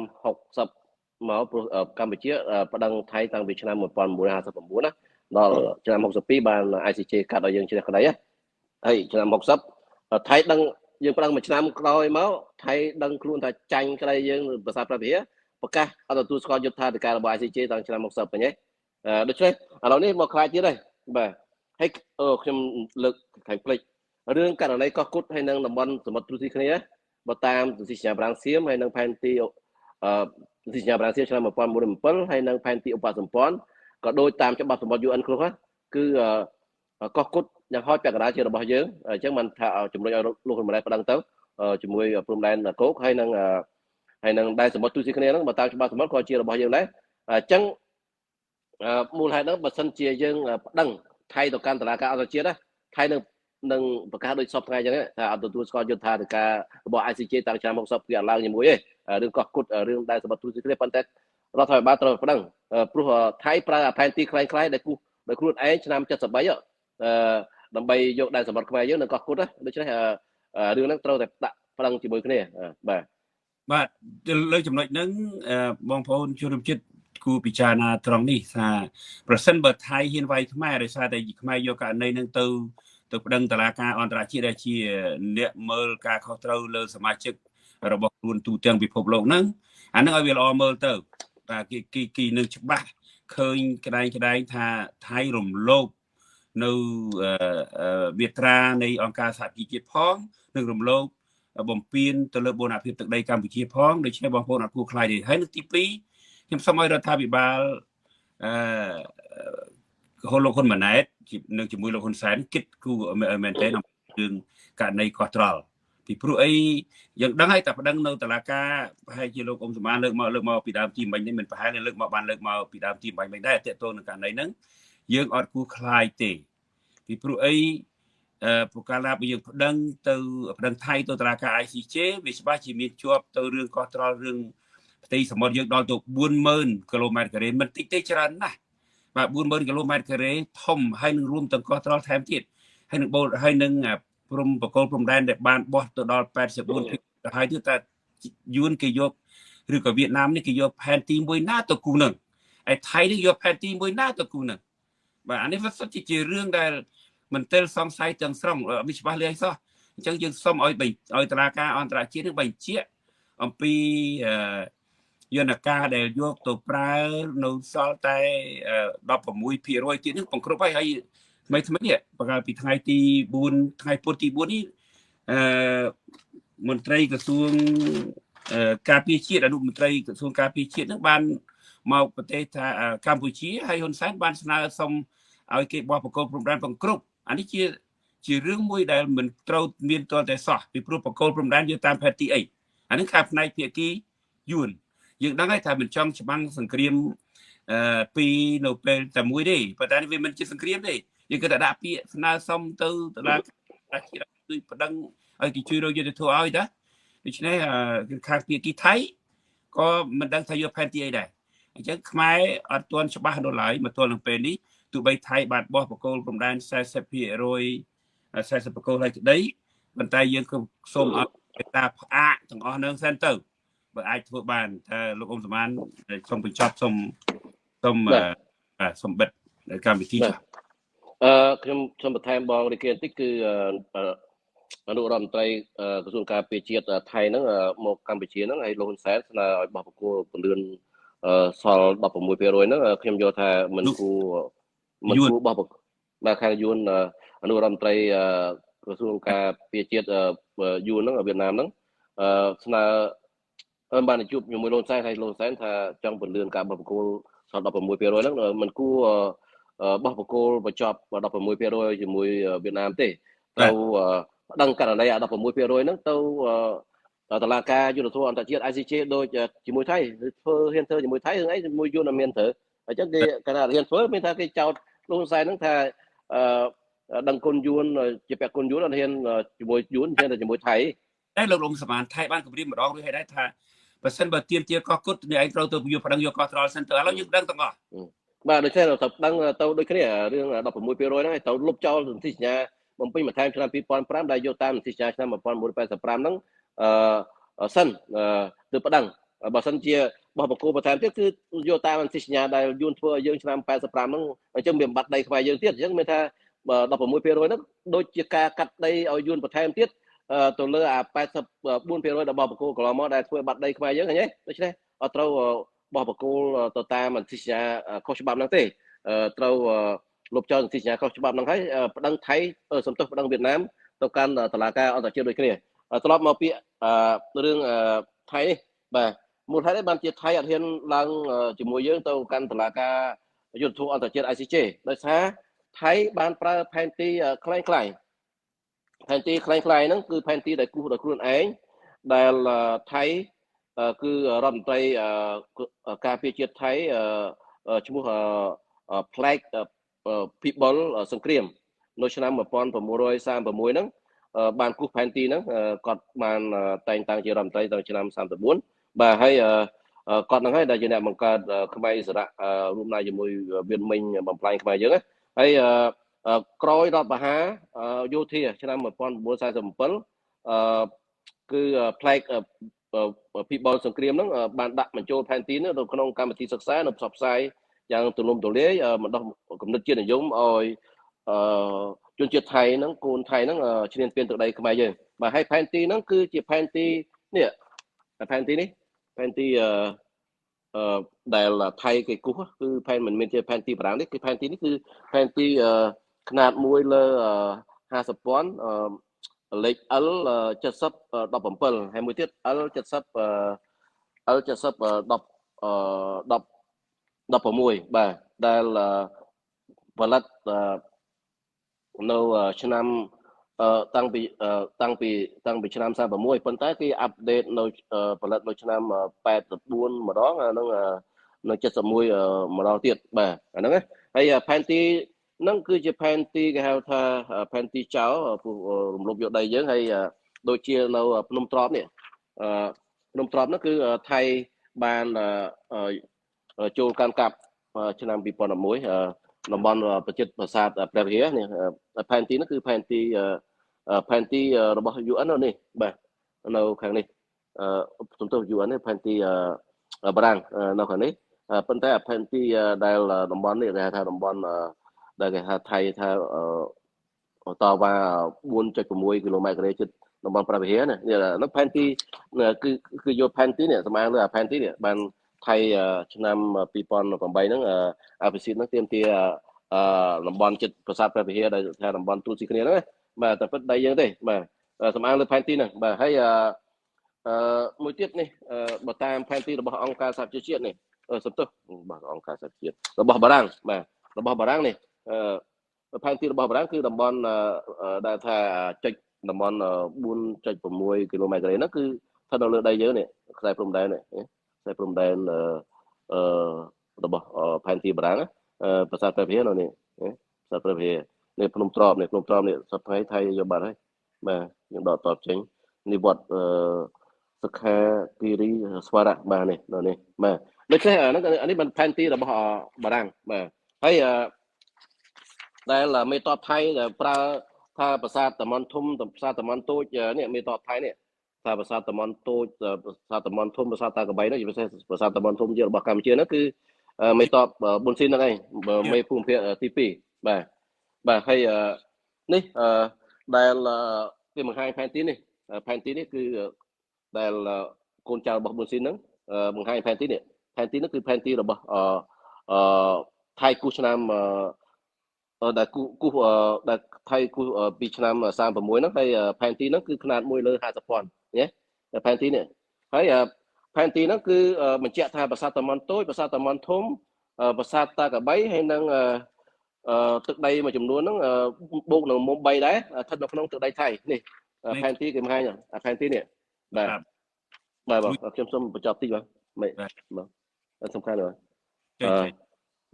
60មកព្រោះកម្ពុជាប្តឹងថៃតាំងពីឆ្នាំ1959ណាដល់ឆ្នាំ62បាន ICJ កាត់ឲ្យយើងជ្រះក្តីហើយឆ្នាំ60ថៃដឹងយើងប្តឹងមួយឆ្នាំក្រោយមកថៃដឹងខ្លួនថាចាញ់ក្តីយើងភាសាប្រភេទប្រកាសអត់ទទួលស្គាល់យុត្ថាធិការរបស់ ICJ តាំងឆ្នាំ60វិញដូច្នេះឥឡូវនេះមកខ្លាចទៀតហើយបាទហើយខ្ញុំលើកខាងផ្លេចរឿងករណីកោះគុតហើយនឹងតំបន់សមុទ្រទូស៊ីគ្នាបើតាមសន្ធិសញ្ញាប្រាំងសៀមហើយនឹងផែនទីសន្ធិសញ្ញាប្រាំងសៀមឆ្នាំ1907ហើយនឹងផែនទីឧបសម្ព័ន្ធក៏ដូចតាមច្បាប់សម្បត្តិ UN ខ្លួនគឺកោះគុតយ៉ាងហោចពាក់កណ្ដាលជារបស់យើងអញ្ចឹងបានថាជំរុញឲ្យលោកហ៊ុនម៉ាណែតប្តឹងទៅជាមួយព្រំដែនគោកហើយនឹងដែនសមុទ្រទូស៊ីគ្នាហ្នឹងបើតាមច្បាប់សមុទ្រក៏ជារបស់យើងដែរអញ្ចឹងមូលហេតុហ្នឹងបើសិនជាយើងប្តឹងថៃទៅកាន់តុលាការអន្តរជាតិថៃនឹងប្រកាសដូចសពថ្ងៃអញ្ចឹងថាអត់ទទួលស្គាល់យុត្ថាធិការរបស់ ICJ តាំងឆ្នាំ60គឺអត់ឡើងជាមួយទេរឿងកោះគុតរឿងដែនសមុទ្រទូស៊ីគ្នាប៉ុន្តែរដ្ឋាភិបាលត្រូវប្តឹងព្រោះថៃប្រើផែនទីคล้ายៗដែលគូដោយខ្លួនឯងឆ្នាំ73ដើម្បីយកដែនសមុទ្រខ្មែរយើងនៅកោះគុតដូច្នេះរឿងហ្នឹងត្រូវតែដាក់ប្តឹងជាមួយគ្នាបាទលើចំណុចហ្នឹងបងប្អូនជនរួមជាតិគូពិចារណាត្រង់នេះថាប្រសិនបើថៃហ៊ានវាយខ្មែរដោយសារតែខ្មែរយកករណីហ្នឹងទៅប្តឹងតុលាការអន្តរជាតិដែលជាអ្នកមើលការខុសត្រូវលើសមាជិករបស់ខ្លួនទូទាំងពិភពលោកហ្នឹងអាហ្នឹងឲ្យវាល្អមើលទៅបាទគេនឹងច្បាស់ឃើញក្តែងថាថៃរំលោភនៅមាត្រានៃអង្គការសហជីវជាតិផងនិងរំលោភបំពានទៅលើបូរណភាពទឹកដីកម្ពុជាផងដូច្នេះបងប្អូនអត់គួរខ្លាចទេហើយនៅទី2ខ្ញុំសូមឲ្យរដ្ឋាភិបាលលោកហ៊ុនម៉ាណែតនឹងជាមួយលោកហ៊ុនសែនគិតគូមែនទេក្នុងរឿងករណីកោះត្រល់ពីព្រោះអីយើងដឹងហើយតែប្តឹងនៅតុលាការប្រហែលជាលោកអ៊ុំសំអានលើកមកពីដើមទីមិញនេះមិនប្រហែលលើកមកពីដើមទីមិញដែរតើតើនឹងករណីហ្នឹងយើងអត់គួរខ្លាចទេពីព្រោះអីប្រកាសថាយើងប្តឹងថៃទៅតុលាការ ICJ វាច្បាស់ជាមានជាប់ទៅរឿងកោះត្រល់រឿងផ្ទៃសមុទ្រយើងដល់ទៅ 40000 គីឡូម៉ែត្រការ៉េមិនតិចទេច្រើនណាស់បាទ 40000 គីឡូម៉ែត្រការ៉េធំហើយនឹងរួមទាំងកោះត្រល់ថែមទៀតហើយនឹងព្រំបកគោលព្រំដែនដែលបានបោះទៅដល់ 84% ទៅហើយទៀតតែយួនគេយកឬក៏វៀតណាមនេះគេយកផែនទីមួយណាទៅគូនឹងឯថៃនេះយកផែនទីមួយណាទៅគូនឹងបាទអានេះវាសុទ្ធជារឿងដែលមិនទិលសង្ស័យទាំងស្រុងវាច្បាស់លាស់សោះអញ្ចឹងយើងសូមឲ្យតុលាការអន្តរជាតិនេះបញ្ជាក់អំពីយន្តការដែលយកទៅប្រើនៅសល់តែ 16% ទៀតនេះបង្គ្រប់ហើយថ្មីនេះប្រកាសពីថ្ងៃទី4ថ្ងៃពុធទី4នេះមន្ត្រីក្រសួងការពារជាតិអនុមន្ត្រីក្រសួងការពារជាតិនឹងបានមកប្រទេសថាកម្ពុជាហើយហ៊ុនសែនបានស្នើសុំឲ្យគេបោះបកគោលព្រំដែនបង្គ្រប់អានេះជារឿងមួយដែលមិនត្រូវមានទាល់តែសោះពីព្រោះបកគោលព្រំដែនយកតាមផែនទីអីអានេះខាងផ្នែកភាគីយួនយើងដឹងហើយថាមិនចង់ច្បាំងសង្គ្រាមពីនៅពេលតែមួយទេប៉ុន្តែវាមិនជាសង្គ្រាមទេយើងក៏ដាក់ពាក្យស្នើសុំទៅតុលាការជាតិជួយប្តឹងឲ្យគេជួយរកយុត្តិធម៌ឲ្យតាដូច្នេះខាងភាគីថៃក៏មិនដឹងថាយកផែនទីអីដែរអញ្ចឹងខ្មែរអត់ទាន់ច្បាស់ដល់ឡើយមកទល់នឹងពេលនេះទោះបីថៃបានបោះបកគោលព្រំដែន 40% បកគោលហើយក្តីប៉ុន្តែយើងក៏សូមឲ្យគេតាផ្អាកទាំងអស់នឹងសិនទៅបើអាចធ្វើបានថាលោកអ៊ុំសំអានសូមបញ្ចប់សូមបិទកម្មវិធីខ្ញុំសូមបន្ថែមបងរីកបន្តិចគឺអនុរដ្ឋមន្ត្រីក្រសួងការពារជាតិថៃហ្នឹងមកកម្ពុជាហ្នឹងហើយលោកហ៊ុនសែនស្នើឲ្យបោះបកគោលពន្លឿនសល់ 16% ហ្នឹងខ្ញុំយល់ថាមិនគួរបោះបាទខាងយួនអនុរដ្ឋមន្ត្រីក្រសួងការពារជាតិយួនហ្នឹងវៀតណាមហ្នឹងស្នើបានជួបជាមួយលោកសែនហើយលោកសែនថាចង់ពន្លឿនការបោះបកគោលសល់ 16% ហ្នឹងមិនគួរបោះបកគោលបញ្ចប់ 16% ជាមួយវៀតណាមទេទៅប្តឹងករណី 16% ហ្នឹងទៅតុលាការយុត្តិធម៌អន្តរជាតិ ICJ ដូចជាមួយថៃហ៊ានធ្វើជាមួយថៃរឿងអីជាមួយយួនអត់មានធ្វើអញ្ចឹងគេគាត់ថាហ៊ានធ្វើមានថាគេចោទលោកហ៊ុនសែនហ្នឹងថាដឹងគុណយួនជាពាក់គុណយួនអត់ហ៊ានជាមួយយួនហ៊ានតែជាមួយថៃតែលោកលំសមានថៃបានគម្រាមម្ដងរួចហើយដែរថាបើសិនបើទាមទារកោះគុតអ្នកឯងត្រូវទៅយកប្តឹងយកកោះត្រល់សិនទៅឥឡូវយើងដឹងទាំងអស់បាទដូច្នេះទៅប្តឹងទៅដូចគ្នារឿង 16% ហ្នឹងឲ្យទៅលុបចោលសន្ធិសញ្ញា បំពេញបន្ថែមឆ្នាំ2005ដែលយកតាមនីតិសញ្ញាឆ្នាំ1985ហ្នឹងសិនទើបប្តឹងបើសិនជាបោះបង្គោលបន្ថែមទៀតគឺយកតាមនីតិសញ្ញាដែលយួនធ្វើឲ្យយើងឆ្នាំ85ហ្នឹងអញ្ចឹងវាបំបត្តិដីខ្មែរយើងទៀតអញ្ចឹងមានថា16%ហ្នឹងដូចជាការកាត់ដីឲ្យយួនបន្ថែមទៀតទៅលើអា84%របស់បង្គោលកន្លងមកដែលធ្វើបាត់ដីខ្មែរយើងឃើញទេដូច្នេះអត់ត្រូវបោះបង្គោលទៅតាមនីតិសញ្ញាខុសច្បាប់ហ្នឹងទេត្រូវលុបចោលនីតិសញ្ញាខុសច្បាប់ហ្នឹងហើយប្តឹងថៃសំទោសប្តឹងវៀតណាមទៅកាន់តុលាការអន្តរជាតិដូចគ្នាត្រឡប់មកពាក្យរឿងថៃនេះបាទមូលហេតុនេះបានជាថៃអត់ហ៊ានឡើងជាមួយយើងទៅកាន់តុលាការយុត្តិធម៌អន្តរជាតិ ICJ ដោយសារថៃបានប្រើផែនទីคล้ายផែនទីคล้ายហ្នឹងគឺផែនទីដែលគូសដោយខ្លួនឯងដែលថៃគឺរដ្ឋមន្ត្រីការពារជាតិថៃឈ្មោះ Flag People សង្គ្រាមនៅឆ្នាំ1936ហ្នឹងបានគូសផែនទីហ្នឹងគាត់បានតែងតាំងជារដ្ឋមន្ត្រីដល់ឆ្នាំ34បាទហើយគាត់ហ្នឹងហើយដែលជាអ្នកបង្កើតខ្មែរឥស្សរៈរួមដៃជាមួយវៀតមិញបំផ្លាញខ្មែរយើងហើយក្រោយរដ្ឋបហាយោធាឆ្នាំ1947គឺ Flag People សង្គ្រាមហ្នឹងបានដាក់បញ្ចូលផែនទីនេះនៅក្នុងកម្មវិធីសិក្សានៅផ្សព្វផ្សាយយ៉ាងទូលំទូលាយបណ្ដោះគំនិតជាតិនិយមឲ្យជនជាតិថៃហ្នឹងកូនថៃហ្នឹងឈ្លានពានទឹកដីខ្មែរយើងបាទហើយផែនទីហ្នឹងគឺជាផែនទីនេះផែនទីនេះផែនទីដែលថៃគេគូសគឺផែនមិនមែនជាផែនទីបារាំងនេះគឺផែនទីនេះគឺផែនទីຂະຫນາດ1លើ50ពាន់លេខ L 7017ហើយមួយទៀត L 70 16បាទដែលផលិតនៅឆ្នាំតាំងពីឆ្នាំ36ប៉ុន្តែគេអាប់ដេតនៅផលិតនៅឆ្នាំ84ម្ដងហ្នឹងនៅ71ម្ដងទៀតបាទអាហ្នឹងហើយផែនទីហ្នឹងគឺជាផែនទីគេហៅថាផែនទីចោលរំលោភយកដីយើងហើយដូចជានៅភ្នំត្របនេះភ្នំត្របហ្នឹងគឺថៃបានចូលកាន់កាប់ឆ្នាំ2011តំបន់ប្រជិតប្រាសាទព្រះវិហារនេះផែនទីហ្នឹងគឺផែនទីរបស់ UN នេះបាទនៅខាងនេះសំទោស UN នេះផែនទីបារាំងនៅខាងនេះប៉ុន្តែផែនទីដែលតំបន់នេះគេហៅថាតំបន់ដែលគេហៅថៃថាតវ៉ា 4.6 គីឡូម៉ែត្រការ៉េជិតតំបន់ព្រះវិហារនេះនោះផែនទីគឺយកផែនទីនេះស្មើលើផែនទីនេះបានថៃឆ្នាំ2008ហ្នឹងអភិសិទ្ធហ្នឹងទាមទារតំបន់ចិត្តប្រាសាទព្រះវិហារដែលថាតំបន់ទូស៊ីគ្នាហ្នឹងបាទតែពិតដីយើងទេបាទស្មើលើផែនទីហ្នឹងបាទហើយមួយទៀតនេះបើតាមផែនទីរបស់អង្គការសហប្រជាជាតិនេះសំទោសរបស់អង្គការសហប្រជាជាតិរបស់បារាំងបាទរបស់បារាំងនេះផែនទីរបស់បារាំងគឺតំបន់ដែលថាចុចតំបន់ 4.6 គីឡូម៉ែត្រការ៉េហ្នឹងគឺស្ថិតនៅលើដីយើងនេះខ្សែព្រំដែននេះខ្សែព្រំដែនរបស់ផែនទីបារាំងប្រាសាទព្រះវិហារនៅនេះប្រាសាទព្រះវិហារនេះភ្នំត្របនេះសប្តាហ៍ថៃយកបាត់ហើយបាទយើងដកតបចេញនេះវត្តសុខាគិរីស្វារៈបាទនេះនៅនេះបាទដូច្នេះអានេះមិនផែនទីរបស់បារាំងបាទហើយដែលមេតបថៃដែលប្រើថាប្រាសាទតំនធំប្រាសាទតំនតូចនេះមេតបថៃនេះថាប្រាសាទតំនតូចប្រាសាទតំនធំប្រាសាទតាកបីនោះជាពិសេសប្រាសាទតំនធំជារបស់កម្ពុជានោះគឺមេតបប៊ុនស៊ីនហ្នឹងឯងមេភូមិភាគទី2បាទហើយនេះដែលគេបង្ហាញផែនទីនេះគឺដែលកូនចៅរបស់ប៊ុនស៊ីនហ្នឹងបង្ហាញផែនទីនេះគឺផែនទីរបស់ថៃគូសឆ្នាំដែលគូសដែលថៃគូសពីឆ្នាំ36ហ្នឹងហើយផែនទីហ្នឹងគឺຂະຫນາດ1លើ50ពាន់ណាផែនទីនេះហើយផែនទីហ្នឹងគឺបញ្ជាក់ថាប្រាសាទតំនតូចប្រាសាទតំនធំប្រាសាទតាកបីហើយនឹងទឹកដីមួយចំនួនហ្នឹងបូកនឹងមុំ3ដែរស្ថិតនៅក្នុងទឹកដីថៃនេះផែនទីគេបង្ហាញផែនទីនេះបាទខ្ញុំសូមបញ្ចប់តិចបាទសំខាន់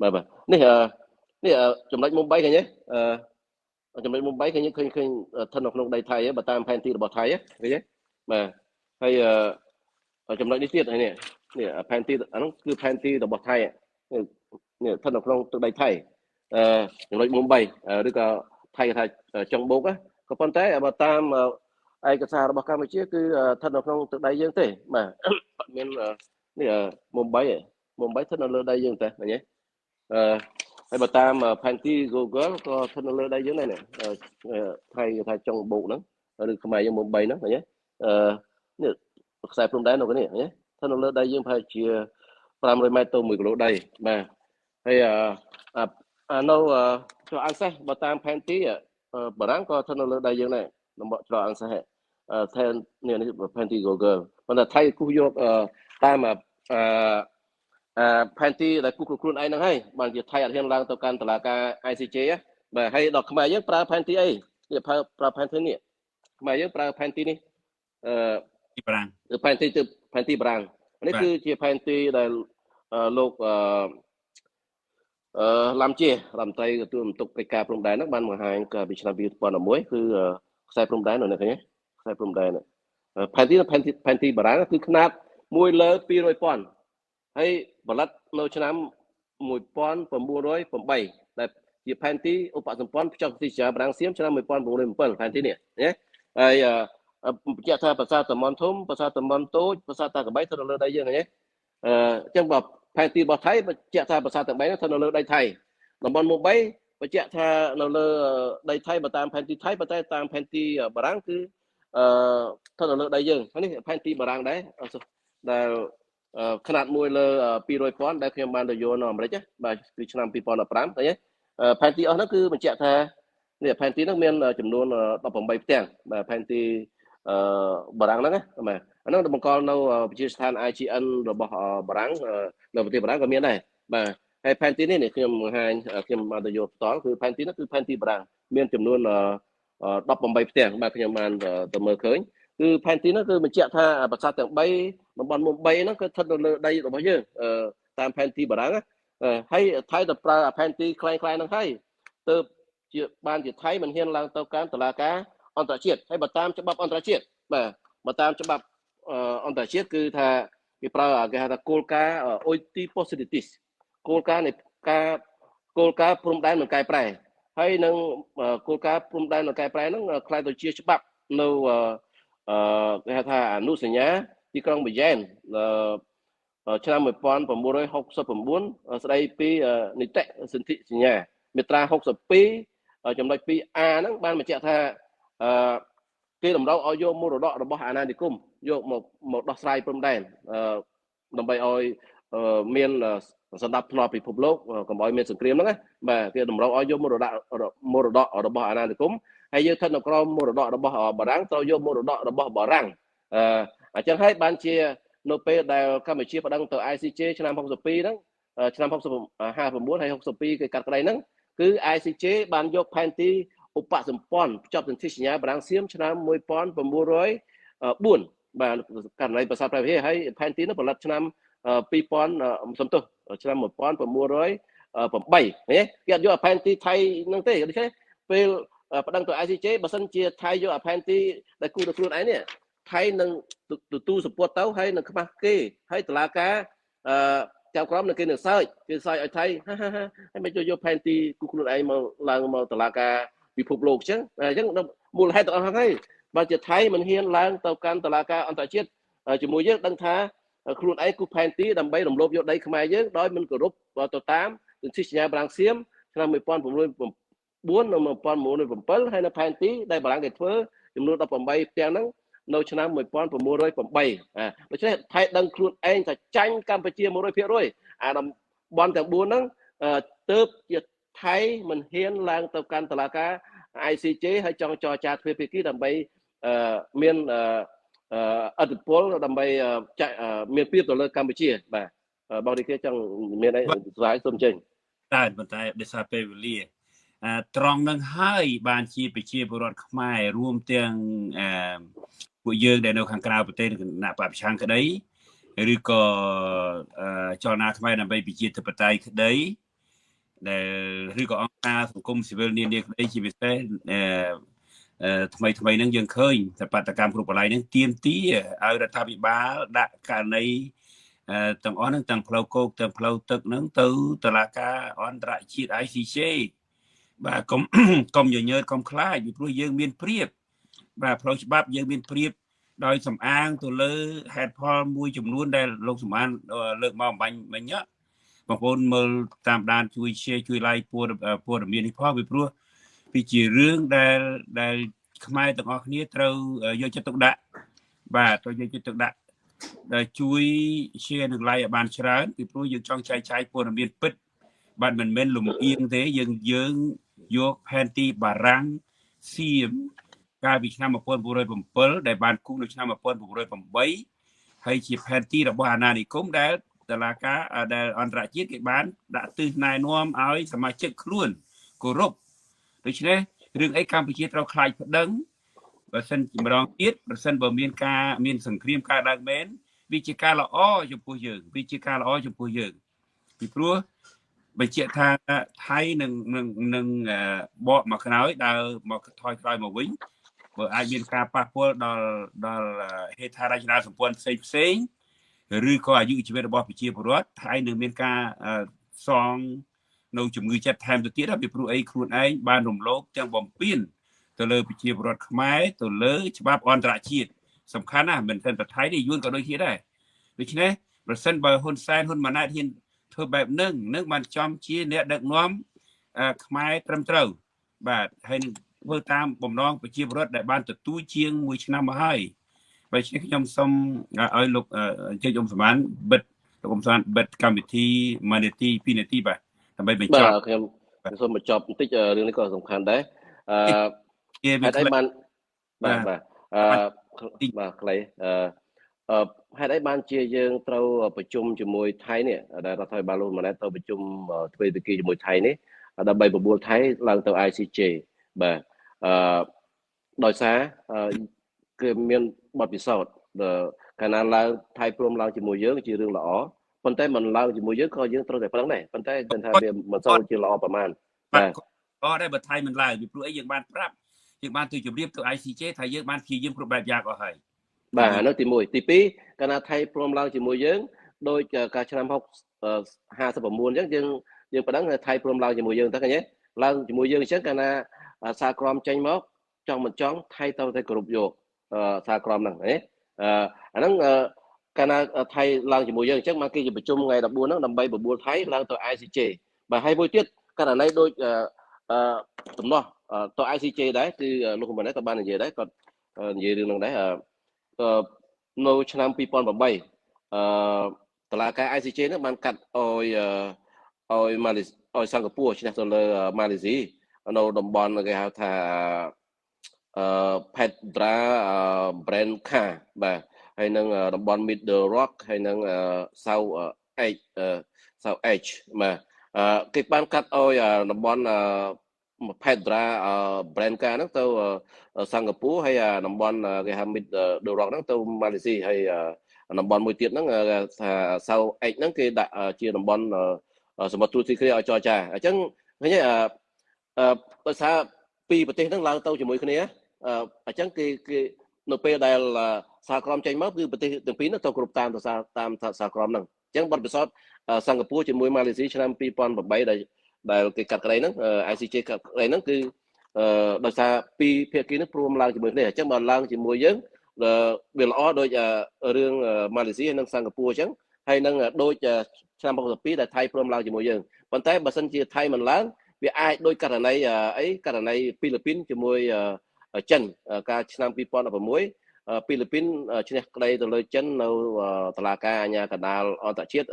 បាទនេះចំណុចមុំ3ឃើញទេចំណុចមុំ3ឃើញស្ថិតនៅក្នុងដីថៃបើតាមផែនទីរបស់ថៃឃើញទេបាទហើយចំណុចនេះទៀតនេះផែនទីអានោះគឺផែនទីរបស់ថៃនេះស្ថិតនៅក្នុងទឹកដីថៃចំណុចមុំ3ឬក៏ ថៃថាចុងបូកក៏ប៉ុន្តែបើតាមឯកសាររបស់កម្ពុជាគឺស្ថិតនៅក្នុងទឹកដីយើងទេបាទអត់មាននេះមុំបីស្ថិតនៅលើដីយើងទេឃើញទេហើយបើតាមផែនទី Google ក៏ស្ថិតនៅលើដីយើងដែរនេះថៃថាចុងបូកហ្នឹងឬខ្មែរយើងមុំបីហ្នឹងឃើញទេនេះខ្សែព្រំដែននៅនេះឃើញទេស្ថិតនៅលើដីយើងប្រហែលជា500 ម៉ែត្រទៅ1គីឡូដីបាទហើយនៅច្រកអង្គសេះបើតាមផែនទីបារាំងក៏ស្ថិតនៅលើដីយើងដែរតំបន់ច្រកអង្គសេះថែនេះផែនទី Google ប៉ុន្តែថៃគូសយកតាមផែនទីដែលគូសខ្លួនឯងហ្នឹងហើយបានជាថៃអត់ហ៊ានឡើងទៅកាន់តុលាការ ICJ បាទហើយដល់ខ្មែរយើងប្រើផែនទីអីនេះប្រើផែនទីនេះខ្មែរយើងប្រើផែនទីនេះទីបារាំងគឺផែនទីបារាំងនេះគឺជាផែនទីដែលលោកឡាំជារដ្ឋមន្ត្រីទទួលបន្ទុកកិច្ចការព្រំដែនហ្នឹងបានបង្ហាញកាលពីឆ្នាំ2011គឺខ្សែព្រំដែននៅនេះឃើញទេខ្សែព្រំដែនផែនទីបារាំងគឺຂະຫນາດ1 លើ 200,000 ហើយផលិតនៅឆ្នាំ1908ដែលជាផែនទីឧបសម្ព័ន្ធភ្ជាប់ទីបារាំងសៀមឆ្នាំ1907ផែនទីនេះណាហើយបញ្ជាក់ថាប្រាសាទតាម៉ុនធំប្រាសាទតាម៉ុនតូចប្រាសាទតាកបីស្ថិតនៅលើដីយើងឃើញទេអញ្ចឹងបើផែនទីរបស់ថៃបញ្ជាក់ថាប្រាសាទទាំង3ហ្នឹងស្ថិតនៅលើដីថៃតំបន់មុំបីបញ្ជាក់ថានៅលើដីថៃបើតាមផែនទីថៃប៉ុន្តែតាមផែនទីបារាំងគឺស្ថិតនៅលើដីយើងនេះផែនទីបារាំងដែរដែលຂະຫນາດ1 លើ 200,000 ដែលខ្ញុំបានទៅយកនៅអាមេរិកបាទគឺឆ្នាំ2015ឃើញទេផែនទីអស់ហ្នឹងគឺបញ្ជាក់ថានេះផែនទីហ្នឹងមានចំនួន18ផ្ទាំងបាទផែនទីបារាំងហ្នឹងណាបាទអាហ្នឹងបង្កល់នៅវិទ្យាស្ថាន IGN របស់បារាំងនៅប្រទេសបារាំងក៏មានដែរបាទហើយផែនទីនេះខ្ញុំបង្ហាញខ្ញុំបានទៅយកផ្ទាល់គឺផែនទីហ្នឹងគឺផែនទីបារាំងមានចំនួន18ផ្ទាំងបាទខ្ញុំបានទៅមើលឃើញគឺផែនទីហ្នឹងគឺបញ្ជាក់ថាប្រាសាទទាំង3តំបន់មុំ3ហ្នឹងគឺស្ថិតនៅលើដីរបស់យើងតាមផែនទីបារាំងហើយថៃទៅប្រើផែនទីคล้ายៗហ្នឹងហើយទៅជាបានជាថៃមិនហ៊ានឡើងទៅកាន់តុលាការអន្តរជាតិហើយបើតាមច្បាប់អន្តរជាតិបាទបើតាមច្បាប់អន្តរជាតិគឺថាគេប្រើគេហៅថាគោលការណ៍ oiti possibilities គោលការណ៍នៃគោលការណ៍ព្រំដែនមិនកែប្រែហើយនឹងគោលការណ៍ព្រំដែនមិនកែប្រែហ្នឹងខ្ល้ายទៅជាច្បាប់នៅគេហៅថាអនុសញ្ញាទីក្រុងប៊ីយ៉ែនឆ្នាំ1969ស្ដីពីនីតិសន្ធិសញ្ញាមាត្រា62ចំណុច 2A ហ្នឹងបានបញ្ជាក់ថាគេតម្រូវឲ្យយកមរតករបស់អាណានិគមយកមកដោះស្រាយព្រំដែនដើម្បីឲ្យមានសន្តិភាពពិភពលោកកុំឲ្យមានសង្គ្រាមហ្នឹងណាបាទគេតម្រូវឲ្យយកមរតករបស់អាណានិគមហើយយើងស្ថិតនៅក្រោមមរតករបស់បារាំងត្រូវយកមរតករបស់បារាំងអញ្ចឹងហើយបានជានៅពេលដែលកម្ពុជាប្តឹងទៅ ICJ ឆ្នាំ62ហ្នឹងឆ្នាំ59ហើយ62គេកាត់ក្តីហ្នឹងគឺ ICJ បានយកផែនទីឧបសម្ព័ន្ធភ្ជាប់សន្ធិសញ្ញាបារាំងសៀមឆ្នាំ1904បាទករណីប្រាសាទព្រះវិហារហើយផែនទីនោះផលិតឆ្នាំ2000សំទោសឆ្នាំ1908គេអត់យកផែនទីថៃហ្នឹងទេដូច្នេះពេលប្តឹងទៅ ICJ បើសិនជាថៃយកផែនទីដែលគូទៅខ្លួនឯងនេះថៃនឹងទទួលសពុតទៅហើយនឹងខ្មាស់គេហើយតុលាការចាំក្រមនឹងគេនឹងសើចឲ្យថៃហើយមិនយកផែនទីគូខ្លួនឯងមកឡើងមកតុលាការពិភពលោកអញ្ចឹងមូលហេតុទាំងអស់ហ្នឹងហើយបើជាថៃមិនហ៊ានឡើងទៅកាន់តុលាការអន្តរជាតិជាមួយយើងដឹងថាខ្លួនឯងគូផែនទីដើម្បីរំលោភយកដីខ្មែរយើងដោយមិនគោរពទៅតាមសន្ធិសញ្ញាបារាំងសៀមឆ្នាំ1904និង1907ហើយនៅផែនទីដែលបារាំងគេធ្វើចំនួន18ផ្ទាំងហ្នឹងនៅឆ្នាំ1908ដូច្នេះថៃដឹងខ្លួនឯងថាចាញ់កម្ពុជា 100% អាតំបន់ទាំង4ហ្នឹងទើបជាថៃមិនហ៊ានឡើងទៅកាន់តុលាការ ICJ ហើយចង់ចរចាទ្វេភាគីដើម្បីមានអធិពលដើម្បីមានពីទៅលើកម្ពុជាបាទបងនេះគេចង់មានអីស្រាយសូមចេញតែប៉ុន្តែដោយសារពេលវេលាត្រង់នឹងហើយបានជាប្រជាពលរដ្ឋខ្មែររួមទាំងពួកយើងដែលនៅខាងក្រៅប្រទេសគណៈបព្វឆាំងក្តីឬក៏ចលនាខ្មែរដើម្បីប្រជាធិបតេយ្យក្តីដែលឬក៏អង្គការសង្គមស៊ីវិលនានាក្តីជាពិសេសថ្មីហ្នឹងយើងឃើញតែបាតកម្មគ្រប់កន្លែងហ្នឹងទាមទារឲ្យរដ្ឋាភិបាលដាក់ករណីទាំងអស់ហ្នឹងទាំងផ្លូវគោកទាំងផ្លូវទឹកហ្នឹងទៅតុលាការអន្តរជាតិ ICJ បាទកុំ កុំញញើតកុំខ្លាចពីព្រោះយើងមានព្រៀបបាទផ្លូវច្បាប់យើងមានព្រៀបដោយសំអាងទៅលើហេតុផលមួយចំនួនដែលលោកសំអានលើកមកអំបញ្ញមិញបងប្អូនមើលតាមដានជួយ share ជួយ like ព័ត៌មាននេះផងពីព្រោះវាជារឿងដែលខ្មែរទាំងអស់គ្នាត្រូវយកចិត្តទុកដាក់បាទត្រូវយកចិត្តទុកដាក់ដែលជួយ share និង like ឲ្យបានច្រើនពីព្រោះយើងចង់ចែកចាយព័ត៌មានពិតបាទមិនមែនលំអៀងទេយើងយកផែនទីបារាំងសៀមកាលពីឆ្នាំ1907ដែលបានគូសនៅឆ្នាំ1908ហើយជាផែនទីរបស់អាណានិគមដែលតុលាការដែលអន្តរជាតិគេបានដាក់ទិសណែនាំឲ្យសមាជិកខ្លួនគោរពដូច្នេះរឿងអីកម្ពុជាត្រូវខ្លាចប្តឹងបើសិនជាម្ដងទៀតប្រសិនបើមានសង្គ្រាមកើតឡើងមែនវាជាការល្អចំពោះយើងវាជាការល្អចំពោះយើងពីព្រោះបញ្ជាក់ថាថៃនឹងបកមកក្រោយដើរមកថយក្រោយមកវិញបើអាចមានការប៉ះពាល់ដល់ហេដ្ឋារចនាសម្ព័ន្ធផ្សេងឬក៏អាយុជីវិតរបស់ប្រជាពលរដ្ឋថៃនឹងមានការសងនៅជំងឺចិត្តថែមទៅទៀតពីព្រោះអីខ្លួនឯងបានរំលោភទាំងបំពេញទៅលើប្រជាពលរដ្ឋខ្មែរទៅលើច្បាប់អន្តរជាតិសំខាន់ណាស់មិនមែនតែថៃទេយួនក៏ដូចគ្នាដែរដូច្នេះប្រសិនបើហ៊ុនសែនហ៊ុនម៉ាណែតហ៊ានធ្វើបែបនឹងបានចំជាអ្នកដឹកនាំខ្មែរត្រឹមត្រូវបាទហើយនឹងធ្វើតាមបំណងប្រជាពលរដ្ឋដែលបានទទួលជាង1ឆ្នាំមកហើយបើជាខ្ញុំសូមឲ្យលោកអញ្ជើញខ្ញុំសម្បានបិទលោកខ្ញុំសម្បានបិទកម្មវិធី1នាទី2នាទីបាទដើម្បីបញ្ចប់ខ្ញុំសូមបញ្ចប់បន្តិចរឿងនេះក៏សំខាន់ដែរហេតុអីបានបាទខ្លីហេតុអីបានជាយើងត្រូវប្រជុំជាមួយថៃនេះដែលរដ្ឋាភិបាលលោកម៉ាណែតទៅប្រជុំទ្វេភាគីជាមួយថៃនេះដើម្បីបបួលថៃឡើងទៅ ICJ បាទដោយសារគឺមានបទពិសោធន៍កាលណាឡើងថៃព្រមឡើងជាមួយយើងជារឿងល្អប៉ុន្តែមិនឡើងជាមួយយើងក៏យើងត្រូវតែប្រឹងដែរប៉ុន្តែគាត់ថាវាមិនសូវជាល្អប្រហែលបាទល្អដែរបើថៃមិនឡើងពីព្រោះអីយើងបានប្រាប់យើងបានទៅជម្រាបទៅ ICJ ថាយើងបានព្យាយាមគ្រប់បែបយ៉ាងអស់ហើយបាទនៅទី1ទី2កាលណាថៃព្រមឡើងជាមួយយើងដោយការឆ្នាំ59អញ្ចឹងយើងប៉ណ្ណឹងថៃព្រមឡើងជាមួយយើងទៅឃើញទេឡើងជាមួយយើងអញ្ចឹងកាលណាសារក្រមចេញមកចង់មិនចង់ថៃត្រូវតែគោរពយកសារក្រមហ្នឹងណាអាហ្នឹងកាលណាថៃឡើងជាមួយយើងអញ្ចឹងមកគេប្រជុំថ្ងៃ14ហ្នឹងដើម្បីបបួលថៃឡើងទៅ ICJ បាទហើយមួយទៀតករណីដូចដំណោះទៅ ICJ ដែរគឺលោកហ៊ុនម៉ាណែតក៏បាននិយាយដែរគាត់និយាយរឿងហ្នឹងដែរនៅឆ្នាំ2008តឡាការ ICJ ហ្នឹងបានកាត់ឲ្យម៉ាឡេឲ្យសិង្ហបុរីឈ្នះទៅលើម៉ាឡេស៊ីនៅតំបន់គេហៅថាPetra Branca បាទហើយនឹងតំបន់ Middle Rock ហើយនឹង South Edge បាទគេបានកាត់ឲ្យតំបន់Petra Branca ហ្នឹងទៅសិង្ហបុរីហើយតំបន់គេហៅ Middle Rock ហ្នឹងទៅម៉ាឡេស៊ីហើយតំបន់មួយទៀតហ្នឹងថា South Edge ហ្នឹងគេដាក់ជាតំបន់សម្រាប់ទូទីគ្រាឲ្យចរចាអញ្ចឹងឃើញទេដោយសារពីរប្រទេសហ្នឹងឡើងទៅជាមួយគ្នាអញ្ចឹងគេនៅពេលដែលសហក្រមចេញមកគឺប្រទេសទាំងពីរហ្នឹងទៅគ្រប់តាមសហក្រមហ្នឹងអញ្ចឹងបទពិសោធន៍សិង្ហបុរីជាមួយម៉ាឡេស៊ីឆ្នាំ2008ដែលគេកាត់ក្តីហ្នឹង ICJ កាត់ក្តីហ្នឹងគឺដោយសារពីរភាគីហ្នឹងព្រមឡើងជាមួយគ្នាអញ្ចឹងបើឡើងជាមួយយើងវាល្អដូចរឿងម៉ាឡេស៊ីហើយនិងសិង្ហបុរីអញ្ចឹងហើយនឹងដូចឆ្នាំ62ដែលថៃព្រមឡើងជាមួយយើងប៉ុន្តែបើសិនជាថៃមិនឡើងវាអាចដោយករណីករណីហ្វីលីពីនជាមួយចិនកាលឆ្នាំ2016ហ្វីលីពីនឈ្នះក្តីទៅលើចិននៅតុលាការអាជ្ញាកណ្ដាលអន្តរជាតិ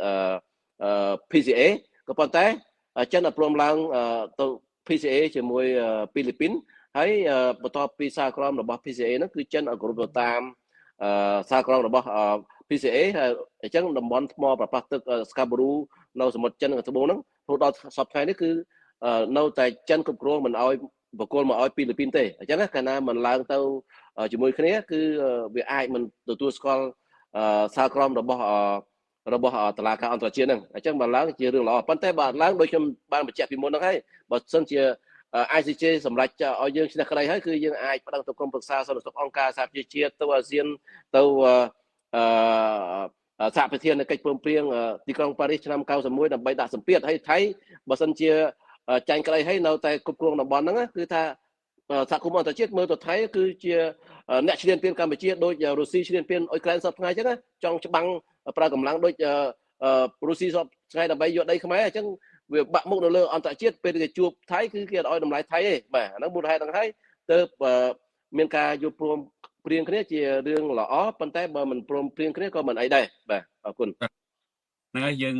PCA ក៏ប៉ុន្តែចិនអត់ព្រមឡើងទៅ PCA ជាមួយហ្វីលីពីនហើយបន្ទាប់ពីសារក្រមរបស់ PCA ហ្នឹងគឺចិនអត់គ្រប់ទៅតាមសារក្រមរបស់ PCA អញ្ចឹងតំបន់ថ្មប្រប៉ះទឹកស្កាប៊ូរូនៅសមុទ្រចិនខាងត្បូងហ្នឹងរហូតដល់សប្តាហ៍នេះគឺនៅតែចិនគ្រប់គ្រងមិនឲ្យបកគលមកឲ្យហ្វីលីពីនទេអញ្ចឹងកាលណាមិនឡើងទៅជាមួយគ្នាគឺវាអាចមិនទទួលស្គាល់សារក្រមរបស់តុលាការអន្តរជាតិហ្នឹងអញ្ចឹងបើឡើងជារឿងល្អប៉ុន្តែបើឡើងដូចខ្ញុំបានបញ្ជាក់ពីមុនហ្នឹងហើយបើសិនជា ICJ សម្រាប់ឲ្យយើងឈ្នះក្តីហើយគឺយើងអាចប្តឹងទៅក្រុមប្រឹក្សាសន្តិសុខអង្គការសហប្រជាជាតិទៅអាស៊ានទៅសហប្រធាននៃកិច្ចព្រមព្រៀងទីក្រុងប៉ារីសឆ្នាំ91ដើម្បីដាក់សម្ពាធឲ្យថៃបើសិនជា ចាញ់ក្តីឲ្យនៅតែគ្រប់គ្រងតំបន់ហ្នឹងគឺថាសហគមន៍អន្តរជាតិមើលទៅថៃគឺជាអ្នកឈ្លានពានកម្ពុជាដូចរុស្ស៊ីឈ្លានពានអ៊ុយក្រែនសពថ្ងៃអញ្ចឹងចង់ច្បាំងប្រើកម្លាំងដូចរុស្ស៊ីសពថ្ងៃដើម្បីយកដីខ្មែរអញ្ចឹងវាបាក់មុខនៅលើអន្តរជាតិពេលគេជួបថៃគឺគេឲ្យតម្លៃថៃទេបាទអាហ្នឹងមូលហេតុហ្នឹងហើយទៅមានការយល់ព្រមព្រៀងគ្នាជារឿងល្អប៉ុន្តែបើមិនព្រមព្រៀងគ្នាក៏មិនអីដែរបាទអរគុណហ្នឹងហើយយើង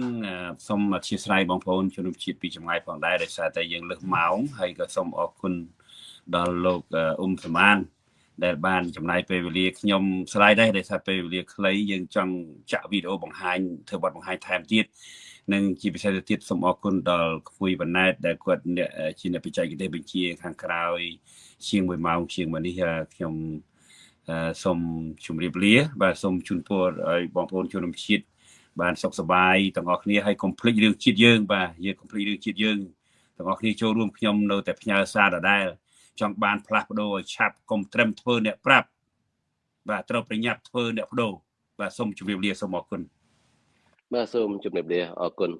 សូមអធិស្ឋានបងប្អូនជនរួមជាតិពីចម្ងាយផងដែរដោយសារតែយើងលើសម៉ោងហើយក៏សូមអរគុណដល់លោកសមានដែលបានចំណាយពេលវេលាខ្ញុំស្ដាយដែរដោយសារពេលវេលាខ្លីយើងចង់ចាក់វីដេអូបង្ហាញធ្វើបទបង្ហាញថែមទៀតនិងជាពិសេសទៅទៀតសូមអរគុណដល់ខ្វុយវណ្ណែតដែលគាត់ជាអ្នកបច្ចេកទេសបញ្ជាខាងក្រោយជាង1ម៉ោងជាងមកនេះខ្ញុំសូមជម្រាបលាបាទសូមជូនពរឲ្យបងប្អូនជនរួមជាតិបានសុខសប្បាយទាំងអស់គ្នាហើយកុំភ្លេចរឿងជាតិយើងបាទយើងកុំភ្លេចរឿងជាតិយើងទាំងអស់គ្នាចូលរួមខ្ញុំនៅតែផ្ញើសារដដែលចង់បានផ្លាស់ប្ដូរឲ្យឆាប់កុំត្រឹមធ្វើអ្នកប្រាប់បាទត្រូវប្រញាប់ធ្វើអ្នកបដូរបាទសូមជម្រាបលាសូមអរគុណបាទសូមជម្រាបលាអរគុណ